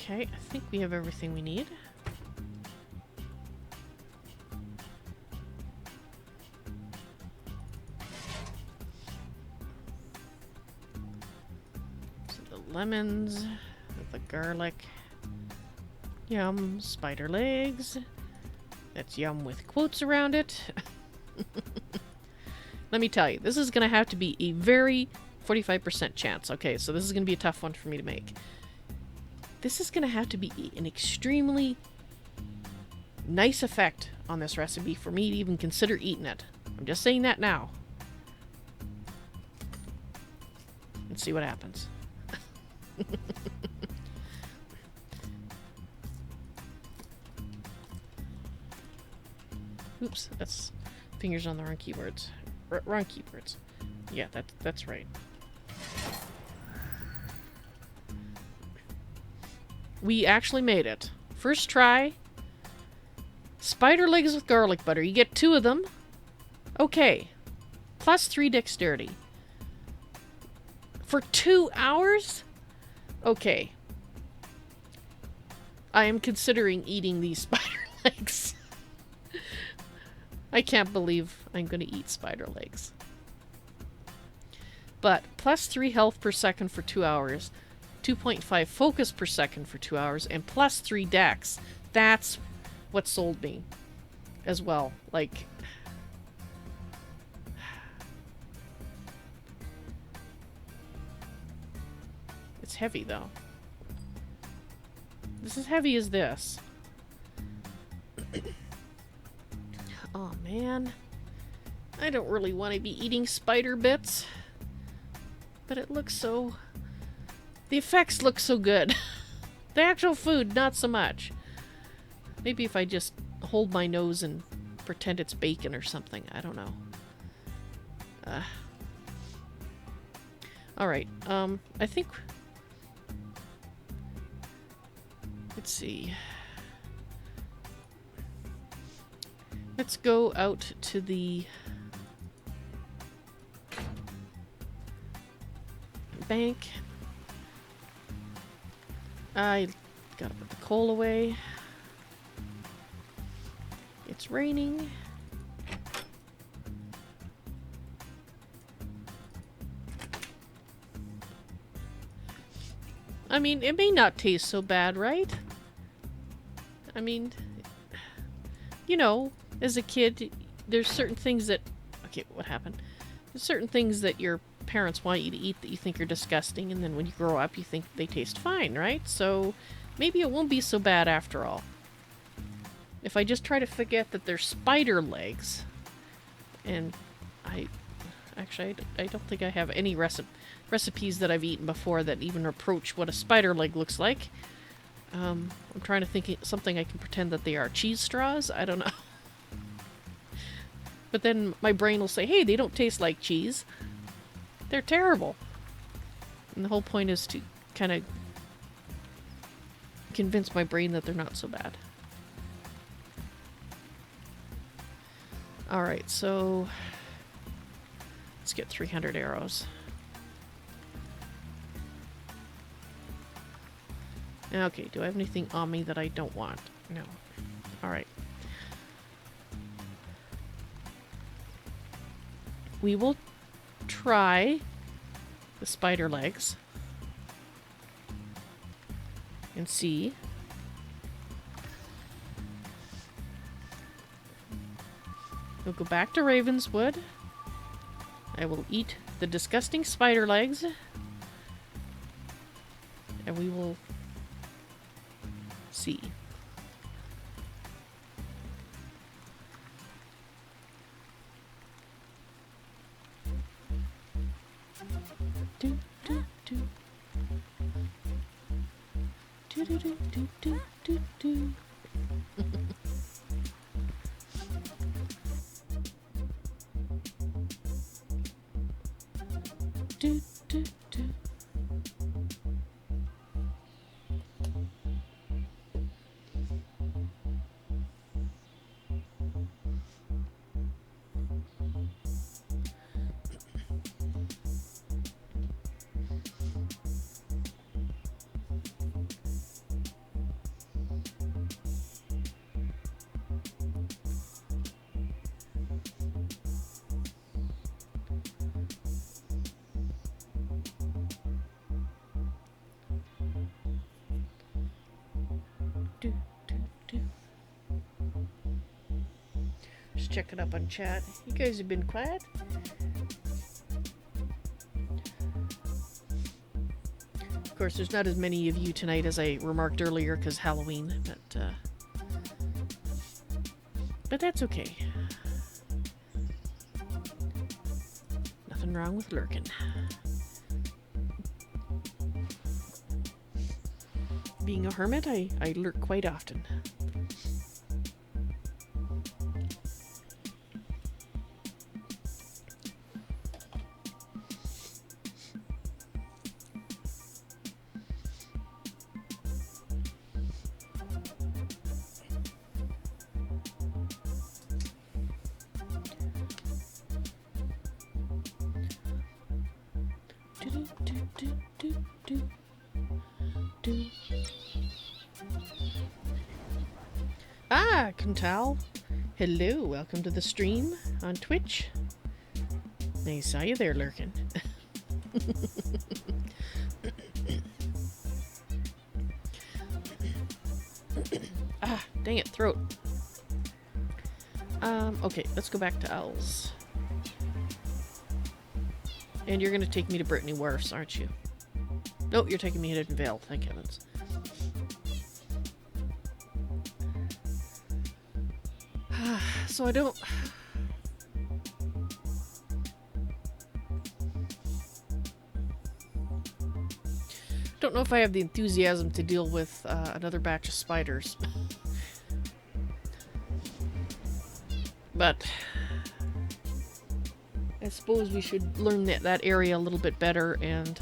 Okay, I think we have everything we need. So the lemons, the garlic. Yum, spider legs. That's yum with quotes around it. Let me tell you, this is going to have to be a very 45% chance. Okay, so this is going to be a tough one for me to make. This is going to have to be an extremely nice effect on this recipe for me to even consider eating it. I'm just saying that now. Let's see what happens. Oops, that's fingers on the wrong keywords. Wrong keywords. Yeah, that's right. We actually made it. First try. Spider legs with garlic butter. You get 2 of them. Okay. Plus 3 dexterity. For 2 hours? Okay. I am considering eating these spider legs. I can't believe I'm going to eat spider legs. But plus 3 health per second for 2 hours. 2.5 focus per second for 2 hours, and plus 3 dex. That's what sold me as well. Like, it's heavy though. This is heavy as this. Oh man. I don't really want to be eating spider bits. But it looks so... The effects look so good. The actual food, not so much. Maybe if I just hold my nose and pretend it's bacon or something. I don't know. Alright, I think... Let's see. Let's go out to the... bank. I gotta put the coal away. It's raining. I mean, it may not taste so bad, right? I mean, you know, as a kid, there's certain things that... Okay, what happened? There's certain things that your parents want you to eat that you think are disgusting, and then when you grow up you think they taste fine, right? So maybe it won't be so bad after all. If I just try to forget that they're spider legs, and I don't think I have any recipes that I've eaten before that even approach what a spider leg looks like. I'm trying to think of something I can pretend that they are. Cheese straws? I don't know. But then my brain will say, hey, they don't taste like cheese. They're terrible. And the whole point is to kind of convince my brain that they're not so bad. Alright, so let's get 300 arrows. Okay, do I have anything on me that I don't want? No. Alright. We will try the spider legs and see. We'll go back to Ravenswood. I will eat the disgusting spider legs. And we will see. Do, do, do. Do, do, do, do, do, do, do. Do, do, do. Do, do, do. Just checking up on chat. You guys have been quiet. Of course, there's not as many of you tonight as I remarked earlier because Halloween, but that's okay. Nothing wrong with lurking. Being a hermit, I lurk quite often. Ah, Kuntal. Hello, welcome to the stream on Twitch. I saw you there lurking. Ah, dang it, throat. Okay, let's go back to Owls. And you're gonna take me to Brittany Wharfs, aren't you? Nope, you're taking me to Hidden Vale, thank heavens. So I don't know if I have the enthusiasm to deal with another batch of spiders. But I suppose we should learn that area a little bit better, and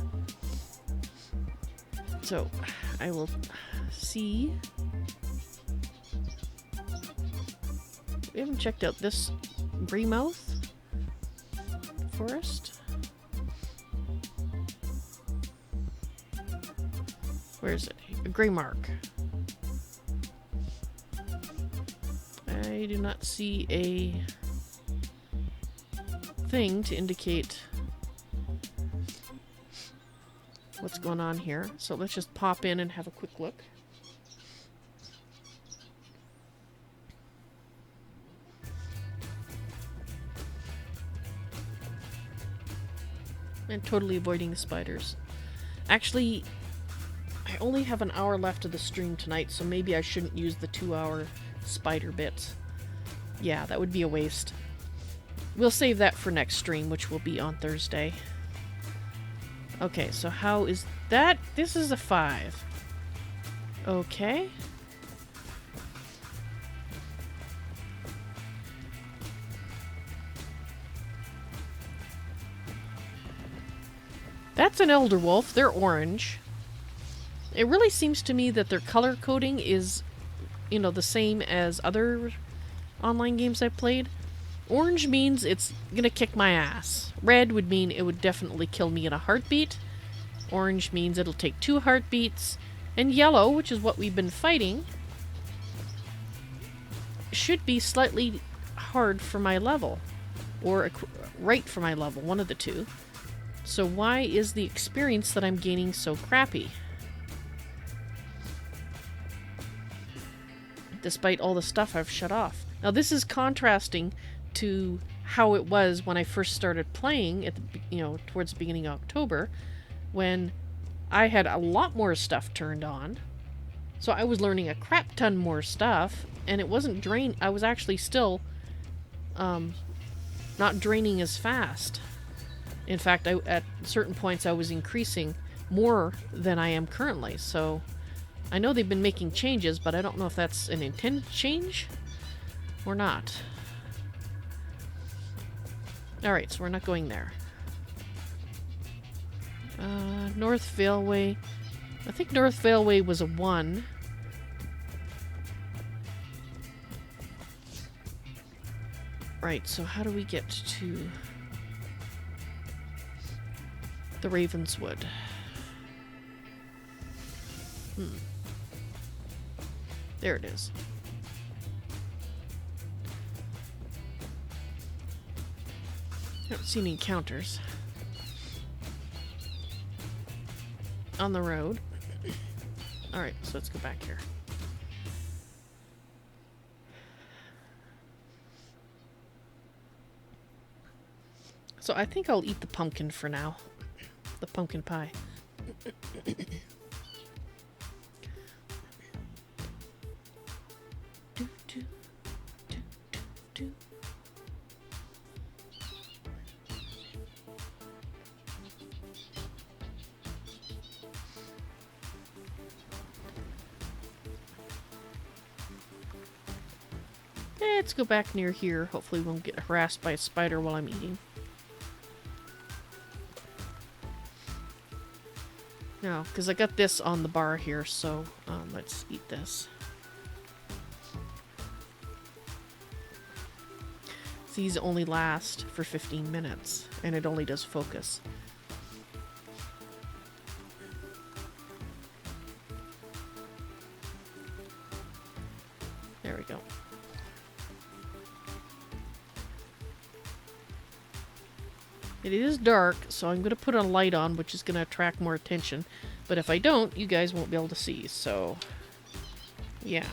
so I will see. We haven't checked out this Greymouth forest. Where is it? A Greymark. I do not see a thing to indicate what's going on here. So let's just pop in and have a quick look. And totally avoiding the spiders. Actually, I only have an hour left of the stream tonight, so maybe I shouldn't use the 2-hour spider bit. Yeah, that would be a waste. We'll save that for next stream, which will be on Thursday. Okay, so how is that? This is a 5. Okay. That's an elder wolf. They're orange. It really seems to me that their color coding is, you know, the same as other online games I've played. Orange means it's gonna kick my ass. Red would mean it would definitely kill me in a heartbeat. Orange means it'll take 2 heartbeats. And yellow, which is what we've been fighting, should be slightly hard for my level. Or right for my level, one of the two. So why is the experience that I'm gaining so crappy? Despite all the stuff I've shut off. Now this is contrasting to how it was when I first started playing at the, towards the beginning of October, when I had a lot more stuff turned on. So I was learning a crap ton more stuff, and it wasn't I was actually still not draining as fast. In fact, at certain points I was increasing more than I am currently. So I know they've been making changes, but I don't know if that's an intended change or not. Alright, so we're not going there. North Valeway. I think North Valeway was a 1. Right, so how do we get to the Ravenswood? There it is. I don't see any encounters on the road. Alright, so let's go back here. So I think I'll eat the pumpkin for now. The pumpkin pie. Let's go back near here. Hopefully we won't get harassed by a spider while I'm eating. No, because I got this on the bar here, so let's eat this. These only last for 15 minutes, and it only does focus. There we go. It is dark, so I'm going to put a light on, which is going to attract more attention. But if I don't, you guys won't be able to see, so yeah.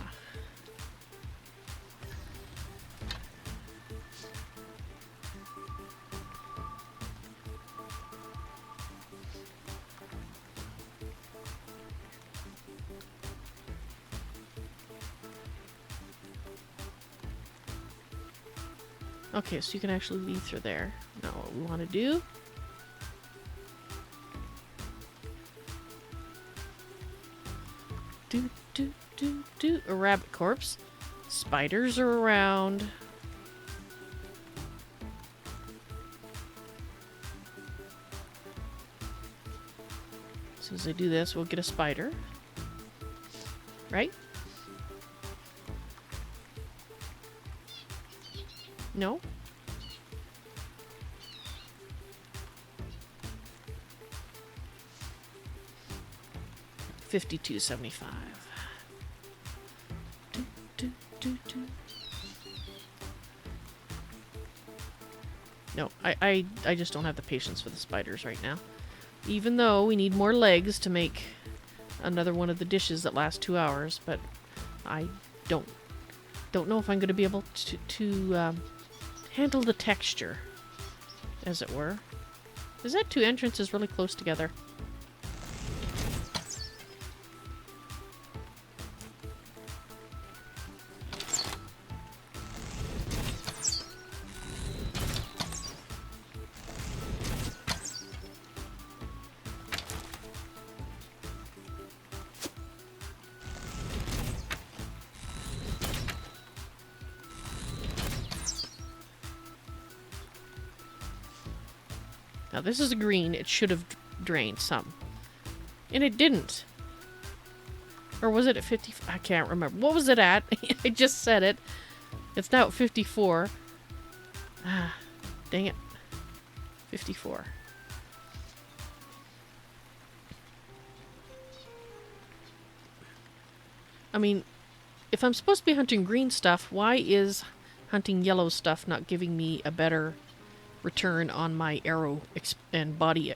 Okay, so you can actually lead through there. Now what we want to do... A rabbit corpse. Spiders are around. As soon as I do this, we'll get a spider. Right? No? $52.75. No, I just don't have the patience for the spiders right now. Even though we need more legs to make another one of the dishes that last 2 hours, but I don't know if I'm going to be able to handle the texture, as it were. Is that 2 entrances really close together? Now this is a green, it should have drained some. And it didn't. Or was it at 50? I can't remember. What was it at? I just said it. It's now at 54. Ah, dang it. 54. I mean, if I'm supposed to be hunting green stuff, why is hunting yellow stuff not giving me a better return on my arrow and body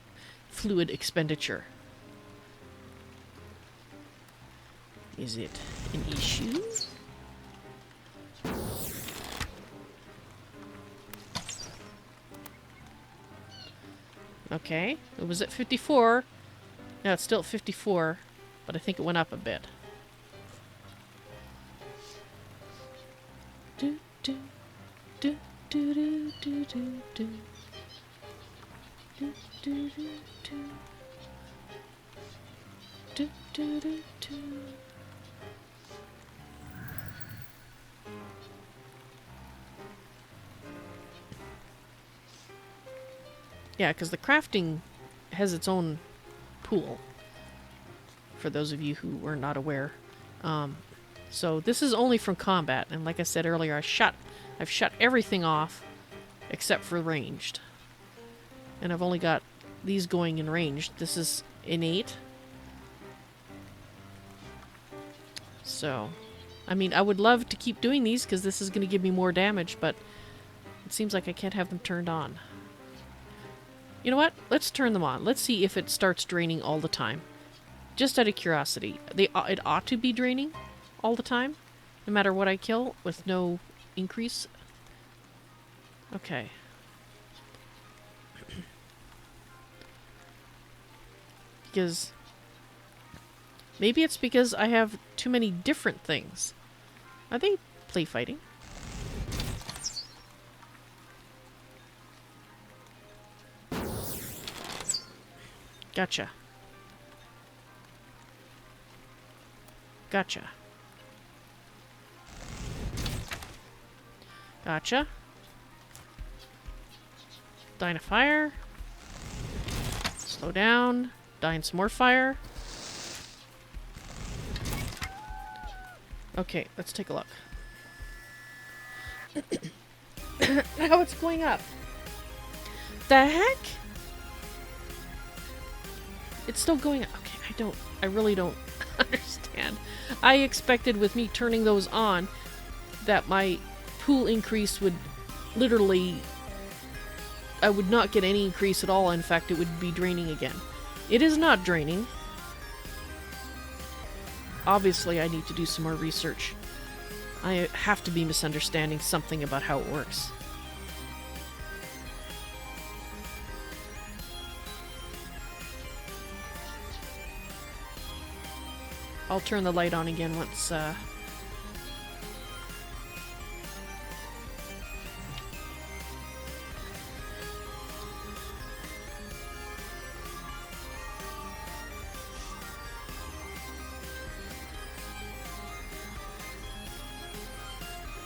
fluid expenditure? Is it an issue? Okay, it was at 54. Now it's still at 54, but I think it went up a bit. Do, do, do, do, do, do, do, do. Do, do, do, do. Do, do, do, do. Yeah, because the crafting has its own pool, for those of you who are not aware. So this is only from combat, and like I said earlier, I've shut everything off except for ranged. And I've only got these going in ranged. This is innate. So, I mean, I would love to keep doing these because this is going to give me more damage, but it seems like I can't have them turned on. You know what? Let's turn them on. Let's see if it starts draining all the time. Just out of curiosity. It ought to be draining all the time, no matter what I kill, with no increase. Okay. Because maybe it's because I have too many different things. Are they play fighting? Gotcha. Gotcha. Gotcha. Dying of fire. Slow down. Dying some more fire. Okay, let's take a look. Now it's going up. The heck? It's still going up. Okay, I really don't understand. I expected with me turning those on that my pool increase would literally, I would not get any increase at all. In fact, it would be draining again. It is not draining. Obviously, I need to do some more research. I have to be misunderstanding something about how it works. I'll turn the light on again once,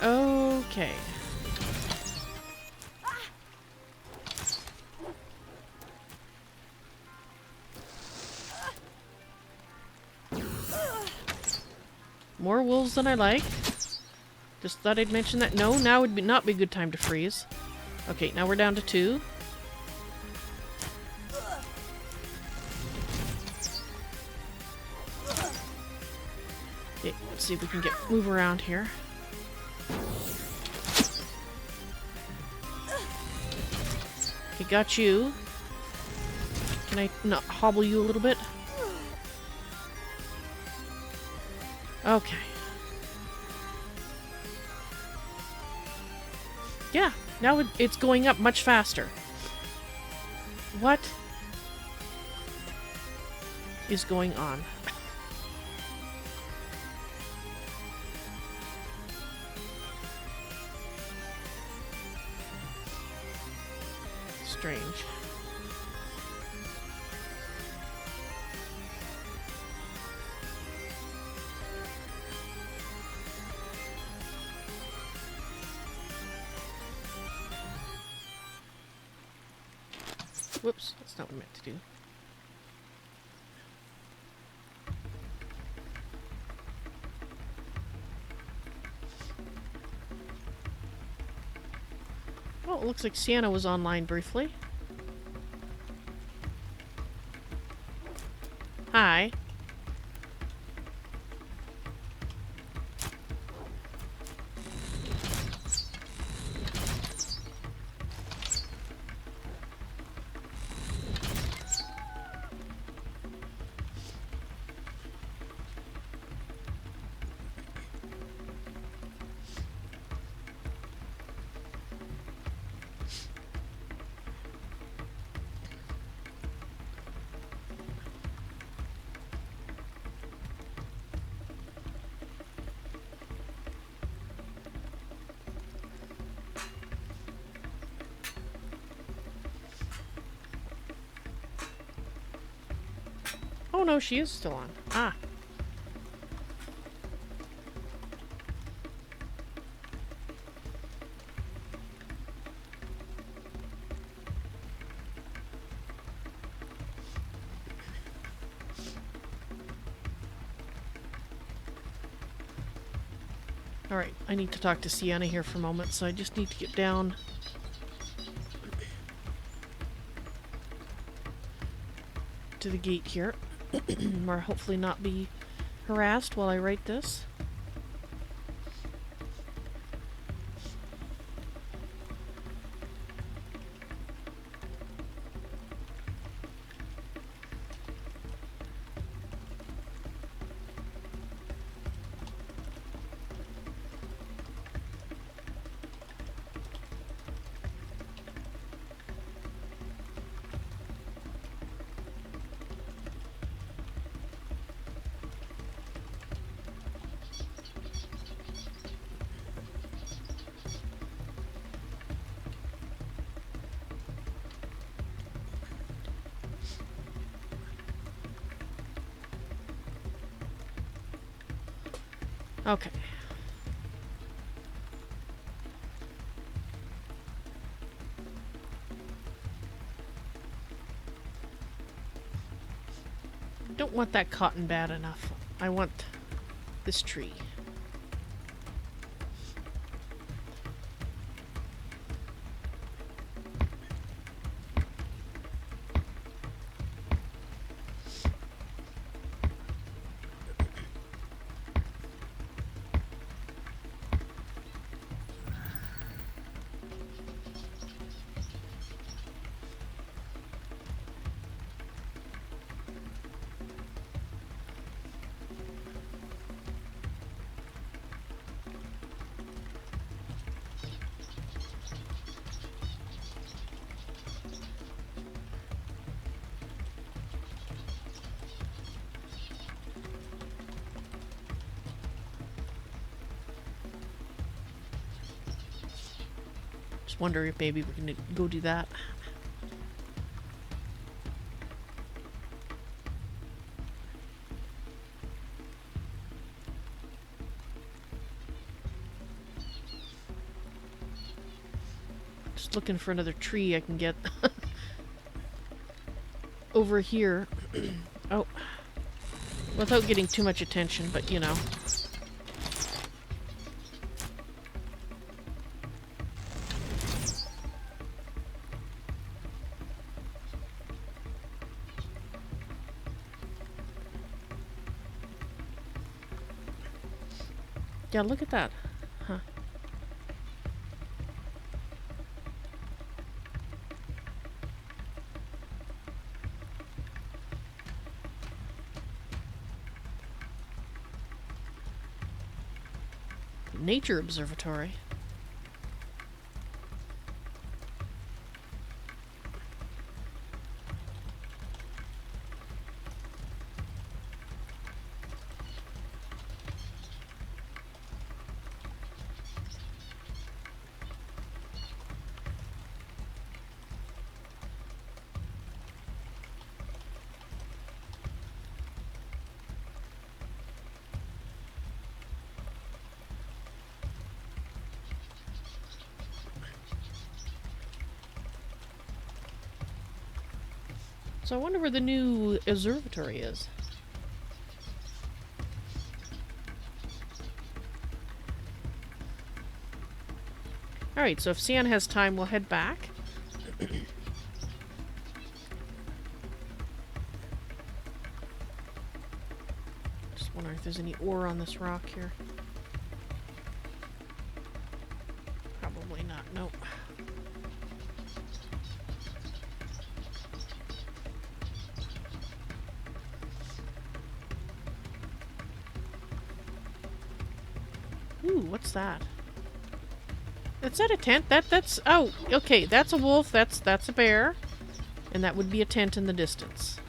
Okay. More wolves than I like. Just thought I'd mention that. No, now would not be a good time to freeze. Okay, now we're down to 2. Okay, let's see if we can move around here. Okay, got you. Can I not hobble you a little bit? Okay. Yeah, now it's going up much faster. What is going on? Strange. Whoops, that's not what I meant to do. Oh, it looks like Sienna was online briefly. Hi. no, she is still on. Ah. Alright, I need to talk to Sienna here for a moment, so I just need to get down to the gate here, or hopefully not be harassed while I write this. Okay. Don't want that cotton bad enough. I want this tree. Just wonder if maybe we're gonna go do that. Just looking for another tree I can get over here. Oh, without getting too much attention, but you know. Yeah, look at that. Huh. Nature Observatory. So I wonder where the new observatory is. Alright, so if Sian has time, we'll head back. Just wondering if there's any ore on this rock here. Probably not, nope. Ooh, what's that? Is that a tent? That's oh, okay, that's a wolf, that's a bear. And that would be a tent in the distance.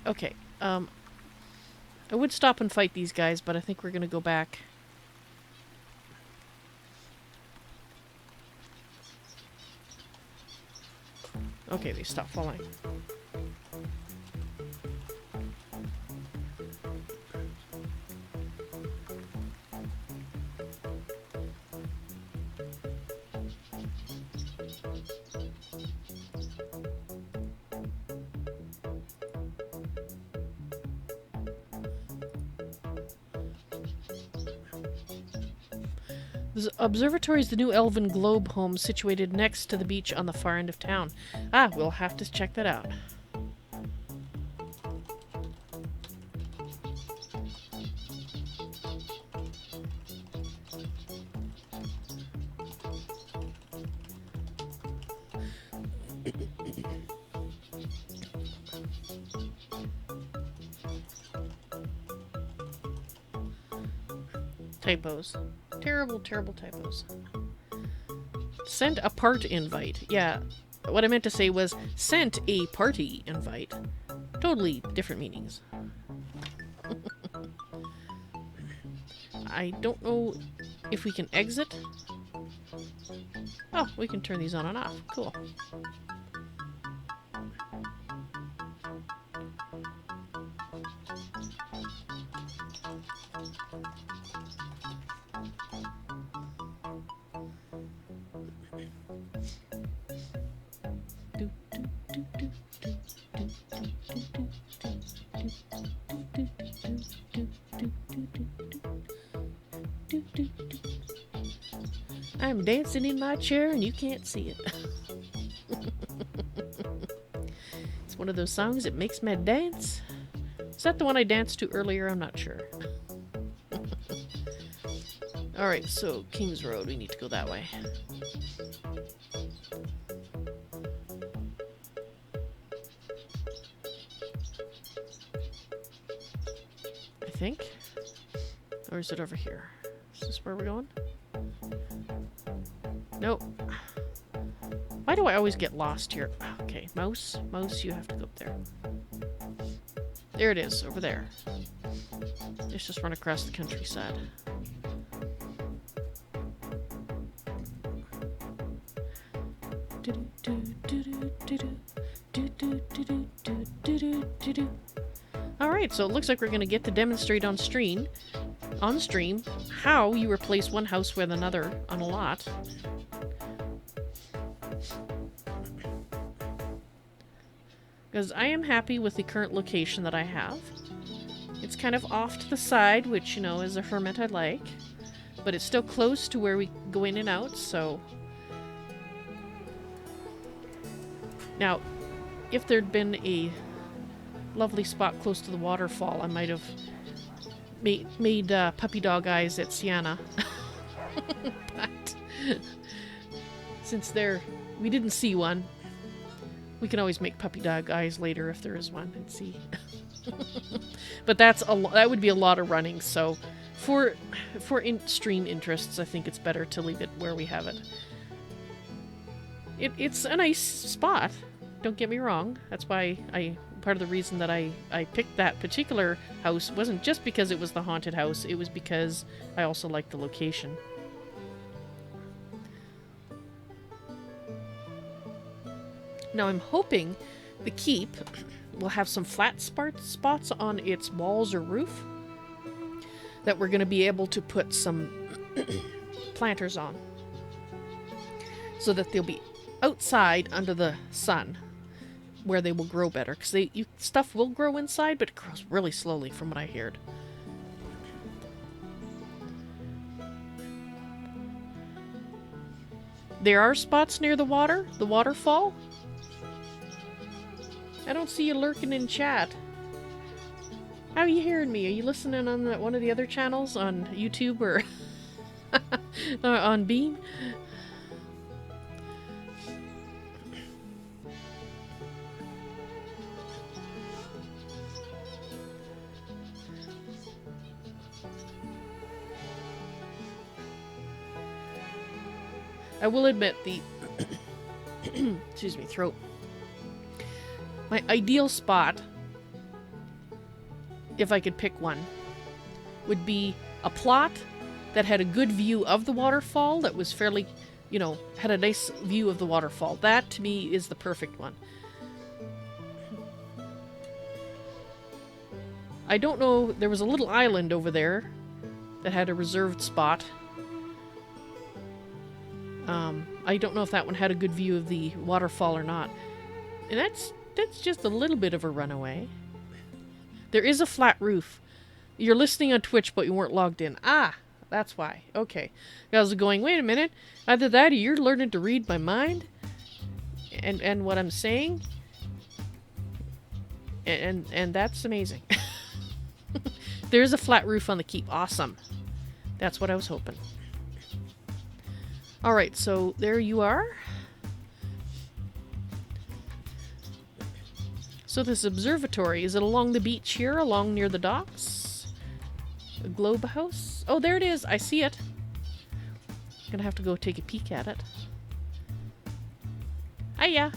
Okay, I would stop and fight these guys, but I think we're gonna go back. Okay, they stopped falling. The observatory is the new elven globe home situated next to the beach on the far end of town. Ah, we'll have to check that out. Typos. Terrible, terrible typos. Send a part invite. Yeah, what I meant to say was sent a party invite. Totally different meanings. I don't know if we can exit. Oh, we can turn these on and off. Cool. I'm dancing in my chair and you can't see it. It's one of those songs that makes me dance. Is that the one I danced to earlier? I'm not sure. Alright, so King's Road, we need to go that way. I think. Or is it over here? Is this where we're going? Nope. Why do I always get lost here? Okay, mouse, you have to go up there. There it is, over there. Let's just run across the countryside. Alright, so it looks like we're going to get to demonstrate on stream how you replace one house with another on a lot. Because I am happy with the current location that I have. It's kind of off to the side, which, you know, is a hermit I like. But it's still close to where we go in and out, so... Now, if there'd been a lovely spot close to the waterfall, I might have made puppy dog eyes at Sienna. But since we didn't see one, we can always make puppy dog eyes later if there is one and see. But that would be a lot of running, so for stream interests, I think it's better to leave it where we have it. It's a nice spot, don't get me wrong. That's why part of the reason that I picked that particular house wasn't just because it was the haunted house, it was because I also liked the location. Now I'm hoping the keep will have some flat spots on its walls or roof that we're going to be able to put some planters on, so that they'll be outside under the sun, where they will grow better. Because stuff will grow inside, but it grows really slowly from what I heard. There are spots near the waterfall. I don't see you lurking in chat. How are you hearing me? Are you listening on one of the other channels on YouTube or on Beam? I will admit the excuse me, throat. My ideal spot, if I could pick one, would be a plot that had a good view of the waterfall, that was fairly you know, had a nice view of the waterfall. That, to me, is the perfect one. I don't know, there was a little island over there that had a reserved spot. I don't know if that one had a good view of the waterfall or not. And that's just a little bit of a runaway. There is a flat roof. You're listening on Twitch, but you weren't logged in. Ah, that's why. Okay. I was going, wait a minute. Either that or you're learning to read my mind and what I'm saying. And that's amazing. There's a flat roof on the keep. Awesome. That's what I was hoping. Alright, so there you are. So this observatory, is it along the beach here, along near the docks? A globe house? Oh, there it is. I see it. I'm gonna have to go take a peek at it. Hiya!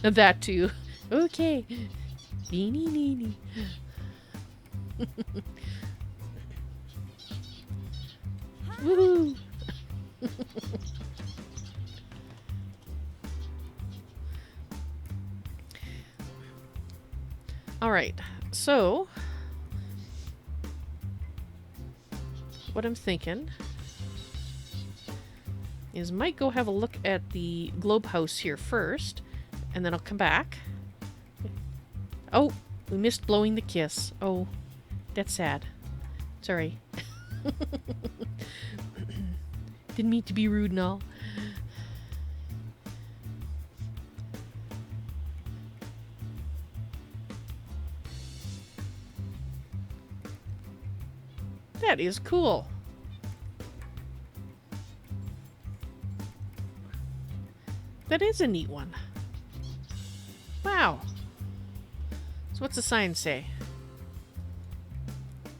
That too. Okay. Beanie neenie. Woohoo! Alright, so what I'm thinking is might go have a look at the globe house here first, and then I'll come back. Oh, we missed blowing the kiss. Oh, that's sad. Sorry. Didn't mean to be rude and all. That is cool. That is a neat one. Wow. So what's the sign say?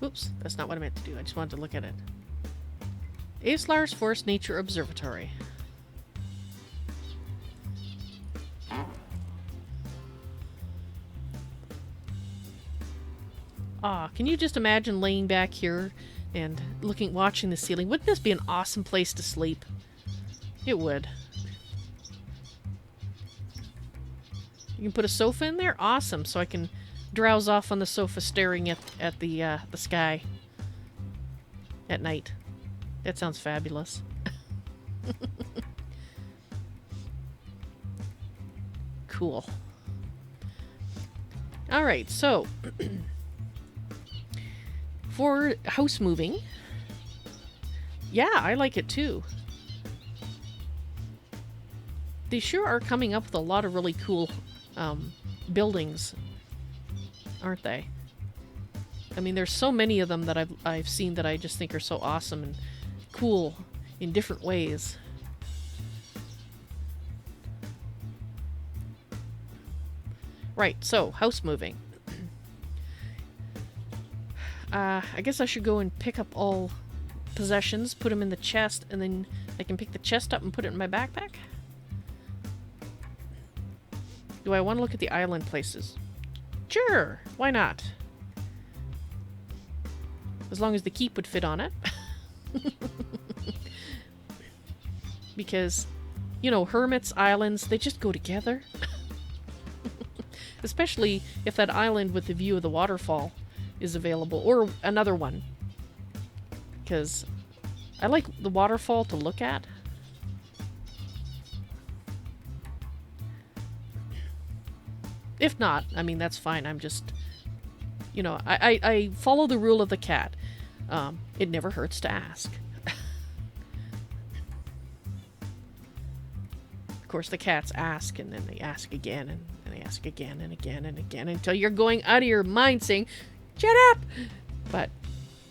Oops, that's not what I meant to do. I just wanted to look at it. Slurs Forest Nature Observatory. Ah, can you just imagine laying back here and watching the ceiling? Wouldn't this be an awesome place to sleep? It would. You can put a sofa in there? Awesome, so I can drowse off on the sofa staring at the sky at night. That sounds fabulous. Cool. Alright, so for house moving, yeah, I like it too. They sure are coming up with a lot of really cool buildings, aren't they? I mean, there's so many of them that I've seen that I just think are so awesome and cool in different ways. Right, so house moving. I guess I should go and pick up all possessions, put them in the chest, and then I can pick the chest up and put it in my backpack. Do I want to look at the island places? Sure, why not? As long as the keep would fit on it. Because, you know, hermits, islands, they just go together. Especially if that island with the view of the waterfall is available, or another one. Because I like the waterfall to look at. If not, I mean, that's fine. I'm just, you know, I follow the rule of the cat. It never hurts to ask. Of course, the cats ask, and then they ask again, and they ask again, and again, and again, until you're going out of your mind saying, shut up! But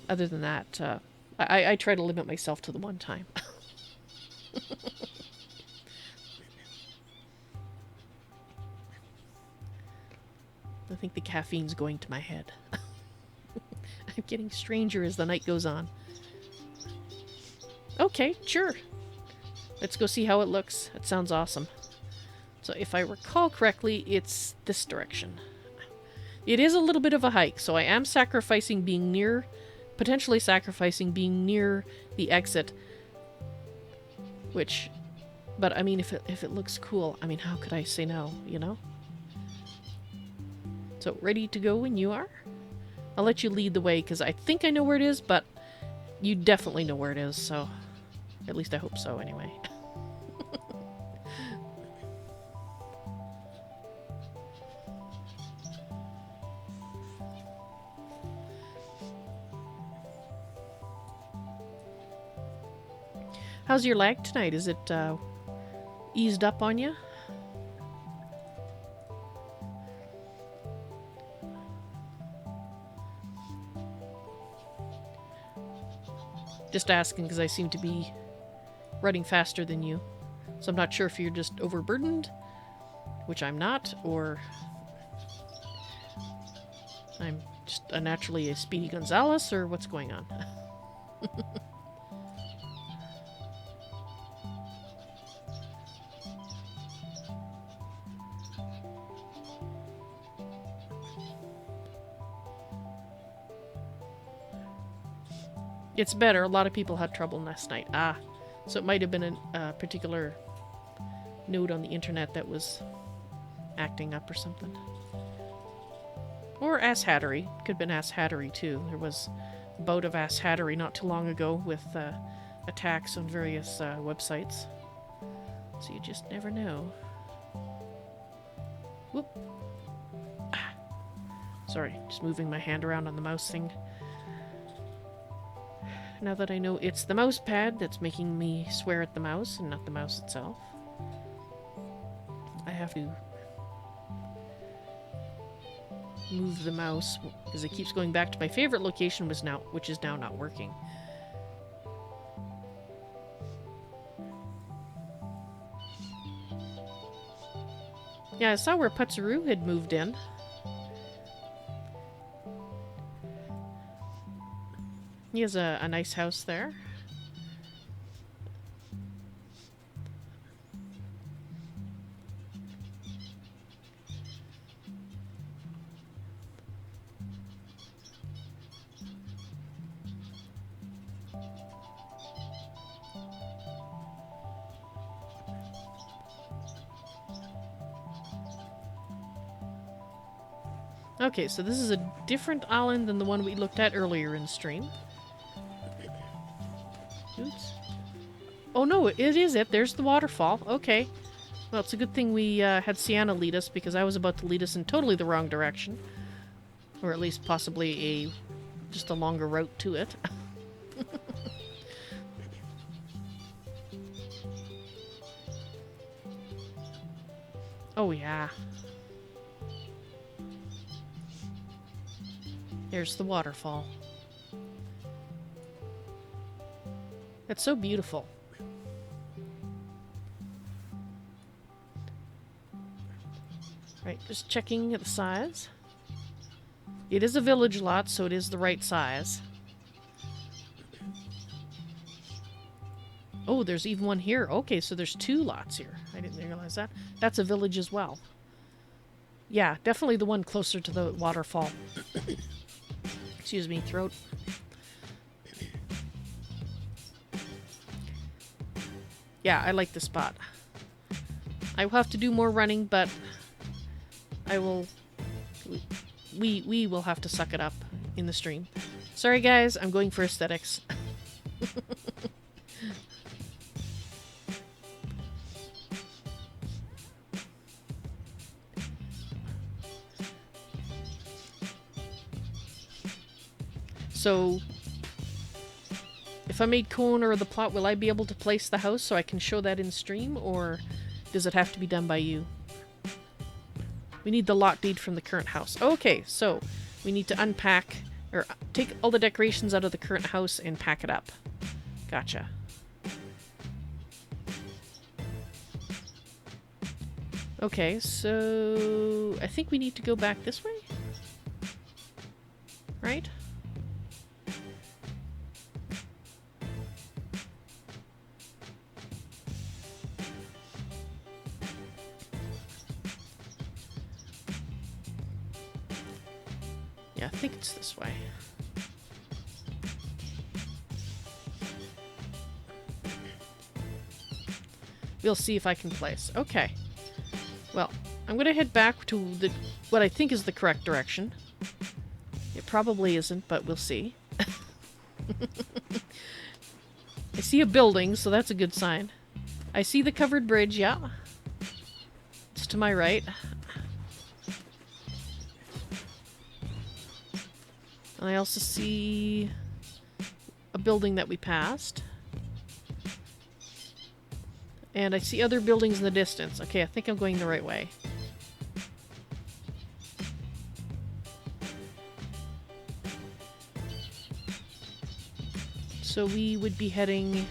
other than that, I try to limit myself to the one time. I think the caffeine's going to my head. I'm getting stranger as the night goes on. Okay, sure. Let's go see how it looks. It sounds awesome. So if I recall correctly, it's this direction. It is a little bit of a hike, so I am sacrificing being near potentially sacrificing being near the exit, which, but I mean, if it looks cool, I mean, how could I say no, you know? So, ready to go when you are? I'll let you lead the way, because I think I know where it is, but you definitely know where it is, so at least I hope so, anyway. How's your lag tonight? Is it eased up on you? Just asking because I seem to be running faster than you. So I'm not sure if you're just overburdened, which I'm not, or I'm just naturally a Speedy Gonzales, or what's going on. It's better. A lot of people had trouble last night. Ah, so it might have been a particular node on the internet that was acting up or something. Or ass hattery. Could have been ass hattery too. There was a bout of ass hattery not too long ago with attacks on various websites. So you just never know. Whoop. Ah. Sorry, just moving my hand around on the mouse thing. Now that I know it's the mouse pad that's making me swear at the mouse and not the mouse itself, I have to move the mouse because it keeps going back to my favorite location, which is now not working. Yeah, I saw where Putzaroo had moved in. He has a nice house there. Okay, so this is a different island than the one we looked at earlier in stream. Oops. Oh no, it is it. There's the waterfall. Okay. Well, it's a good thing we had Sienna lead us, because I was about to lead us in totally the wrong direction. Or at least possibly just a longer route to it. Oh yeah. There's the waterfall. It's so beautiful. Right, just checking the size. It is a village lot, so it is the right size. Oh, there's even one here. Okay, so there's 2 lots here. I didn't realize that. That's a village as well. Yeah, definitely the one closer to the waterfall. Excuse me, throat. Yeah, I like the spot. I will have to do more running, but I will... We will have to suck it up in the stream. Sorry guys, I'm going for aesthetics. So, if I made co-owner of the plot, will I be able to place the house so I can show that in stream, or does it have to be done by you? We need the lot deed from the current house. Okay, so we need to unpack, or take all the decorations out of the current house and pack it up. Gotcha. Okay, so I think we need to go back this way? Right? Yeah, I think it's this way. we'll see if I can place. Okay. Well, I'm going to head back to what I think is the correct direction. It probably isn't, but we'll see. I see a building, so that's a good sign. I see the covered bridge, yeah. It's to my right. And I also see a building that we passed. And I see other buildings in the distance. Okay, I think I'm going the right way. So we would be heading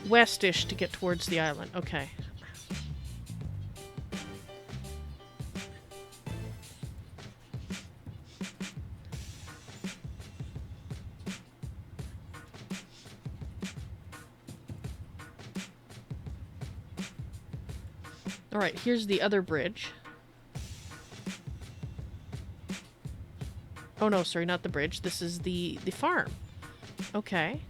westish to get towards the island. Okay. Alright, here's the other bridge. Oh no, sorry, not the bridge. This is the farm. Okay.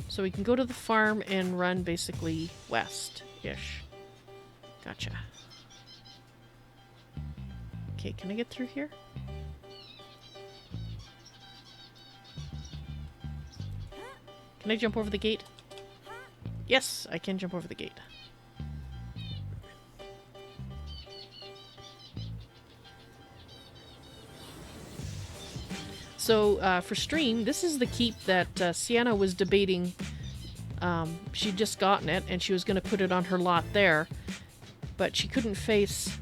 So we can go to the farm and run basically west-ish. Gotcha. Okay, can I get through here? Can I jump over the gate? Yes, I can jump over the gate. So, for stream, this is the keep that Sienna was debating. She'd just gotten it, and she was going to put it on her lot there. But she couldn't face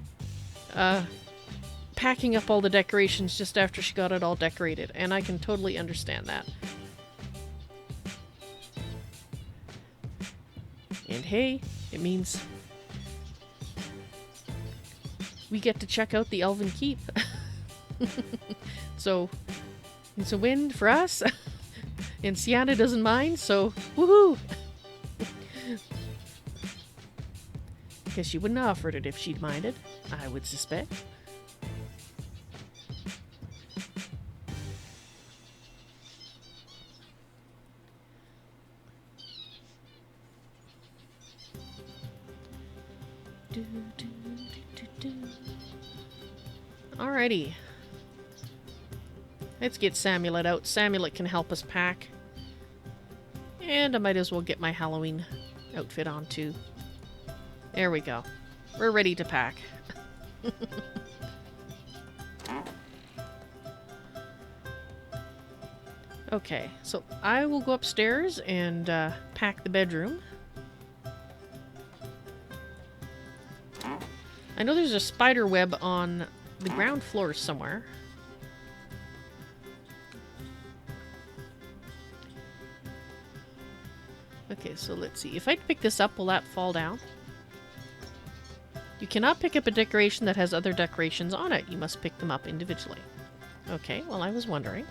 packing up all the decorations just after she got it all decorated. And I can totally understand that. And hey, it means we get to check out the Elven Keep. So... it's a win for us. And Sienna doesn't mind, so woohoo! Guess she wouldn't have offered it if she'd minded, I would suspect. Alrighty. Let's get Samulet out. Samulet can help us pack. And I might as well get my Halloween outfit on too. There we go. We're ready to pack. Okay, so I will go upstairs and pack the bedroom. I know there's a spider web on the ground floor somewhere. Okay, so let's see. If I pick this up, will that fall down? You cannot pick up a decoration that has other decorations on it. You must pick them up individually. Okay, well, I was wondering.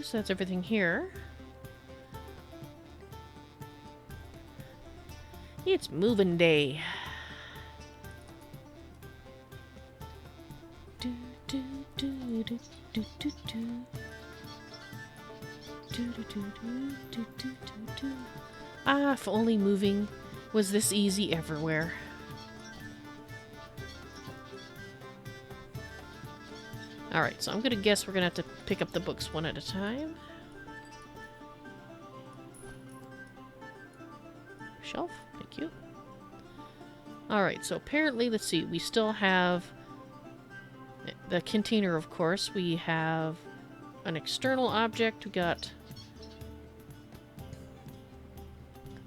So that's everything here. It's moving day. Ah, if only moving was this easy everywhere. Alright, so I'm gonna guess we're gonna have to pick up the books one at a time. Shelf, thank you. Alright, so apparently, let's see, we still have the container, of course. We have an external object. We got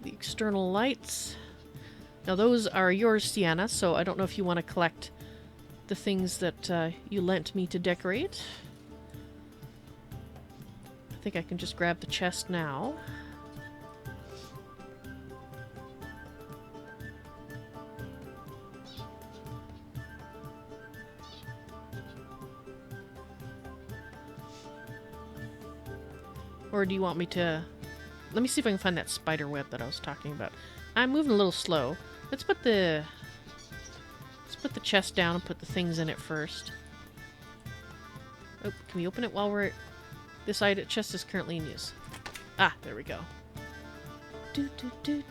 the external lights. Now those are yours, Sienna, so I don't know if you want to collect the things that you lent me to decorate. I think I can just grab the chest now. Or do you want me to... Let me see if I can find that spider web that I was talking about. I'm moving a little slow. Let's put the put the chest down and put the things in it first. Oh, can we open it while we're... This chest is currently in use. Ah, there we go. Got 2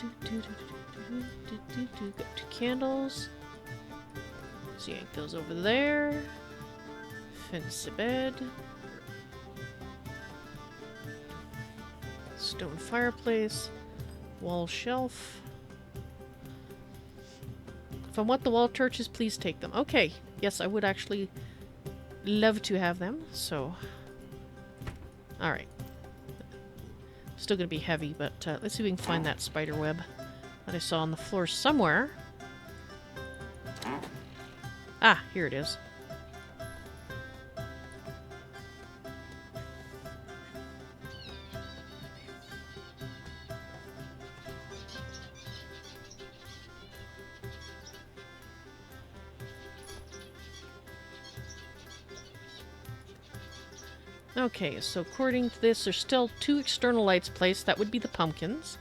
candles. So yank those over there. Fence the bed. Stone fireplace. Wall shelf. If I want the wall torches, please take them. Okay. Yes, I would actually love to have them, so... Alright. Still gonna be heavy, but let's see if we can find that spider web that I saw on the floor somewhere. Ah, here it is. Okay, so according to this, there's still 2 external lights placed. That would be the pumpkins.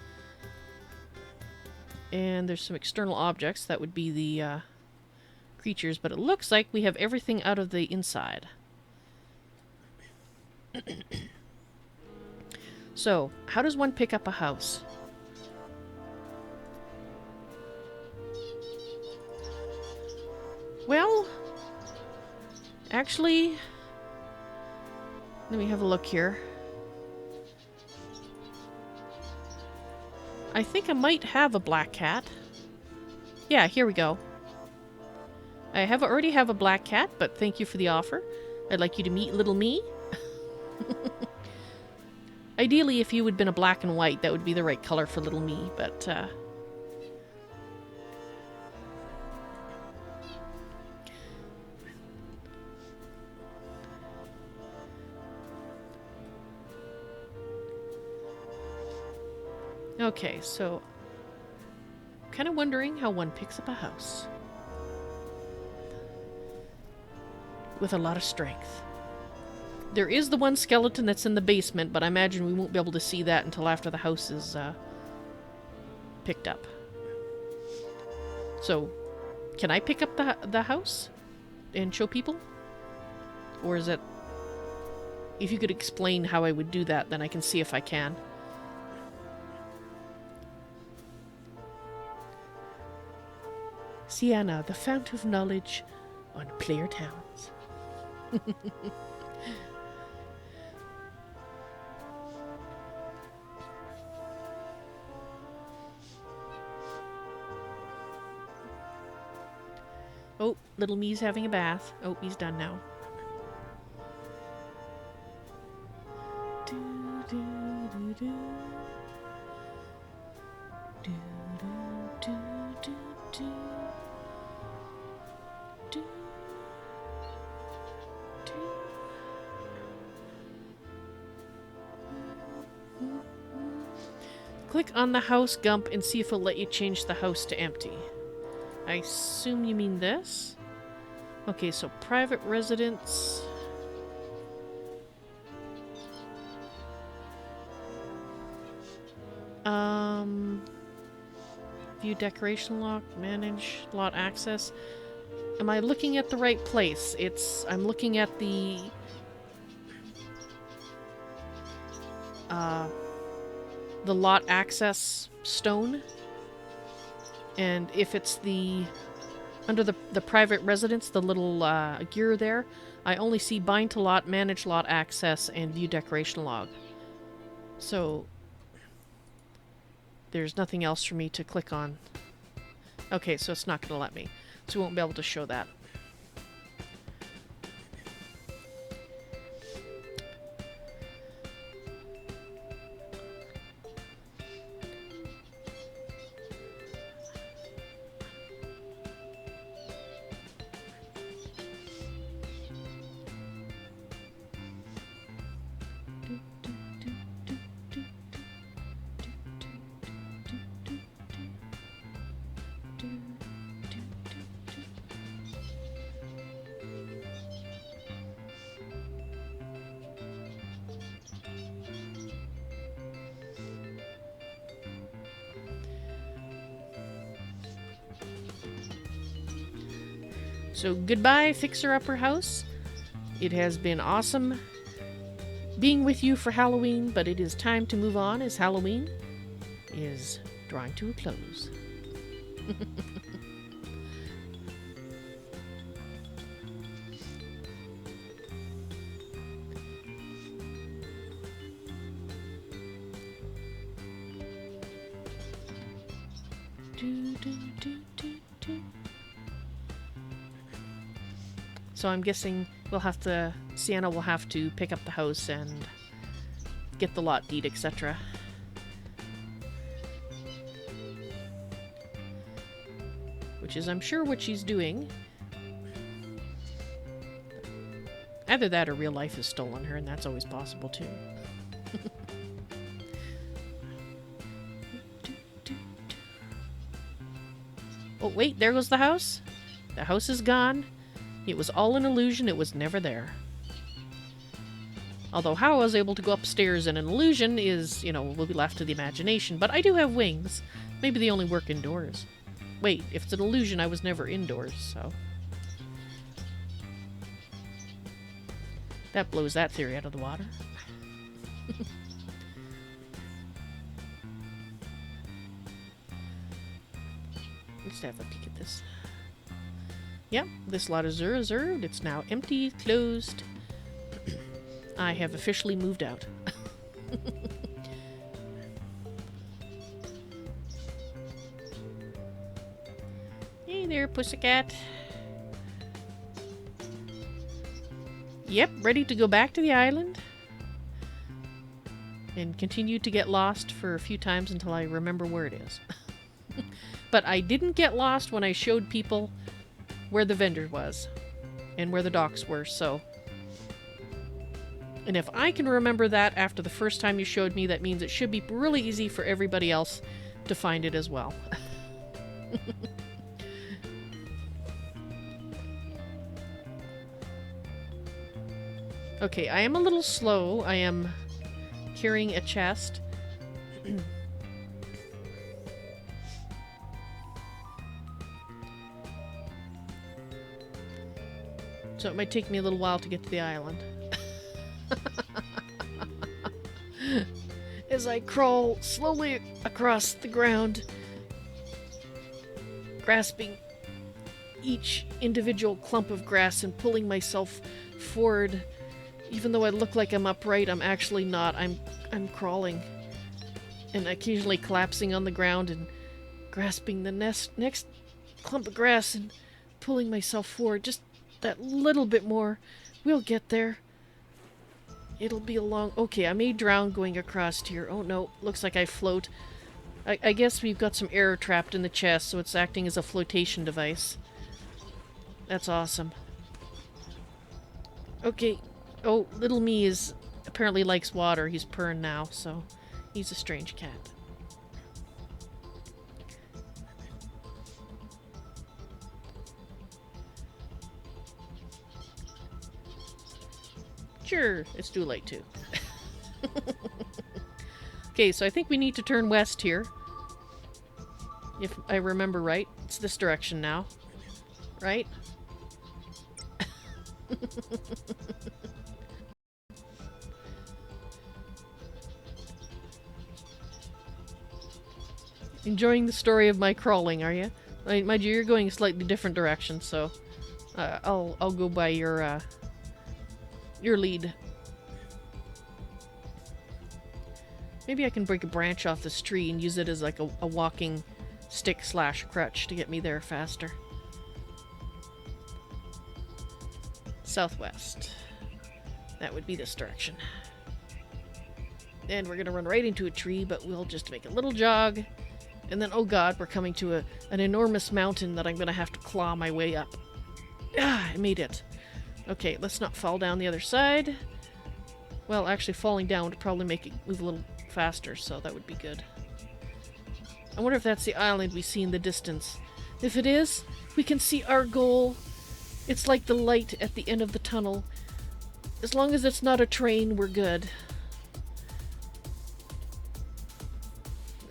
And there's some external objects. That would be the creatures. But it looks like we have everything out of the inside. So, how does one pick up a house? Well, actually... Let me have a look here. I think I might have a black cat. Yeah, here we go. I already have a black cat, but thank you for the offer. I'd like you to meet little me. Ideally, if you had been a black and white, that would be the right color for little me, but... Okay, so... I'm kind of wondering how one picks up a house. With a lot of strength. There is the one skeleton that's in the basement, but I imagine we won't be able to see that until after the house is picked up. So, can I pick up the house and show people? Or is it... If you could explain how I would do that, then I can see if I can. Sienna, the fount of knowledge on Player Towns. Oh, little me's having a bath. Oh, he's done now. Click on the house gump and see if it'll let you change the house to empty. I assume you mean this? Okay, so private residence. View decoration log, manage lot access. Am I looking at the right place? I'm looking at the lot access stone. And if it's under the private residence, the little gear there, I only see bind to lot, manage lot access, and view decoration log. So there's nothing else for me to click on. Okay, so it's not going to let me. So we won't be able to show that. So goodbye, Fixer Upper House. It has been awesome being with you for Halloween, but it is time to move on as Halloween is drawing to a close. So I'm guessing Sienna will have to pick up the house and get the lot deed, etc. Which is, I'm sure, what she's doing. Either that or real life has stolen her, and that's always possible too. Oh wait, there goes the house. The house is gone. It was all an illusion, it was never there. Although how I was able to go upstairs in an illusion is, will be left to the imagination. But I do have wings. Maybe they only work indoors. Wait, if it's an illusion, I was never indoors, so... That blows that theory out of the water. Let's have a peek at this. Yep, this lot is reserved. It's now empty, closed. I have officially moved out. Hey there, pussycat. Yep, ready to go back to the island. And continue to get lost for a few times until I remember where it is. But I didn't get lost when I showed people where the vendor was and where the docks were, so... And if I can remember that after the first time you showed me, that means it should be really easy for everybody else to find it as well. Okay, I am a little slow. I am carrying a chest. So it might take me a little while to get to the island. As I crawl slowly across the ground, grasping each individual clump of grass and pulling myself forward. Even though I look like I'm upright, I'm actually not. I'm crawling. And occasionally collapsing on the ground and grasping the next clump of grass and pulling myself forward. Just that little bit more. We'll get there. It'll be a long... Okay, I may drown going across here. Oh no, looks like I float. I guess we've got some air trapped in the chest, so it's acting as a flotation device. That's awesome. Okay. Oh, little me is apparently likes water. He's purring now, so he's a strange cat. Sure, it's too late too. Okay, so I think we need to turn west here. If I remember right. It's this direction now. Right? Enjoying the story of my crawling, are you? Mind you, you're going a slightly different direction, so I'll go by your lead. Maybe I can break a branch off this tree and use it as like a walking stick / crutch to get me there faster. Southwest. That would be this direction. And we're gonna run right into a tree, but we'll just make a little jog. And then, oh god, we're coming to an enormous mountain that I'm gonna have to claw my way up. Ah, I made it. Okay, let's not fall down the other side. Well, actually falling down would probably make it move a little faster, so that would be good. I wonder if that's the island we see in the distance. If it is, we can see our goal. It's like the light at the end of the tunnel. As long as it's not a train, we're good.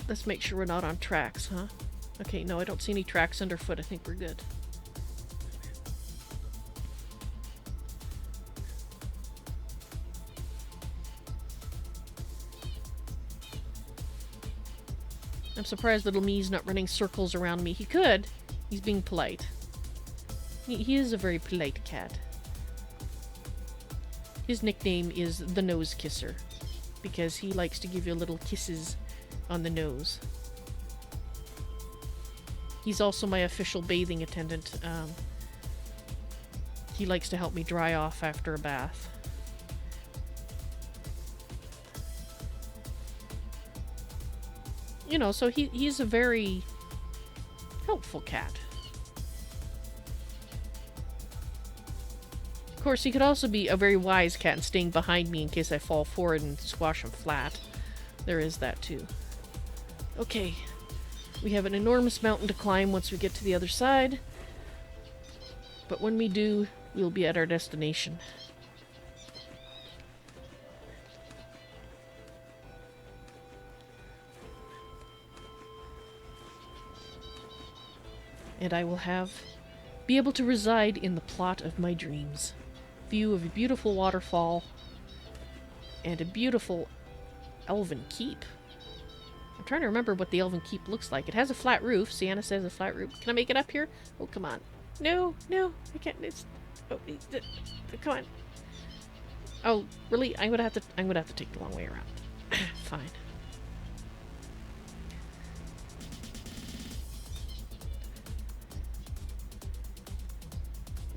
Let's make sure we're not on tracks, huh? Okay, no, I don't see any tracks underfoot. I think we're good. I'm surprised little me's not running circles around me. He could. He's being polite. He is a very polite cat. His nickname is the Nose Kisser, because he likes to give you little kisses on the nose. He's also my official bathing attendant. He likes to help me dry off after a bath. You know, so he's a very helpful cat. Of course, he could also be a very wise cat and staying behind me in case I fall forward and squash him flat. There is that too. Okay, we have an enormous mountain to climb once we get to the other side. But when we do, we'll be at our destination. And I will be able to reside in the plot of my dreams. View of a beautiful waterfall and a beautiful elven keep. I'm trying to remember what the elven keep looks like. It has a flat roof. Sienna says a flat roof. Can I make it up here? Oh, come on. No, I can't. Oh, come on. Oh, really? I'm gonna have to take the long way around. Fine.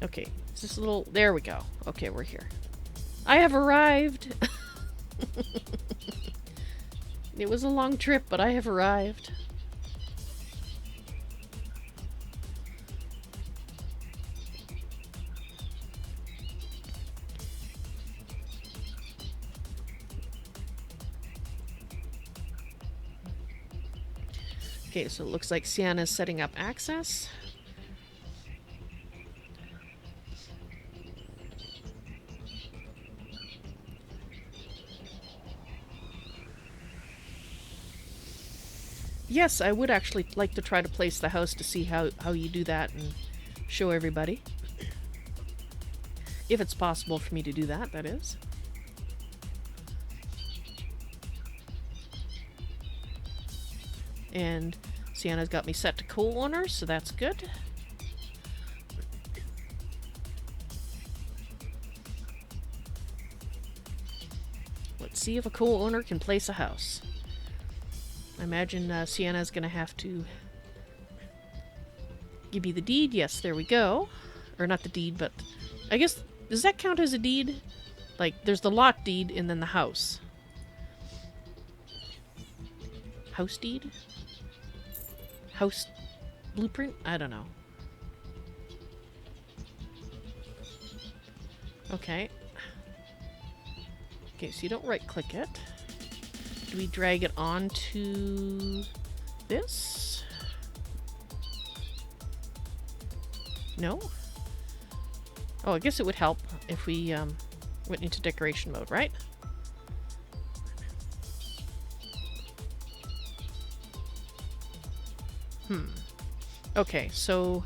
Okay, it's just a little... There we go. Okay, we're here. I have arrived! It was a long trip, but I have arrived. Okay, so it looks like Sienna's setting up access. Yes, I would actually like to try to place the house to see how you do that and show everybody. If it's possible for me to do that, that is. And Sienna's got me set to co-owners, so that's good. Let's see if a co-owner can place a house. I imagine Sienna's gonna have to give me the deed. Yes, there we go. Or not the deed, but I guess, does that count as a deed? Like, there's the lot deed and then the house. House deed? House blueprint? I don't know. Okay. Okay, so you don't right-click it. Do we drag it onto this? No? Oh, I guess it would help if we went into decoration mode, right? Okay, so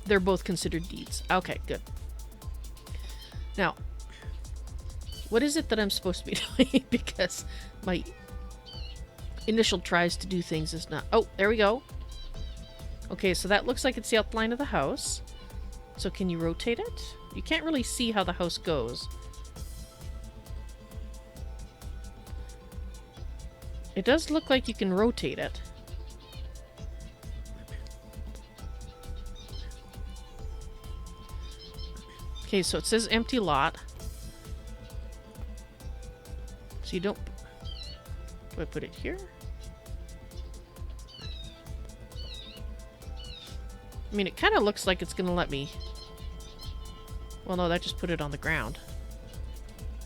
they're both considered deeds. Okay, good. Now, what is it that I'm supposed to be doing? Because my initial tries to do things is not... Oh, there we go. Okay, so that looks like it's the outline of the house. So can you rotate it? You can't really see how the house goes. It does look like you can rotate it. Okay, so it says empty lot. So you don't... Do I put it here? I mean, it kind of looks like it's going to let me... Well, no, that just put it on the ground.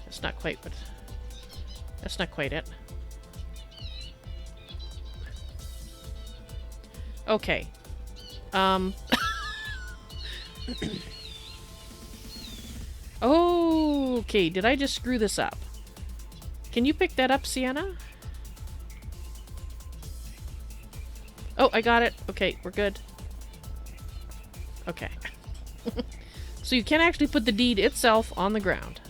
That's not quite, but... That's not quite it. Okay. Okay, did I just screw this up? Can you pick that up, Sienna? Oh, I got it. Okay, we're good. Okay. So you can actually put the deed itself on the ground.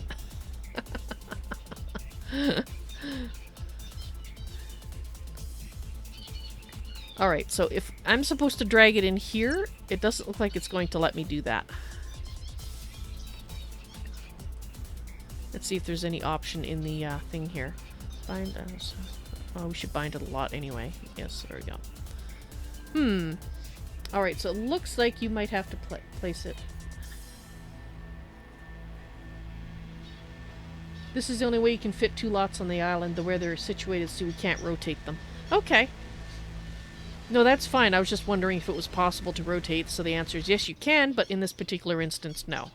Alright, so if I'm supposed to drag it in here, it doesn't look like it's going to let me do that. Let's see if there's any option in the thing here. Bind as... Oh, we should bind it a lot anyway. Yes, there we go. Alright, so it looks like you might have to place it. This is the only way you can fit 2 lots on the island, the where they're situated, so we can't rotate them. Okay. No, that's fine. I was just wondering if it was possible to rotate, so the answer is yes, you can, but in this particular instance, no.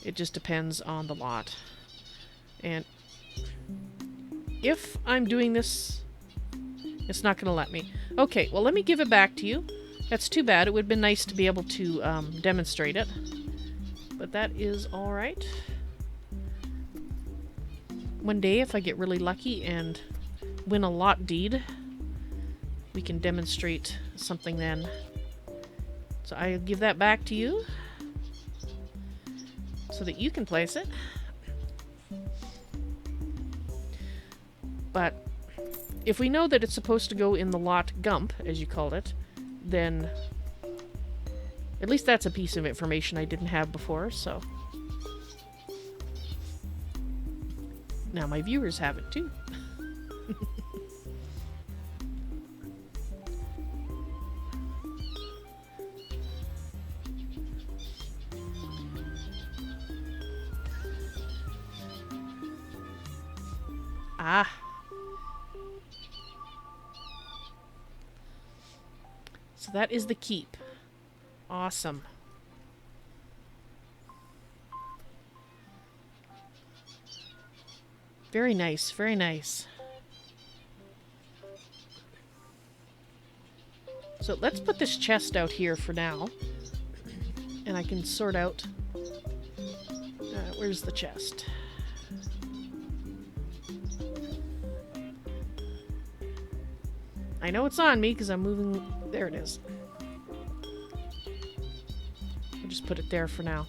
It just depends on the lot. And if I'm doing this, it's not going to let me. Okay, well, let me give it back to you. That's too bad. It would have been nice to be able to demonstrate it. But that is alright. One day, if I get really lucky and win a lot deed, we can demonstrate something then. So I'll give that back to you so that you can place it. But if we know that it's supposed to go in the lot Gump, as you called it, then at least that's a piece of information I didn't have before, so... Now my viewers have it too. Ah. So that is the keep. Awesome. Very nice, very nice. So let's put this chest out here for now. And I can sort out... where's the chest? I know it's on me because I'm moving... There it is. I'll just put it there for now.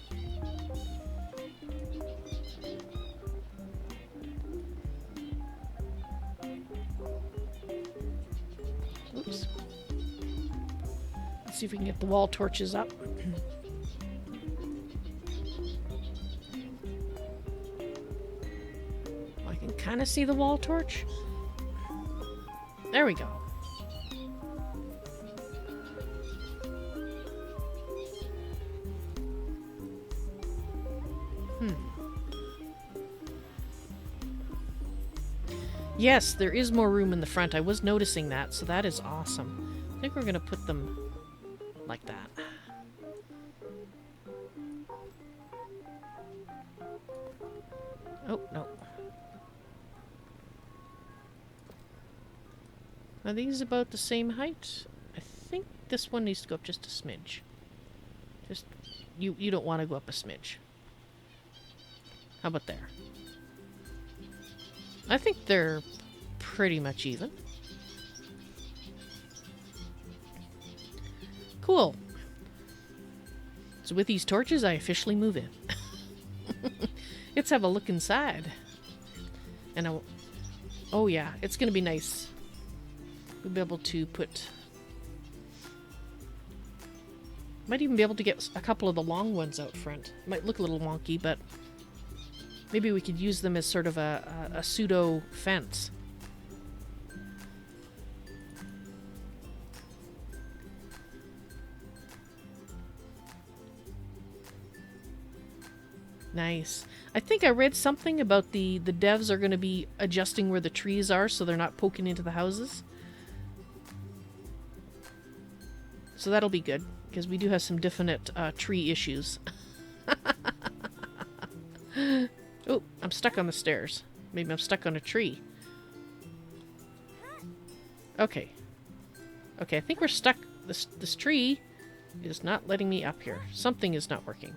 Oops. Let's see if we can get the wall torches up. I can kind of see the wall torch. There we go. Yes, there is more room in the front. I was noticing that, so that is awesome. I think we're going to put them like that. Oh, no. Are these about the same height? I think this one needs to go up just a smidge. Just, you don't want to go up a smidge. How about there? I think they're pretty much even. Cool. So with these torches, I officially move in. Let's have a look inside. And oh yeah, it's gonna be nice. We'll be able to put... Might even be able to get a couple of the long ones out front. Might look a little wonky, but... Maybe we could use them as sort of a pseudo fence. Nice. I think I read something about the devs are going to be adjusting where the trees are so they're not poking into the houses. So that'll be good, because we do have some definite tree issues. Oh, I'm stuck on the stairs. Maybe I'm stuck on a tree. Okay. Okay, I think we're stuck. This tree is not letting me up here. Something is not working.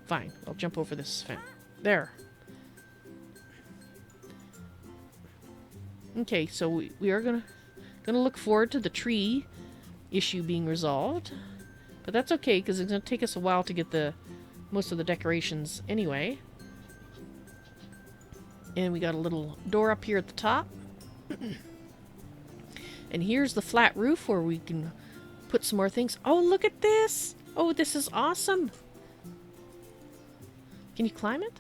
Fine, I'll jump over this fence. There. Okay, so we are gonna look forward to the tree issue being resolved. But that's okay, because it's gonna take us a while to get most of the decorations anyway. And we got a little door up here at the top. And here's the flat roof where we can put some more things. Oh, look at this! Oh, this is awesome! Can you climb it?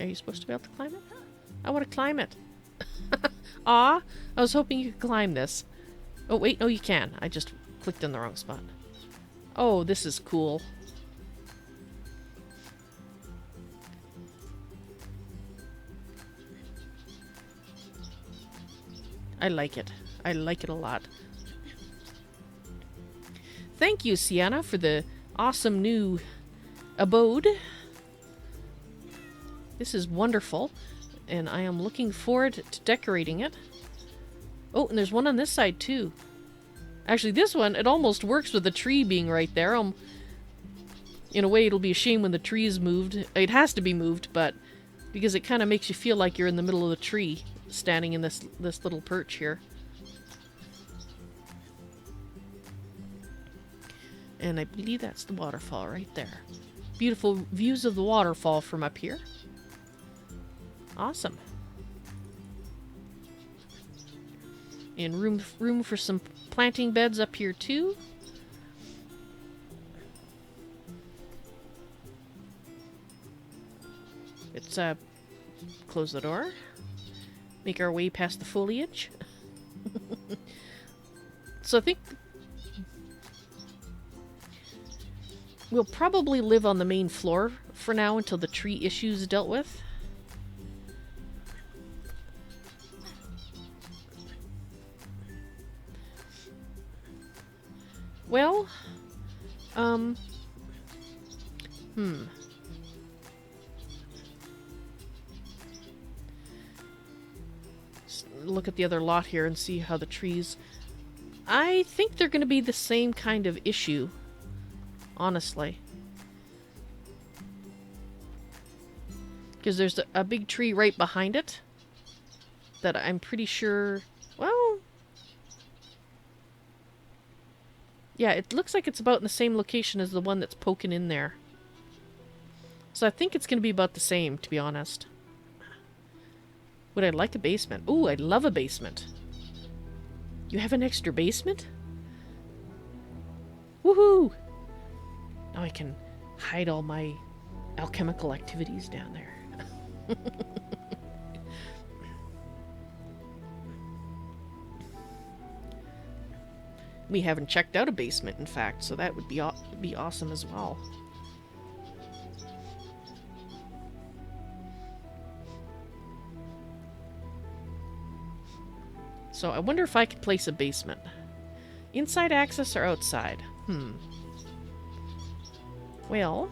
Are you supposed to be able to climb it? I want to climb it. Aw, I was hoping you could climb this. Oh, wait, no, you can. I just clicked in the wrong spot. Oh, this is cool. I like it. I like it a lot. Thank you, Sienna, for the awesome new abode. This is wonderful, and I am looking forward to decorating it. Oh, and there's one on this side, too. Actually, this one, it almost works with the tree being right there. In a way, it'll be a shame when the tree is moved. It has to be moved, but because it kind of makes you feel like you're in the middle of the tree, standing in this little perch here. And I believe that's the waterfall right there. Beautiful views of the waterfall from up here. Awesome. And room for some planting beds up here too. Let's close the door. Make our way past the foliage. So I think we'll probably live on the main floor for now until the tree issue is dealt with. Well, look at the other lot here and see how the trees... I think they're going to be the same kind of issue, honestly. Because there's a big tree right behind it that I'm pretty sure... Well... Yeah, it looks like it's about in the same location as the one that's poking in there. So I think it's going to be about the same, to be honest. Would I like a basement? Ooh, I'd love a basement. You have an extra basement? Woohoo! Now I can hide all my alchemical activities down there. We haven't checked out a basement, in fact, so that would be awesome as well. So I wonder if I could place a basement. Inside access or outside? Well...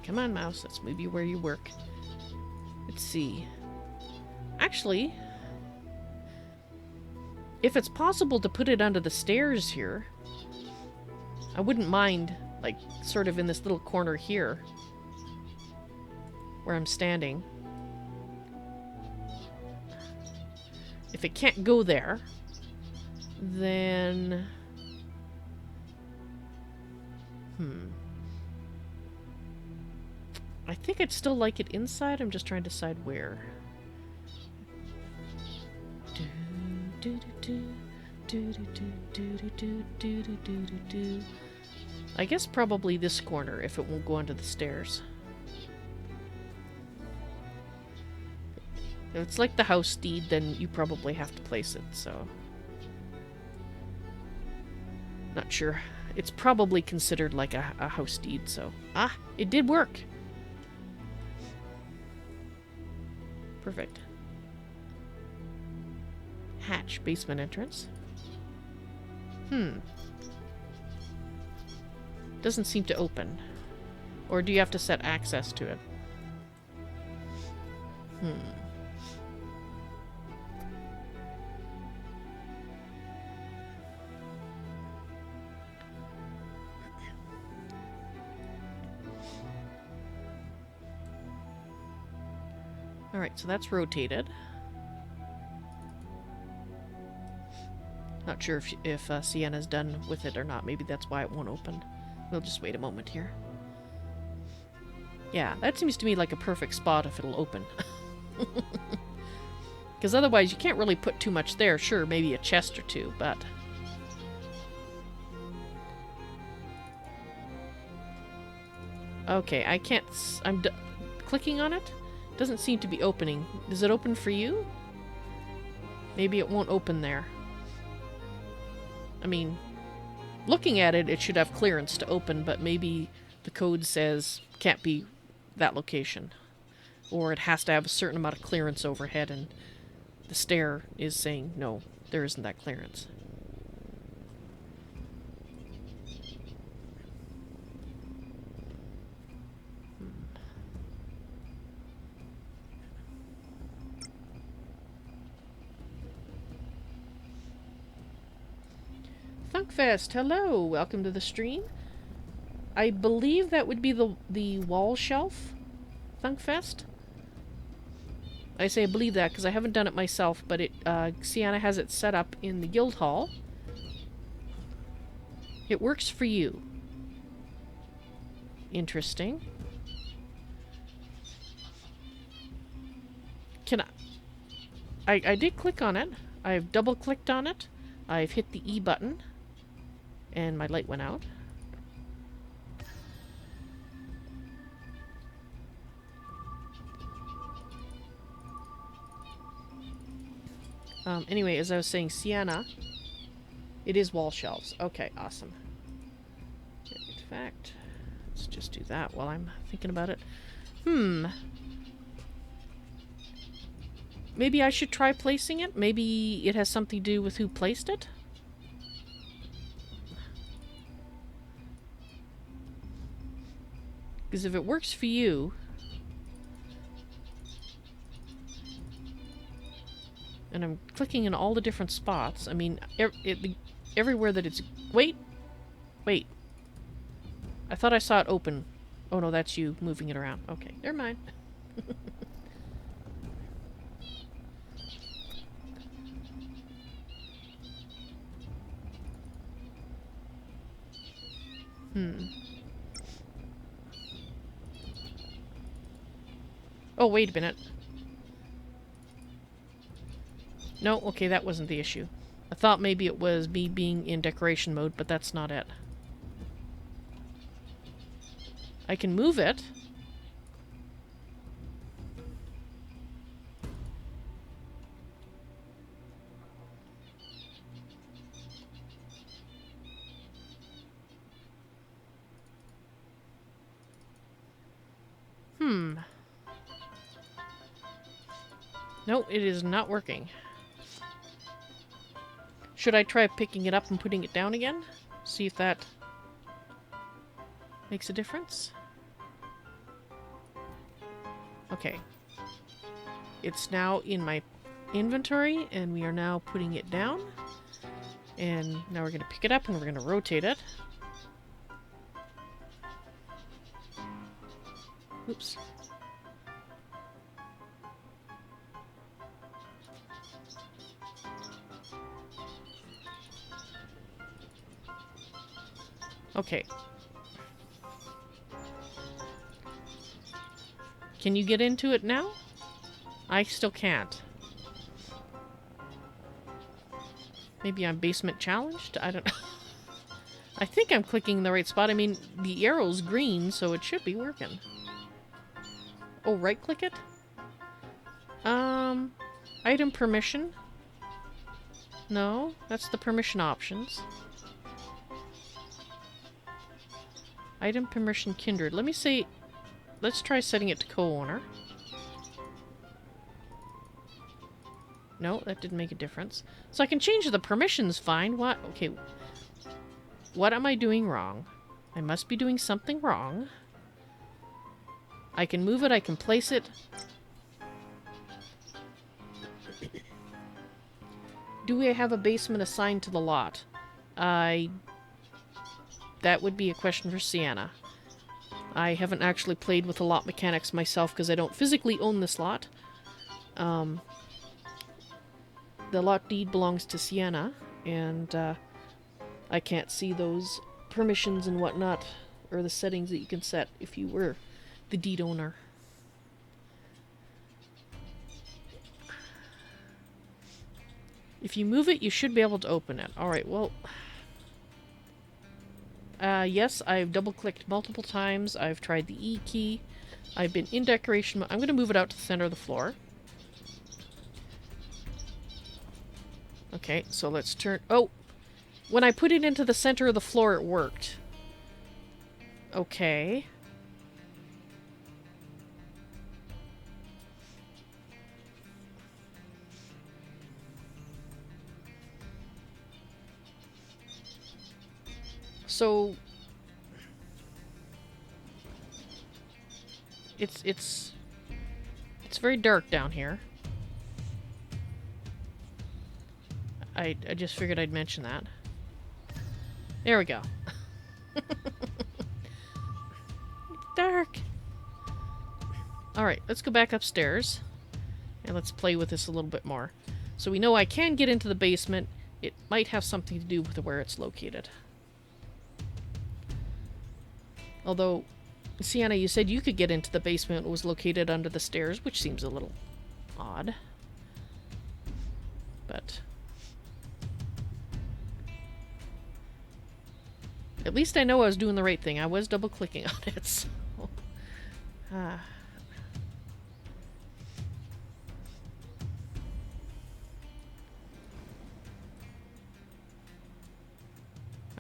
Come on, mouse. Let's move you where you work. Let's see. Actually... If it's possible to put it under the stairs here, I wouldn't mind, like, sort of in this little corner here, where I'm standing. If it can't go there, then... I think I'd still like it inside. I'm just trying to decide where. I guess probably this corner if it won't go under the stairs. If it's like the house deed, then you probably have to place it, so... Not sure. It's probably considered like a house deed, so... Ah! It did work! Perfect. Hatch, basement entrance. Doesn't seem to open. Or do you have to set access to it? Alright, so that's rotated. Not sure if Sienna's done with it or not. Maybe that's why it won't open. We'll just wait a moment here. Yeah, that seems to me like a perfect spot if it'll open. Because otherwise you can't really put too much there. Sure, maybe a chest or two, but... Okay, I can't... I'm clicking on it. Doesn't seem to be opening. Does it open for you? Maybe it won't open there. I mean, looking at it, it should have clearance to open, but maybe the code says can't be that location. Or it has to have a certain amount of clearance overhead, and the stair is saying, no, there isn't that clearance. Thunkfest, hello! Welcome to the stream. I believe that would be the wall shelf, Thunkfest. I say I believe that because I haven't done it myself, but Sienna has it set up in the guild hall. It works for you. Interesting. Can I did click on it. I've double clicked on it. I've hit the E button. And my light went out. Anyway, as I was saying, Sienna, it is wall shelves. Okay, awesome. In fact, let's just do that while I'm thinking about it. Maybe I should try placing it? Maybe it has something to do with who placed it? Because if it works for you... And I'm clicking in all the different spots. I mean, everywhere that it's... Wait! Wait. I thought I saw it open. Oh no, that's you moving it around. Okay, never mind. Oh, wait a minute. No, okay, that wasn't the issue. I thought maybe it was me being in decoration mode, but that's not it. I can move it. No, it is not working. Should I try picking it up and putting it down again? See if that makes a difference? Okay. It's now in my inventory, and we are now putting it down. And now we're going to pick it up, and we're going to rotate it. Oops. Okay. Can you get into it now? I still can't. Maybe I'm basement challenged? I don't know. I think I'm clicking the right spot. I mean, the arrow's green, so it should be working. Oh, right-click it? Item permission? No, that's the permission options. Item permission kindred. Let me say... Let's try setting it to co-owner. No, that didn't make a difference. So I can change the permissions, fine. What? Okay. What am I doing wrong? I must be doing something wrong. I can move it, I can place it. Do we have a basement assigned to the lot? That would be a question for Sienna. I haven't actually played with the lot mechanics myself because I don't physically own this lot. The lot deed belongs to Sienna, and I can't see those permissions and whatnot, or the settings that you can set if you were the deed owner. If you move it, you should be able to open it. Alright, well... yes, I've double-clicked multiple times. I've tried the E key. I've been in decoration mode. I'm going to move it out to the center of the floor. Okay, so let's turn... Oh! When I put it into the center of the floor, it worked. Okay. So... It's very dark down here. I just figured I'd mention that. There we go. Dark! Alright, let's go back upstairs. And let's play with this a little bit more. So we know I can get into the basement. It might have something to do with where it's located. Although, Sienna, you said you could get into the basement. It was located under the stairs, which seems a little odd. But... at least I know I was doing the right thing. I was double-clicking on it, so...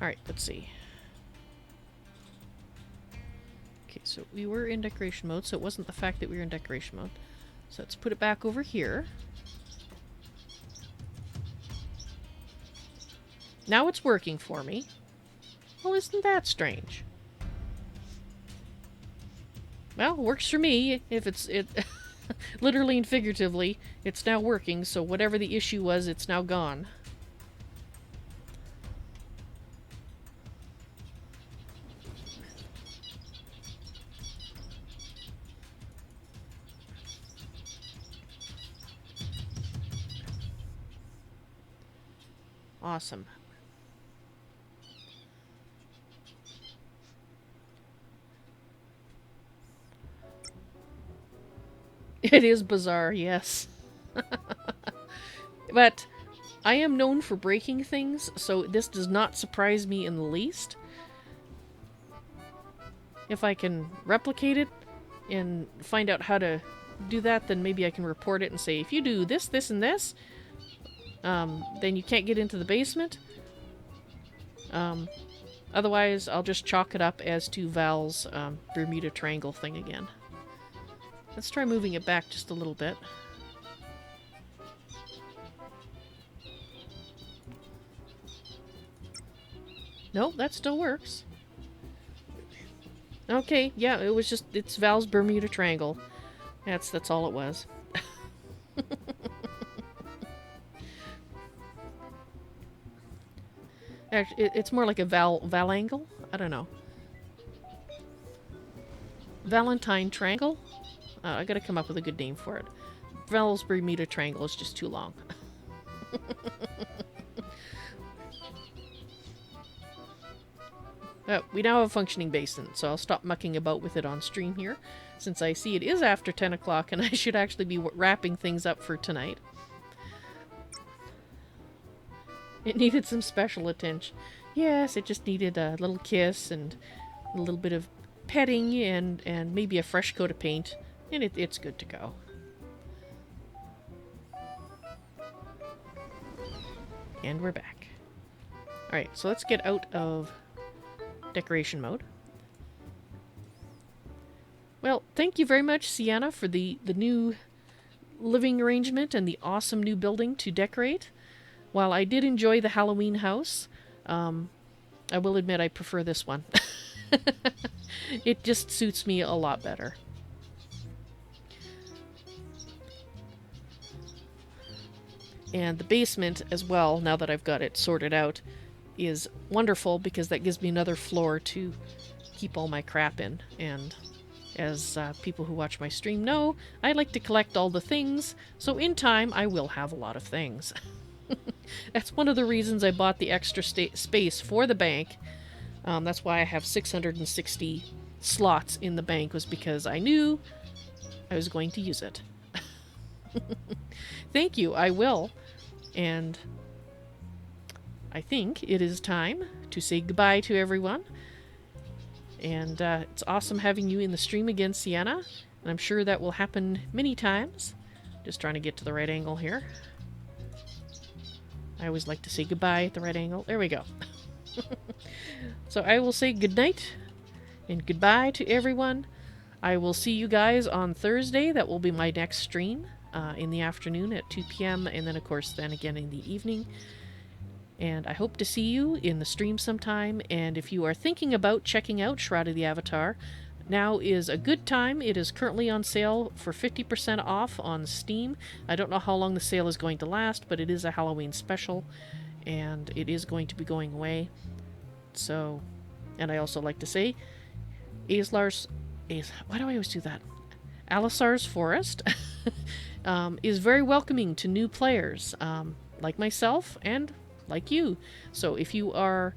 Alright, let's see. Okay, so we were in decoration mode, so it wasn't the fact that we were in decoration mode. So let's put it back over here. Now it's working for me. Well, isn't that strange? Well, it works for me. If it's literally and figuratively, it's now working, so whatever the issue was, it's now gone. Awesome. It is bizarre, yes. But I am known for breaking things, so this does not surprise me in the least. If I can replicate it and find out how to do that, then maybe I can report it and say, if you do this, this, and this, then you can't get into the basement. Otherwise, I'll just chalk it up as to Val's Bermuda Triangle thing again. Let's try moving it back just a little bit. Nope, that still works. Okay, yeah, it was just, it's Val's Bermuda Triangle. That's all it was. Actually, it's more like a Val angle? I don't know. Valentine Triangle? I gotta come up with a good name for it. Val's Bermuda Triangle is just too long. We now have a functioning basin, so I'll stop mucking about with it on stream here, since I see it is after 10 o'clock and I should actually be wrapping things up for tonight. It needed some special attention. Yes, it just needed a little kiss and a little bit of petting and maybe a fresh coat of paint. And it's good to go. And we're back. Alright, so let's get out of decoration mode. Well, thank you very much, Sienna, for the new living arrangement and the awesome new building to decorate. While I did enjoy the Halloween house, I will admit I prefer this one. It just suits me a lot better. And the basement as well, now that I've got it sorted out, is wonderful because that gives me another floor to keep all my crap in. And as people who watch my stream know, I like to collect all the things, so in time I will have a lot of things. That's one of the reasons I bought the extra space for the bank. That's why I have 660 slots in the bank, was because I knew I was going to use it. Thank you, I will. And I think it is time to say goodbye to everyone. And it's awesome having you in the stream again, Sienna. And I'm sure that will happen many times. Just trying to get to the right angle here. I always like to say goodbye at the right angle. There we go. So I will say goodnight and goodbye to everyone. I will see you guys on Thursday. That will be my next stream in the afternoon at 2 p.m. And then, of course, then again in the evening. And I hope to see you in the stream sometime. And if you are thinking about checking out Shroud of the Avatar, now is a good time. It is currently on sale for 50% off on Steam. I don't know how long the sale is going to last, but it is a Halloween special, and it is going to be going away. So, and I also like to say, why do I always do that? Alisar's Forest is very welcoming to new players, like myself and like you. So if you are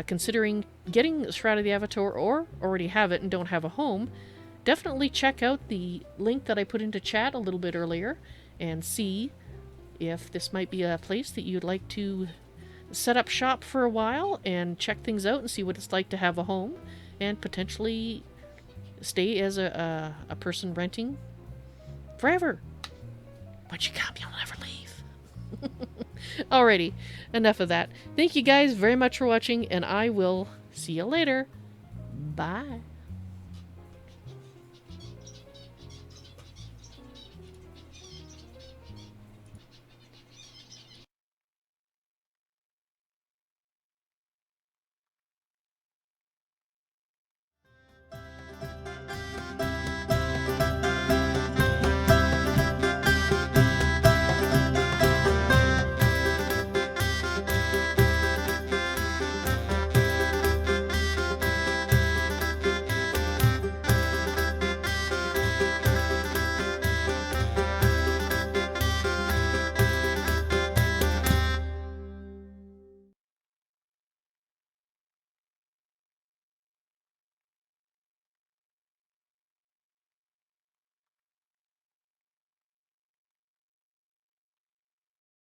considering getting Shroud of the Avatar or already have it and don't have a home, definitely check out the link that I put into chat a little bit earlier and see if this might be a place that you'd like to set up shop for a while and check things out and see what it's like to have a home and potentially stay as a person renting forever. Once you come, you'll never leave. Alrighty, enough of that. Thank you guys very much for watching, and I will see you later. Bye.